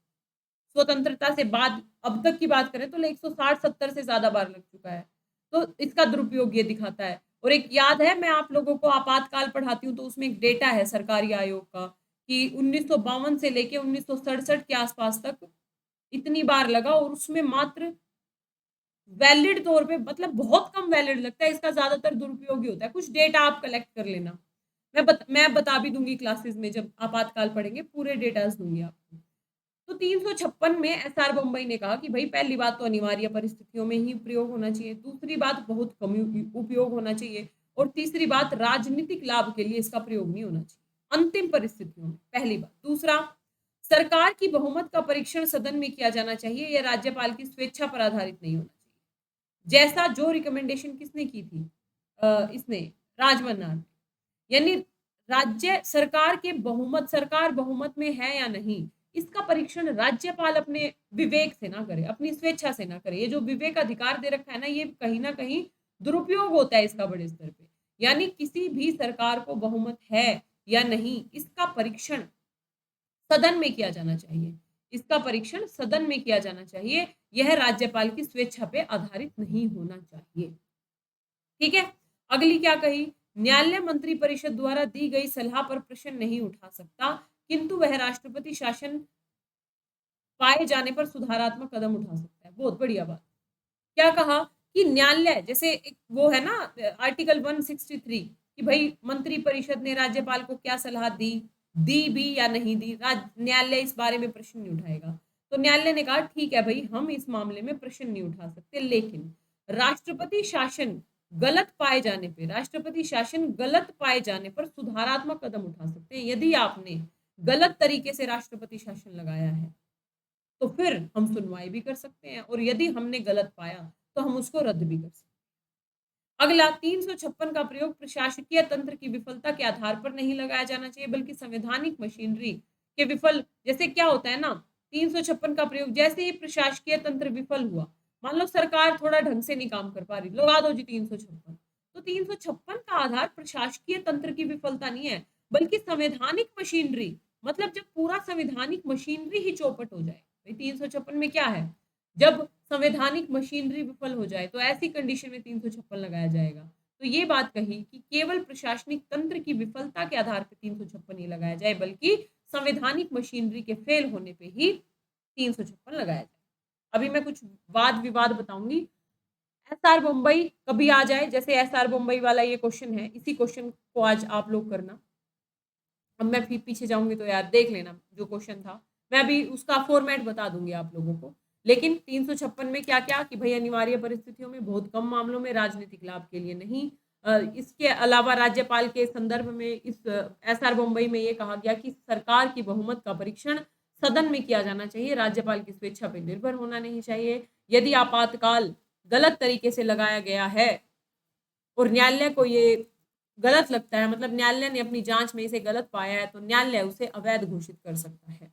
स्वतंत्रता से बाद अब तक की बात करें तो 160-70 से ज्यादा बार लग चुका है, तो इसका दुरुपयोग ये दिखाता है। और एक याद है, मैं आप लोगों को आपातकाल पढ़ाती हूँ तो उसमें एक डेटा है सरकारी आयोग का कि 1952 से लेके 1967 के आसपास तक इतनी बार लगा, और उसमें मात्र वैलिड तौर पे, मतलब बहुत कम वैलिड लगता है, इसका ज्यादातर दुरुपयोग ही होता है। कुछ डेटा आप कलेक्ट कर लेना, मैं बता भी दूंगी क्लासेस में, जब आपातकाल पढ़ेंगे पूरे डेटास दूंगी आपको। तो 356 में एसआर बम्बई ने कहा कि भाई पहली बात तो अनिवार्य परिस्थितियों में ही प्रयोग होना चाहिए, दूसरी बात बहुत कम उपयोग होना चाहिए, और तीसरी बात राजनीतिक लाभ के लिए इसका प्रयोग नहीं होना चाहिए अंतिम परिस्थितियों में, पहली बात। दूसरा, सरकार की बहुमत का परीक्षण सदन में किया जाना चाहिए, यह राज्यपाल की स्वेच्छा पर आधारित नहीं होना चाहिए, जैसा जो रिकमेंडेशन किसने की थी, इसने, राजमन्ना ने। यानी राज्य सरकार के बहुमत, सरकार बहुमत में है या नहीं, इसका परीक्षण राज्यपाल अपने विवेक से ना करे, अपनी स्वेच्छा से ना करे। ये जो विवेक अधिकार दे रखा है ना, ये कहीं ना कहीं दुरुपयोग होता है इसका बड़े स्तर पे। यानी किसी भी सरकार को बहुमत है या नहीं, इसका परीक्षण सदन में किया जाना चाहिए, इसका परीक्षण सदन में किया जाना चाहिए। यह राज्यपाल की स्वेच्छा पे आधारित नहीं होना चाहिए। ठीक है, अगली क्या कही, न्यायालय मंत्री परिषद द्वारा दी गई सलाह पर प्रश्न नहीं उठा सकता, किंतु वह राष्ट्रपति शासन पाए जाने पर सुधारात्मक कदम उठा सकता है। बहुत बढ़िया बात। क्या कहा कि न्यायालय, जैसे एक वो है ना आर्टिकल 163 कि भाई मंत्री परिषद ने राज्यपाल को क्या सलाह दी, दी भी या नहीं दी, न्यायालय इस बारे में प्रश्न नहीं उठाएगा। तो न्यायालय ने कहा ठीक है भाई, हम इस मामले में प्रश्न नहीं उठा सकते, लेकिन राष्ट्रपति शासन गलत पाए जाने पे, राष्ट्रपति शासन गलत पाए जाने पर सुधारात्मक कदम उठा सकते हैं। यदि आपने गलत तरीके से राष्ट्रपति शासन लगाया है तो फिर हम सुनवाई भी कर सकते हैं, और यदि हमने गलत पाया तो हम उसको रद्द भी कर सकते हैं। अगला, 356 का प्रयोग प्रशासकीय तंत्र की विफलता के आधार पर नहीं लगाया जाना चाहिए, बल्कि संवैधानिक मशीनरी के विफल, जैसे क्या होता है ना, 356 का प्रयोग जैसे ही प्रशासकीय तंत्र विफल हुआ, मान लो सरकार थोड़ा ढंग से नहीं काम कर पा रही, लगा दो जी 356। तो 356 का आधार प्रशासकीय तंत्र की विफलता नहीं है, बल्कि संवैधानिक मशीनरी, मतलब जब पूरा संवैधानिक मशीनरी ही चौपट हो जाए। 356 में क्या है, जब संवैधानिक मशीनरी विफल हो जाए तो ऐसी कंडीशन में 356 लगाया जाएगा। तो ये बात कही कि केवल प्रशासनिक तंत्र की विफलता के आधार पर 356 नहीं लगाया जाए, बल्कि संवैधानिक मशीनरी के फेल होने पे ही 356 लगाया जाए। अभी मैं कुछ वाद विवाद बताऊंगी। एसआर मुंबई कभी आ जाए, जैसे एसआर मुंबई वाला ये क्वेश्चन है, इसी क्वेश्चन को आज आप लोग करना। अब मैं फिर पीछे जाऊंगी तो यार देख लेना जो क्वेश्चन था, मैं अभी उसका फॉर्मेट बता दूंगी आप लोगों को। लेकिन 356 में क्या क्या कि भाई अनिवार्य परिस्थितियों में, बहुत कम मामलों में, राजनीतिक लाभ के लिए नहीं। इसके अलावा राज्यपाल के संदर्भ में इस एसआर मुंबई में ये कहा गया कि सरकार की बहुमत का परीक्षण सदन में किया जाना चाहिए, राज्यपाल की स्वेच्छा पर निर्भर होना नहीं चाहिए। यदि आपातकाल गलत तरीके से लगाया गया है और न्यायालय को ये गलत लगता है, मतलब न्यायालय ने अपनी जांच में इसे गलत पाया है, तो न्यायालय उसे अवैध घोषित कर सकता है।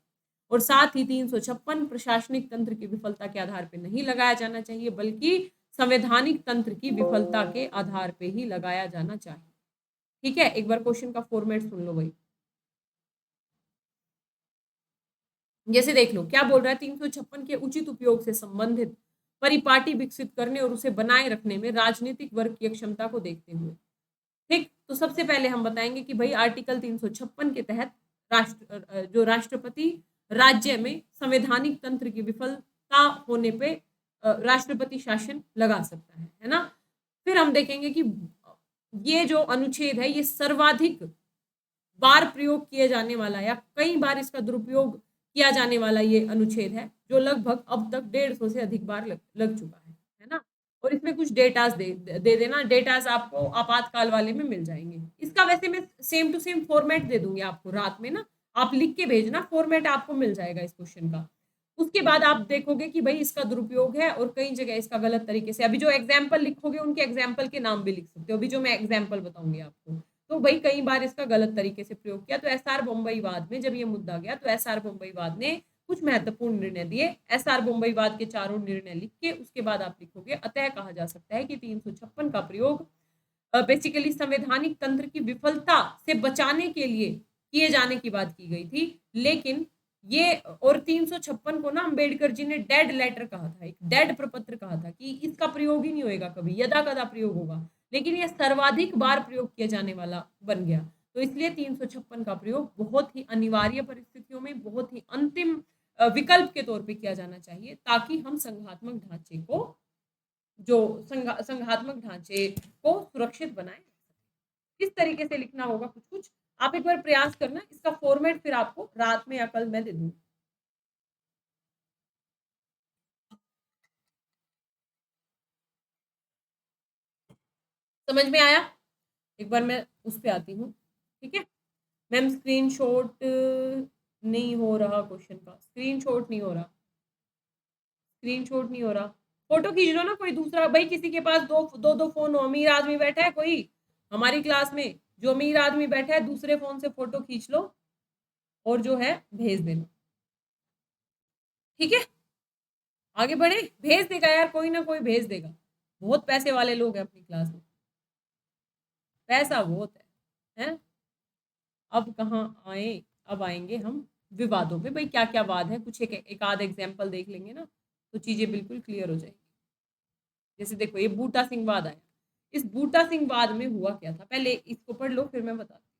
और साथ ही 356 प्रशासनिक तंत्र की विफलता के आधार पर नहीं लगाया जाना चाहिए, बल्कि संवैधानिक तंत्र की विफलता के आधार पर ही लगाया जाना चाहिए। ठीक है, एक बार क्वेश्चन का फॉर्मेट सुन लो भाई। जैसे देख लो क्या बोल रहा है, 356 के उचित उपयोग से संबंधित परिपाटी विकसित करने और उसे बनाए रखने में राजनीतिक वर्ग की क्षमता को देखते हुए। ठीक, तो सबसे पहले हम बताएंगे कि भाई आर्टिकल 356 के तहत जो राष्ट्रपति राज्य में संवैधानिक तंत्र की विफलता होने पे राष्ट्रपति शासन लगा सकता है ना। फिर हम देखेंगे कि ये जो अनुच्छेद है ये सर्वाधिक बार प्रयोग किए जाने वाला या कई बार इसका दुरुपयोग किया जाने वाला ये अनुच्छेद है, जो लगभग अब तक 150 से अधिक बार लग चुका है ना। और इसमें कुछ डेटास दे देना, डेटास आपको आपातकाल वाले में मिल जाएंगे। इसका वैसे मैं सेम टू सेम फॉर्मेट दे दूंगी आपको रात में ना, आप लिख के भेजना, फॉर्मेट आपको मिल जाएगा इस क्वेश्चन का। उसके बाद आप देखोगे कि भाई इसका दुरुपयोग है और कई जगह इसका गलत तरीके से, अभी जो एग्जाम्पल लिखोगे उनके एग्जाम्पल के नाम भी लिख सकते हो, अभी जो मैं एग्जाम्पल बताऊंगी आपको। तो भाई कई बार इसका गलत तरीके से प्रयोग किया। तो एसआर मुंबई वाद में जब ये मुद्दा गया तो एसआर मुंबई वाद ने कुछ महत्वपूर्ण निर्णय दिए। एसआर मुंबई वाद के चारों निर्णय लिख के उसके बाद आप लिखोगे, अतः कहा जा सकता है कि 356 का प्रयोग बेसिकली संवैधानिक तंत्र की विफलता से बचाने के लिए किए जाने की बात की गई थी। लेकिन ये और 356 को ना अम्बेडकर जी ने डेड लेटर कहा था, एक डेड प्रपत्र कहा था कि इसका प्रयोग ही नहीं होगा कभी, यदा कदा प्रयोग होगा। लेकिन यह सर्वाधिक बार प्रयोग किया जाने वाला बन गया, तो इसलिए 356 का प्रयोग बहुत ही अनिवार्य परिस्थितियों में, बहुत ही अंतिम विकल्प के तौर पे किया जाना चाहिए, ताकि हम संघात्मक ढांचे को जो संघात्मक ढांचे को सुरक्षित बनाए। इस तरीके से लिखना होगा कुछ कुछ, आप एक बार प्रयास करना। इसका फॉर्मेट फिर आपको रात में या कल मैं दे दूंगी। समझ में आया? एक बार मैं उस पे आती हूँ, ठीक है मैम। स्क्रीनशॉट नहीं हो रहा क्वेश्चन का, स्क्रीनशॉट नहीं हो रहा, स्क्रीनशॉट नहीं हो रहा। फोटो खींच लो ना कोई दूसरा, भाई किसी के पास दो दो दो फोन हो, अमीर आदमी बैठा है कोई हमारी क्लास में, जो अमीर आदमी बैठा है दूसरे फोन से फोटो खींच लो और जो है भेज देना, ठीक है। आगे बढ़े, भेज देगा यार, कोई ना कोई भेज देगा। बहुत पैसे वाले लोग हैं अपनी क्लास में, पैसा बहुत है? अब कहाँ आए, अब आएंगे हम विवादों पे। भाई क्या क्या वाद है, कुछ एक आध एग्जाम्पल देख लेंगे ना तो चीजें बिल्कुल क्लियर हो जाएंगी। जैसे देखो ये बूटा सिंह वाद आया, इस बूटा सिंह वाद में हुआ क्या था, पहले इसको पढ़ लो फिर मैं बताती हूँ।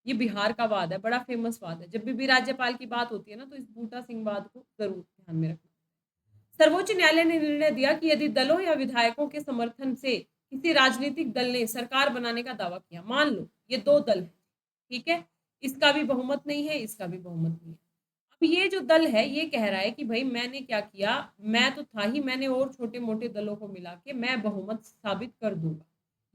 ये बिहार का वाद है, बड़ा फेमस वाद है। जब भी राज्यपाल की बात होती है ना तो इस बूटा सिंह वाद को जरूर ध्यान में रखना। सर्वोच्च न्यायालय ने निर्णय दिया कि यदि दलों या विधायकों के समर्थन से किसी राजनीतिक दल ने सरकार बनाने का दावा किया, मान लो ये दो दल है, ठीक है, इसका भी बहुमत नहीं है, इसका भी बहुमत नहीं है। अब ये जो दल है ये कह रहा है कि भाई मैंने क्या किया, मैं तो था ही, मैंने और छोटे मोटे दलों को मिला के मैं बहुमत साबित कर दूंगा।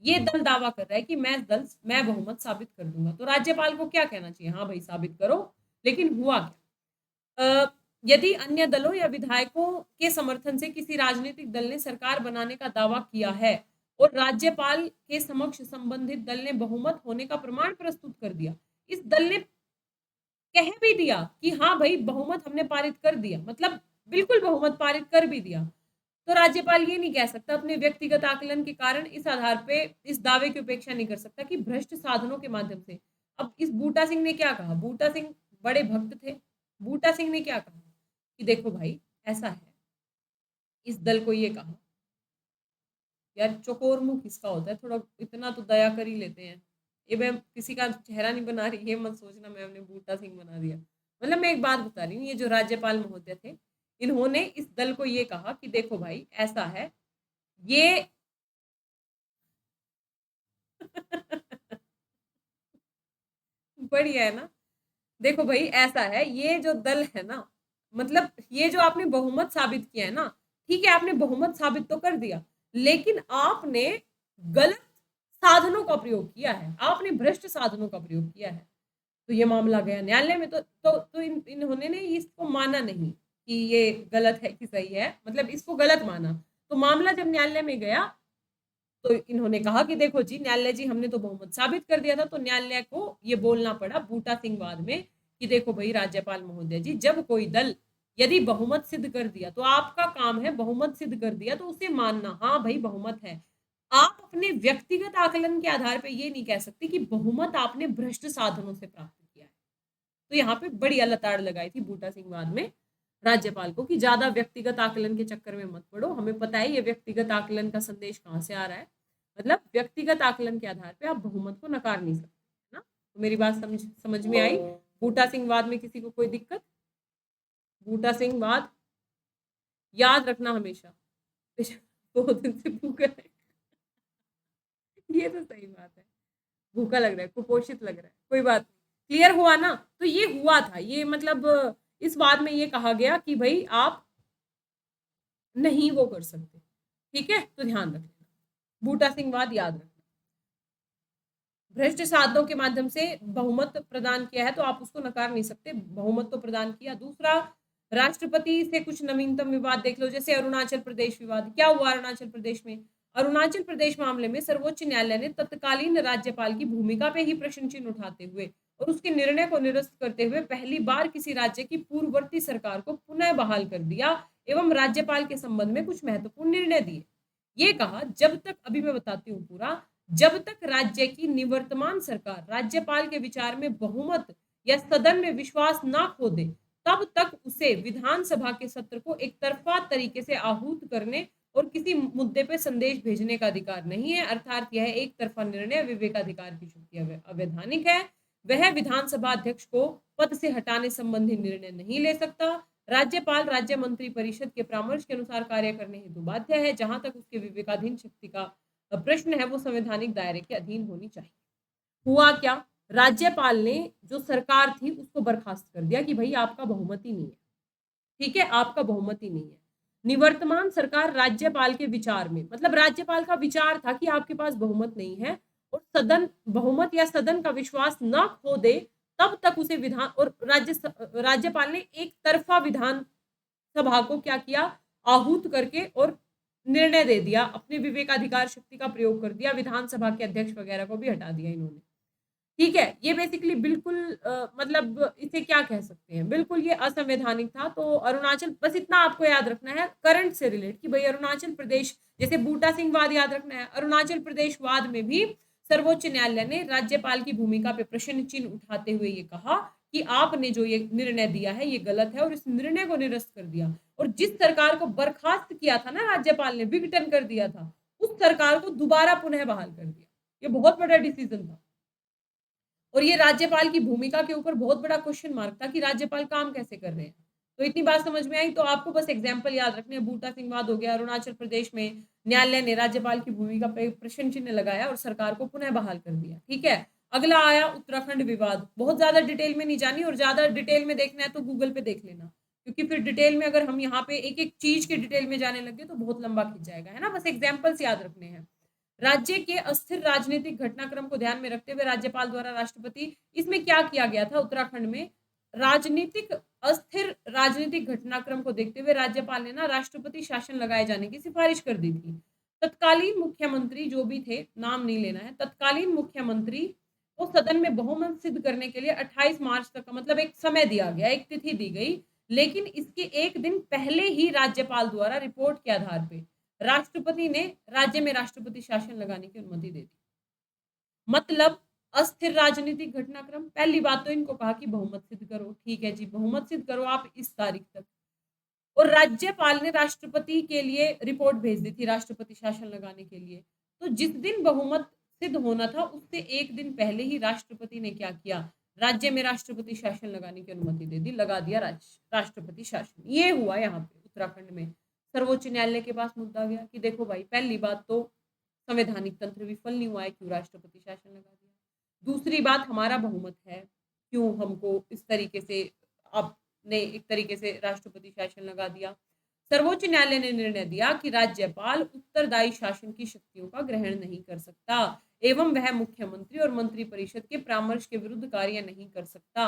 ये दल दावा कर रहा है कि मैं बहुमत साबित कर दूंगा। तो राज्यपाल को क्या कहना चाहिए, हाँ भाई साबित करो। लेकिन हुआ क्या, यदि अन्य दलों या विधायकों के समर्थन से किसी राजनीतिक दल ने सरकार बनाने का दावा किया है और राज्यपाल के समक्ष संबंधित दल ने बहुमत होने का प्रमाण प्रस्तुत कर दिया, इस दल ने कह भी दिया कि हाँ भाई बहुमत हमने पारित कर दिया, मतलब बिल्कुल बहुमत पारित कर भी दिया, तो राज्यपाल ये नहीं कह सकता अपने व्यक्तिगत आकलन के कारण इस आधार पे इस दावे की उपेक्षा नहीं कर सकता कि भ्रष्ट साधनों के माध्यम से। अब इस बूटा सिंह ने क्या कहा, बूटा सिंह बड़े भक्त थे, बूटा सिंह ने क्या कहा कि देखो भाई ऐसा है, इस दल को ये कहा, यार चकोर मुंह किसका होता है, थोड़ा इतना तो दया कर ही लेते हैं। ये मैं किसी का चेहरा नहीं बना रही, ये मत सोचना मैं हमने बूटा सिंह बना दिया। मतलब मैं एक बात बता रही हूँ, ये जो राज्यपाल महोदय थे इन्होंने इस दल को ये कहा कि देखो भाई ऐसा है, ये बढ़िया है ना। देखो भाई ऐसा है, ये जो दल है ना, मतलब ये जो आपने बहुमत साबित किया है ना, ठीक है आपने बहुमत साबित तो कर दिया, लेकिन आपने गलत साधनों का प्रयोग किया है, आपने भ्रष्ट साधनों का प्रयोग किया है। तो ये मामला गया न्यायालय में, तो इन्होंने ने इसको माना नहीं कि ये गलत है कि सही है, मतलब इसको गलत माना। तो मामला जब न्यायालय में गया तो इन्होंने कहा कि देखो जी न्यायालय जी हमने तो बहुमत साबित कर दिया था, तो न्यायालय को ये बोलना पड़ा बूटा सिंह वाद में कि देखो भाई राज्यपाल महोदय जी, जब कोई दल यदि बहुमत सिद्ध कर दिया तो आपका काम है बहुमत सिद्ध कर दिया तो उसे मानना, हाँ भाई बहुमत है। आप अपने व्यक्तिगत आकलन के आधार पर ये नहीं कह सकते कि बहुमत आपने भ्रष्ट साधनों से प्राप्त किया है। तो यहाँ पे बड़ी लताड़ लगाई थी बूटा सिंह वाद में राज्यपाल को कि ज्यादा व्यक्तिगत आकलन के चक्कर में मत पड़ो, हमें पता है ये व्यक्तिगत आकलन का संदेश कहाँ से आ रहा है, मतलब व्यक्तिगत आकलन के आधार पे आप बहुमत को नकार नहीं सकते, है ना। तो मेरी बात समझ में आई। बूटा सिंह वाद में किसी को कोई दिक्कत? बूटा सिंह वाद याद रखना हमेशा। 2 दिन से भूखा है, ये तो सही बात है, भूखा लग रहा है, कुपोषित लग रहा है, कोई बात नहीं, क्लियर हुआ ना। तो ये हुआ था, ये मतलब इस बात में ये कहा गया कि भाई आप नहीं वो कर सकते, ठीक है, तो ध्यान रखना बूटा सिंह वाद याद रखना। भ्रष्ट साधनों के माध्यम से बहुमत प्रदान किया है तो आप उसको नकार नहीं सकते, बहुमत तो प्रदान किया। दूसरा, राष्ट्रपति से कुछ नवीनतम विवाद देख लो, जैसे अरुणाचल प्रदेश विवाद। क्या हुआ अरुणाचल प्रदेश में? अरुणाचल प्रदेश मामले में सर्वोच्च न्यायालय ने तत्कालीन राज्यपाल की भूमिका पे ही प्रश्न चिन्ह उठाते हुए और उसके निर्णय को निरस्त करते हुए पहली बार किसी राज्य की पूर्ववर्ती सरकार को पुनः बहाल कर दिया एवं राज्यपाल के संबंध में कुछ महत्वपूर्ण निर्णय दिए। ये कहा जब तक, अभी मैं बताती हूँ पूरा, जब तक राज्य की निवर्तमान सरकार राज्यपाल के विचार में बहुमत या सदन में विश्वास ना खो दे तब तक उसे विधानसभा के सत्र को एक तरफा तरीके से आहूत करने और किसी मुद्दे पे संदेश भेजने का अधिकार नहीं है, अर्थात यह एक तरफा निर्णय विवेकाधिकार की शक्ति अवैधानिक है। वह विधानसभा अध्यक्ष को पद से हटाने संबंधी निर्णय नहीं ले सकता। राज्यपाल राज्य मंत्री परिषद के परामर्श के अनुसार कार्य करने हेतु बाध्य है। जहां तक उसके विवेकाधीन शक्ति का प्रश्न है वो संवैधानिक दायरे के अधीन होनी चाहिए। हुआ क्या, राज्यपाल ने जो सरकार थी उसको बर्खास्त कर दिया कि भाई आपका बहुमत ही नहीं है, ठीक है, आपका बहुमत ही नहीं है। निवर्तमान सरकार राज्यपाल के विचार में, मतलब राज्यपाल का विचार था कि आपके पास बहुमत नहीं है और सदन बहुमत या सदन का विश्वास न खो दे तब तक उसे विधान और राज्यपाल ने एक तरफा विधान सभा को क्या किया, आहूत करके और निर्णय दे दिया, अपने विवेकाधिकार शक्ति का प्रयोग कर दिया, विधानसभा के अध्यक्ष वगैरह को भी हटा दिया इन्होंने। ठीक है, ये बेसिकली बिल्कुल मतलब इसे क्या कह सकते हैं, बिल्कुल ये असंवैधानिक था। तो अरुणाचल, बस इतना आपको याद रखना है करंट से रिलेट कि भाई अरुणाचल प्रदेश, जैसे बूटा सिंह वाद याद रखना है, अरुणाचल प्रदेश वाद में भी सर्वोच्च न्यायालय ने राज्यपाल की भूमिका पे प्रश्न चिन्ह उठाते हुए ये कहा कि आपने जो ये निर्णय दिया है ये गलत है और इस निर्णय को निरस्त कर दिया। और जिस सरकार को बर्खास्त किया था ना राज्यपाल ने, विघटन कर दिया था, उस सरकार को दोबारा पुनः बहाल कर दिया। ये बहुत बड़ा डिसीजन था और ये राज्यपाल की भूमिका के ऊपर बहुत बड़ा क्वेश्चन मार्क था कि राज्यपाल काम कैसे कर रहे हैं। तो इतनी बात समझ में आई। तो आपको बस एग्जाम्पल याद रखने हैं, बूटा सिंह वाद हो गया, अरुणाचल प्रदेश में न्यायालय ने राज्यपाल की भूमिका पर प्रश्न चिन्ह लगाया और सरकार को पुनः बहाल कर दिया। ठीक है, अगला आया उत्तराखंड विवाद। बहुत ज्यादा डिटेल में नहीं जानी, और ज्यादा डिटेल में देखना है तो गूगल पे देख लेना, क्योंकि फिर डिटेल में अगर हम यहाँ पे एक एक चीज के डिटेल में जाने लगे तो बहुत लंबा खिंच जाएगा, है ना। बस एग्जाम्पल्स याद रखने हैं। राज्य के अस्थिर राजनीतिक घटनाक्रम को ध्यान में रखते हुए राज्यपाल द्वारा राष्ट्रपति, इसमें क्या किया गया था उत्तराखंड में, राजनीतिक अस्थिर राजनीतिक घटनाक्रम को देखते हुए राज्यपाल ने ना राष्ट्रपति शासन लगाए जाने की सिफारिश कर दी थी। तत्कालीन मुख्यमंत्री जो भी थे, नाम नहीं लेना है, तत्कालीन मुख्यमंत्री को सदन में बहुमत सिद्ध करने के लिए 28 मार्च तक का, मतलब एक समय दिया गया, एक तिथि दी गई, लेकिन इसके एक दिन पहले ही राज्यपाल द्वारा रिपोर्ट के आधार पर राष्ट्रपति ने राज्य में राष्ट्रपति शासन लगाने की अनुमति दे दी। मतलब अस्थिर राजनीतिक घटनाक्रम, पहली बात तो इनको कहा कि बहुमत सिद्ध करो, ठीक है जी, बहुमत सिद्ध करो आप इस तारीख तक, और राज्यपाल ने राष्ट्रपति के लिए रिपोर्ट भेज दी थी राष्ट्रपति शासन लगाने के लिए। तो जिस दिन बहुमत सिद्ध होना था उससे एक दिन पहले ही राष्ट्रपति ने क्या किया, राज्य में राष्ट्रपति शासन लगाने की अनुमति दे दी, लगा दिया राष्ट्रपति शासन। ये हुआ यहाँ पे उत्तराखंड में। सर्वोच्च न्यायालय के पास मुद्दा गया कि देखो भाई, पहली बात तो संवैधानिक तंत्र विफल नहीं हुआ है, क्यों राष्ट्रपति शासन लगा दिया। दूसरी बात, हमारा बहुमत है, क्यों हमको इस तरीके से आपने एक तरीके से राष्ट्रपति शासन लगा दिया। सर्वोच्च न्यायालय ने निर्णय दिया कि राज्यपाल उत्तरदायी शासन की शक्तियों का ग्रहण नहीं कर सकता एवं वह मुख्यमंत्री और मंत्रिपरिषद के परामर्श के विरुद्ध कार्य नहीं कर सकता।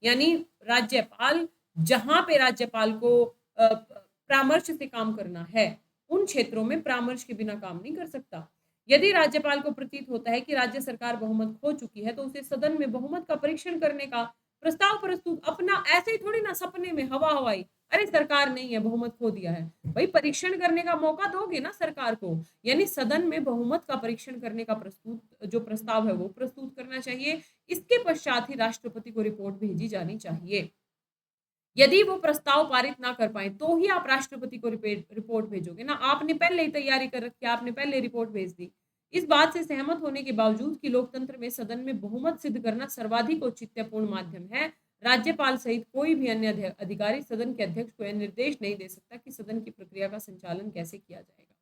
यानी राज्यपाल, जहां पे राज्यपाल को परामर्श से काम करना है, उन क्षेत्रों में परामर्श के बिना काम नहीं कर सकता। यदि राज्यपाल को प्रतीत होता है कि राज्य सरकार बहुमत खो चुकी है तो उसे सदन में बहुमत का परीक्षण करने का प्रस्ताव प्रस्तुत, अपना ऐसे ही थोड़ी ना सपने में हवा हवाई, अरे सरकार नहीं है, बहुमत खो दिया है, भाई परीक्षण करने का मौका दोगे ना सरकार को। यानी सदन में बहुमत का परीक्षण करने का प्रस्तुत जो प्रस्ताव है वो प्रस्तुत करना चाहिए। इसके पश्चात ही राष्ट्रपति को रिपोर्ट भेजी जानी चाहिए। यदि वो प्रस्ताव पारित ना कर पाए तो ही आप राष्ट्रपति को रिपोर्ट भेजोगे ना। आपने पहले ही तैयारी कर रखी है, आपने पहले रिपोर्ट भेज दी। इस बात से सहमत होने के बावजूद कि लोकतंत्र में सदन में बहुमत सिद्ध करना सर्वाधिक औचित्यपूर्ण माध्यम है, राज्यपाल सहित कोई भी अन्य अधिकारी सदन के अध्यक्ष को यह निर्देश नहीं दे सकता कि सदन की प्रक्रिया का संचालन कैसे किया जाएगा।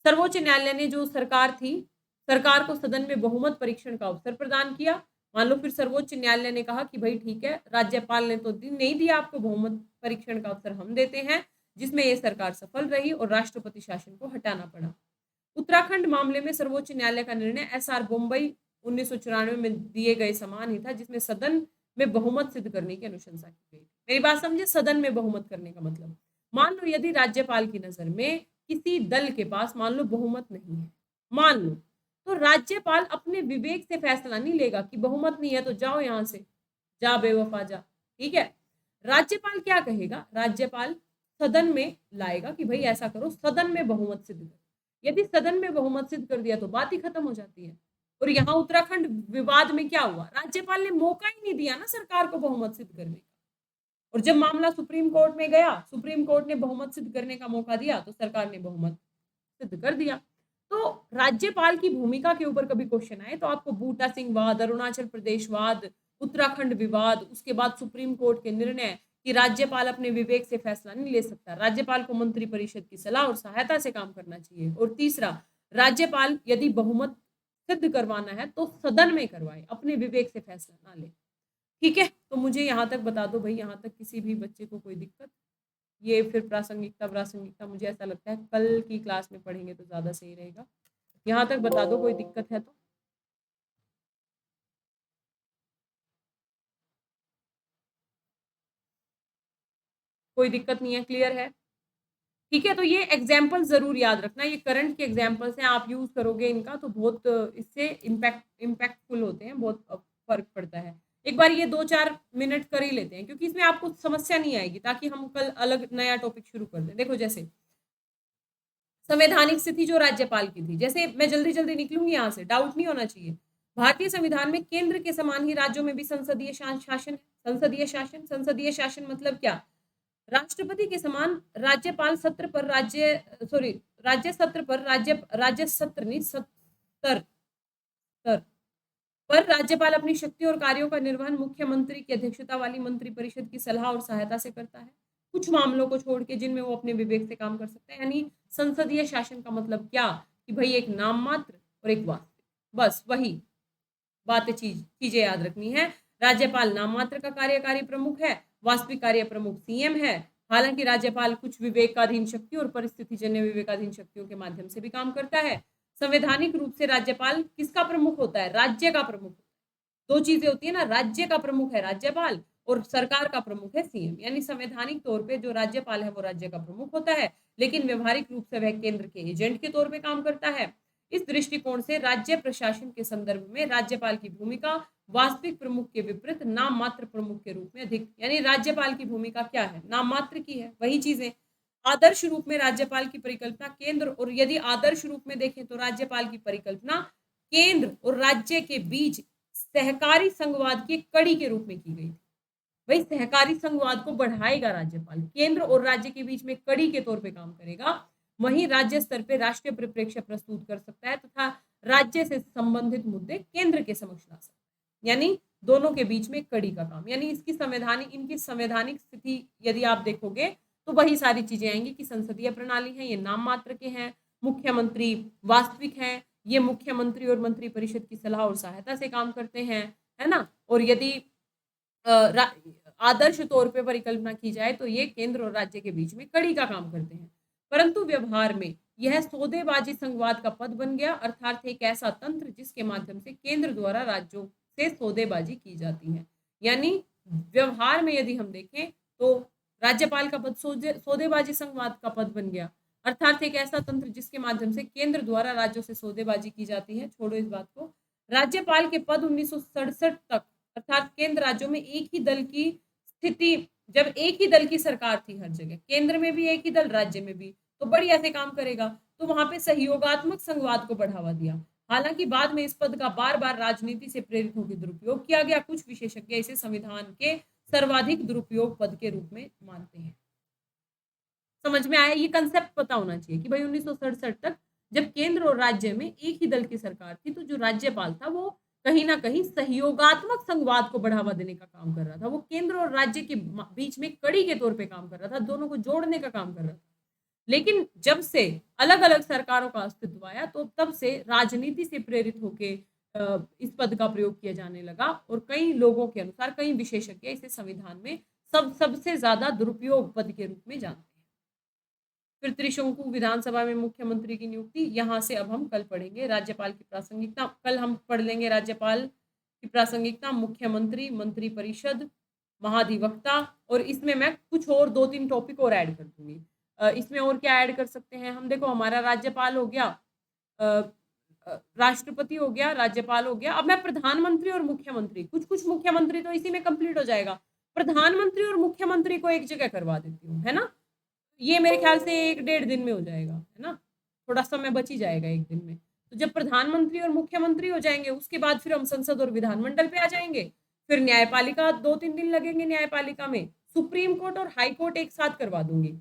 सर्वोच्च न्यायालय ने जो सरकार थी, सरकार को सदन में बहुमत परीक्षण का अवसर प्रदान किया। मान लो फिर सर्वोच्च न्यायालय ने कहा कि भाई ठीक है, राज्यपाल ने तो नहीं दिया आपको बहुमत परीक्षण का अवसर, हम देते हैं, जिसमें ये सरकार सफल रही और राष्ट्रपति शासन को हटाना पड़ा। उत्तराखंड मामले में सर्वोच्च न्यायालय का निर्णय एसआर बम्बई 1994 में दिए गए समान ही था, जिसमें सदन में बहुमत सिद्ध करने की अनुशंसा की गई। मेरी बात समझे, सदन में बहुमत करने का मतलब, मान लो यदि राज्यपाल की नजर में किसी दल के पास मान लो बहुमत नहीं है, मान लो, तो राज्यपाल अपने विवेक से फैसला नहीं लेगा कि बहुमत नहीं है तो जाओ यहां से, जा बेवफा जा। ठीक है, राज्यपाल क्या कहेगा, राज्यपाल सदन में लाएगा कि भाई ऐसा करो, सदन में बहुमत सिद्ध करो। यदि सदन में बहुमत सिद्ध कर दिया तो बात ही खत्म हो जाती है। और यहाँ उत्तराखंड विवाद में क्या हुआ, राज्यपाल ने मौका ही नहीं दिया ना सरकार को बहुमत सिद्ध करने का। और जब मामला सुप्रीम कोर्ट में गया, सुप्रीम कोर्ट ने बहुमत सिद्ध करने का मौका दिया तो सरकार ने बहुमत सिद्ध कर दिया। तो राज्यपाल की भूमिका के ऊपर कभी क्वेश्चन आए तो आपको बूटा सिंह वाद, अरुणाचल प्रदेश वाद, उत्तराखंड विवाद, उसके बाद सुप्रीम कोर्ट के निर्णय कि राज्यपाल अपने विवेक से फैसला नहीं ले सकता, राज्यपाल को मंत्रिपरिषद की सलाह और सहायता से काम करना चाहिए। और तीसरा, राज्यपाल यदि बहुमत सिद्ध करवाना है तो सदन में करवाए, अपने विवेक से फैसला ना ले। ठीक है, तो मुझे यहाँ तक बता दो भाई, यहाँ तक किसी भी बच्चे को कोई दिक्कत? ये फिर प्रासंगिकता प्रासंगिकता मुझे ऐसा लगता है कल की क्लास में पढ़ेंगे तो ज़्यादा सही रहेगा। यहाँ तक बता दो, कोई दिक्कत है तो? कोई दिक्कत नहीं है, क्लियर है? ठीक है, तो ये एग्ज़ाम्पल ज़रूर याद रखना, ये करंट के एग्ज़ाम्पल्स हैं, आप यूज़ करोगे इनका तो बहुत इससे इम्पैक्टफुल होते हैं, बहुत फ़र्क पड़ता है। एक बार ये 2-4 मिनट कर ही लेते हैं क्योंकि इसमें आपको समस्या नहीं आएगी ताकि हम कल अलग नया टॉपिक शुरू कर दें। देखो जैसे संवैधानिक स्थिति जो राज्यपाल की थी, जैसे मैं जल्दी-जल्दी निकलूँगी यहाँ से, डाउट नहीं होना चाहिए। भारतीय संविधान में केंद्र के समान ही राज्यों में भी संसदीय शासन है। संसदीय शासन मतलब क्या? राष्ट्रपति के समान राज्यपाल सत्र पर राज्य सॉरी राज्य सत्र पर राज्य सत्र नहीं सत्तर सर पर राज्यपाल अपनी शक्ति और कार्यों का निर्वहन मुख्यमंत्री की अध्यक्षता वाली मंत्रिपरिषद की सलाह और सहायता से करता है। कुछ मामलों को छोड़ के जिनमें वो अपने विवेक से काम कर सकता है। यानी संसदीय शासन का मतलब क्या कि भाई एक नाम मात्र और एक वास्तविक, बस वही बातें चीजें याद रखनी है। राज्यपाल नाम मात्र का कार्यकारी प्रमुख है, वास्तविक कार्य प्रमुख सीएम है। हालांकि राज्यपाल कुछ विवेकाधीन शक्ति और परिस्थिति जन्य विवेकाधीन शक्तियों के माध्यम से भी काम करता है। संवैधानिक रूप से राज्यपाल किसका प्रमुख होता है? राज्य का प्रमुख। दो चीजें होती है ना, राज्य का प्रमुख है राज्यपाल और सरकार का प्रमुख है सीएम। यानी संवैधानिक तौर पे जो राज्यपाल है वो राज्य का प्रमुख होता है, लेकिन व्यवहारिक रूप से वह केंद्र के एजेंट के तौर पे काम करता है। इस दृष्टिकोण से राज्य प्रशासन के संदर्भ में राज्यपाल की भूमिका वास्तविक प्रमुख के विपरीत नाम मात्र प्रमुख के रूप में अधिक, यानी राज्यपाल की भूमिका क्या है? नाम मात्र की है, वही चीजें। आदर्श रूप में राज्यपाल की परिकल्पना केंद्र, और यदि आदर्श रूप में देखें तो राज्यपाल की परिकल्पना केंद्र और राज्य के बीच सहकारी संघवाद की कड़ी के रूप में की गई थी। वही सहकारी संघवाद को बढ़ाएगा राज्यपाल, केंद्र और राज्य के बीच में कड़ी के तौर पे काम करेगा। वहीं राज्य स्तर पे राष्ट्रीय परिप्रेक्ष्य प्रस्तुत कर सकता है तथा राज्य से संबंधित मुद्दे केंद्र के समक्ष ला सकता है। यानी दोनों के बीच में कड़ी का काम, यानी इनकी संवैधानिक स्थिति यदि आप देखोगे तो वही सारी चीजें आएंगी कि संसदीय प्रणाली है, ये नाम मात्र के हैं, मुख्यमंत्री वास्तविक है, ये मुख्यमंत्री और मंत्रिपरिषद की सलाह और सहायता से काम करते हैं, है ना। और यदि आदर्श तौर पे परिकल्पना की जाए तो ये केंद्र और राज्य के बीच में कड़ी का काम करते हैं, परंतु व्यवहार में यह सौदेबाजी संघवाद का पद बन गया, अर्थात एक ऐसा तंत्र जिसके माध्यम से केंद्र द्वारा राज्यों से सौदेबाजी की जाती है। यानी व्यवहार में यदि हम देखें तो राज्यपाल का पद सौदेबाजी संघवाद का पद बन गया, अर्थात एक ऐसा तंत्र जिसके माध्यम से केंद्र द्वारा राज्यों से सौदेबाजी की जाती है। छोड़ो इस बात को। राज्यपाल के पद 1967 तक, अर्थात केंद्र राज्यों में एक ही दल की स्थिति, जब एक ही दल की सरकार थी हर जगह, केंद्र में भी एक ही दल, राज्य में भी, तो बढ़िया से काम करेगा, तो वहां पे सहयोगात्मक संघवाद को बढ़ावा दिया। हालांकि बाद में इस पद का बार बार राजनीति से प्रेरित होकर दुरुपयोग किया गया। कुछ विशेषज्ञ इसे संविधान के सर्वाधिक दुरुपयोग पद के रूप में मानते हैं। समझ में आया? ये कंसेप्ट पता होना चाहिए कि भाई 1967 तक जब केंद्र और राज्य में एक ही दल की सरकार थी, तो जो राज्यपाल था वो कहीं ना कहीं सहयोगात्मक संघवाद को बढ़ावा देने का काम कर रहा था। वो केंद्र और राज्य के बीच में कड़ी के तौर पे काम कर रहा था, दोनों को जोड़ने का काम कर रहा था। लेकिन जब से अलग अलग सरकारों का अस्तित्व आया तो तब से राजनीति से प्रेरित होके इस पद का प्रयोग किया जाने लगा, और कई लोगों के अनुसार, कई विशेषज्ञ इसे संविधान में सबसे ज्यादा दुरुपयोग पद के रूप में जानते हैं। फिर त्रिशंकु विधानसभा में मुख्यमंत्री की नियुक्ति, यहाँ से अब हम कल पढ़ेंगे राज्यपाल की प्रासंगिकता। कल हम पढ़ लेंगे राज्यपाल की प्रासंगिकता, मुख्यमंत्री, मंत्रिपरिषद, महाधिवक्ता, और इसमें मैं कुछ और 2-3 टॉपिक और ऐड कर दूंगी। इसमें और क्या ऐड कर सकते हैं हम? देखो हमारा राज्यपाल हो गया, राष्ट्रपति हो गया, राज्यपाल हो गया। अब मैं प्रधानमंत्री और मुख्यमंत्री, कुछ कुछ मुख्यमंत्री तो इसी में कंप्लीट हो जाएगा। प्रधानमंत्री और मुख्यमंत्री को एक जगह करवा देती हूँ, है ना। ये मेरे ख्याल से 1-1.5 दिन में हो जाएगा, है ना, थोड़ा समय बच ही जाएगा एक दिन में। तो जब प्रधानमंत्री और मुख्यमंत्री हो जाएंगे उसके बाद फिर हम संसद और विधानमंडल पे आ जाएंगे। फिर न्यायपालिका 2-3 दिन लगेंगे, न्यायपालिका में सुप्रीम कोर्ट और हाई कोर्ट एक साथ करवा दूंगी,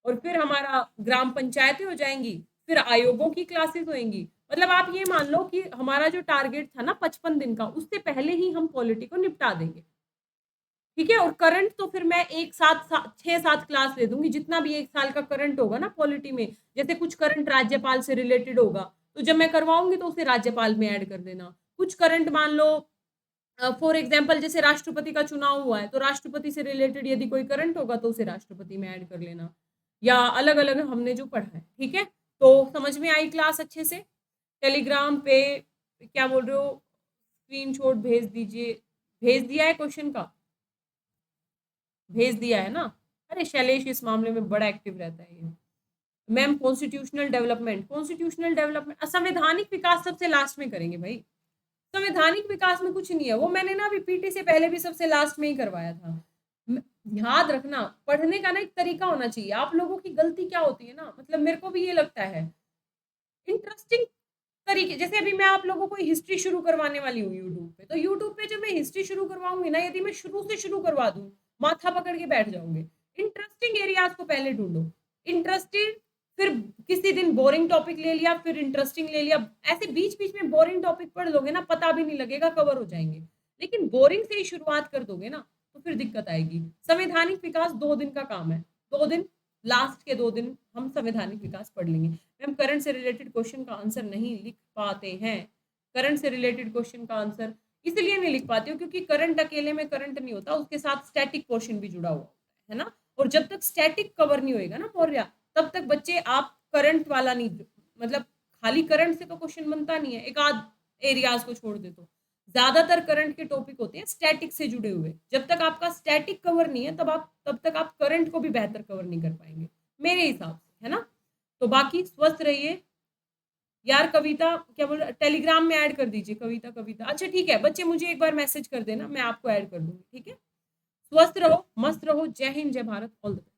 और फिर हमारा ग्राम पंचायतें हो जाएंगी, फिर आयोगों की क्लासेस होंगी। मतलब आप ये मान लो कि हमारा जो टारगेट था ना 55 दिन का, उससे पहले ही हम पॉलिटी को निपटा देंगे, ठीक है। और करंट तो फिर मैं एक साथ 6-7 क्लास ले दूंगी, जितना भी एक साल का करंट होगा ना पॉलिटी में। जैसे कुछ करंट राज्यपाल से रिलेटेड होगा तो जब मैं करवाऊंगी तो उसे राज्यपाल में ऐड कर देना। कुछ करंट मान लो फॉर एग्जाम्पल जैसे राष्ट्रपति का चुनाव हुआ है, तो राष्ट्रपति से रिलेटेड यदि कोई करंट होगा तो उसे राष्ट्रपति में ऐड कर लेना, या अलग अलग हमने जो पढ़ा है। ठीक है, तो समझ में आई क्लास अच्छे से? टेलीग्राम पे क्या बोल रहे हो, स्क्रीनशॉट भेज दीजिए। भेज दिया है क्वेश्चन का? भेज दिया है ना? अरे शैलेश इस मामले में बड़ा एक्टिव रहता है ये। मैम कॉन्स्टिट्यूशनल डेवलपमेंट संवैधानिक विकास सबसे लास्ट में करेंगे भाई। संवैधानिक विकास में कुछ नहीं है, वो मैंने ना अभी पीटी से पहले भी सबसे लास्ट में ही करवाया था। याद रखना, पढ़ने का ना एक तरीका होना चाहिए। आप लोगों की गलती क्या होती है ना, मतलब मेरे को भी ये लगता है, इंटरेस्टिंग तरीके, जैसे अभी मैं आप लोगों को हिस्ट्री शुरू करवाने वाली हूँ यूट्यूब पे, तो यूट्यूब पे जब मैं हिस्ट्री शुरू करवाऊंगी ना, यदि मैं शुरू से शुरू करवा दूं, माथा पकड़ के बैठ जाओगे। इंटरेस्टिंग एरियाज को पहले ढूंढो, इंटरेस्टिंग, फिर किसी दिन बोरिंग टॉपिक ले लिया, फिर इंटरेस्टिंग ले लिया। ऐसे बीच बीच में बोरिंग टॉपिक पढ़ लोगे ना, पता भी नहीं लगेगा, कवर हो जाएंगे। लेकिन बोरिंग से ही शुरुआत कर दोगे ना, तो फिर दिक्कत आएगी। संवैधानिक विकास 2 दिन का काम है, 2 दिन, लास्ट के 2 दिन हम संवैधानिक विकास पढ़ लेंगे। मैम करंट से रिलेटेड क्वेश्चन का आंसर नहीं लिख पाते हैं। करंट से रिलेटेड क्वेश्चन का आंसर इसलिए नहीं लिख पाते हो क्योंकि करंट अकेले में करंट नहीं होता, उसके साथ स्टैटिक पोर्शन भी जुड़ा हुआ होता है ना। और जब तक स्टैटिक कवर नहीं होएगा ना मौर्य, तब तक बच्चे आप करंट वाला नहीं, मतलब खाली करंट से तो क्वेश्चन बनता नहीं है, एक आध एरियाज को छोड़ दे तो। ज्यादातर करंट के टॉपिक होते हैं स्टैटिक से जुड़े हुए। जब तक आपका स्टैटिक कवर नहीं है, तब तक आप करंट को भी बेहतर कवर नहीं कर पाएंगे मेरे हिसाब से, है ना। तो बाकी स्वस्थ रहिए यार। कविता क्या बोल, टेलीग्राम में ऐड कर दीजिए, कविता कविता। अच्छा ठीक है बच्चे, मुझे एक बार मैसेज कर देना, मैं आपको ऐड कर दूंगी, ठीक है। स्वस्थ रहो, मस्त रहो, जय हिंद, जय भारत, ऑल द बेस्ट।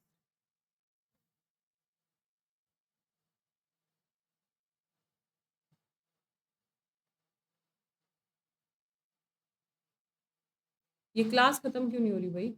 ये क्लास खत्म क्यों नहीं हो रही भाई?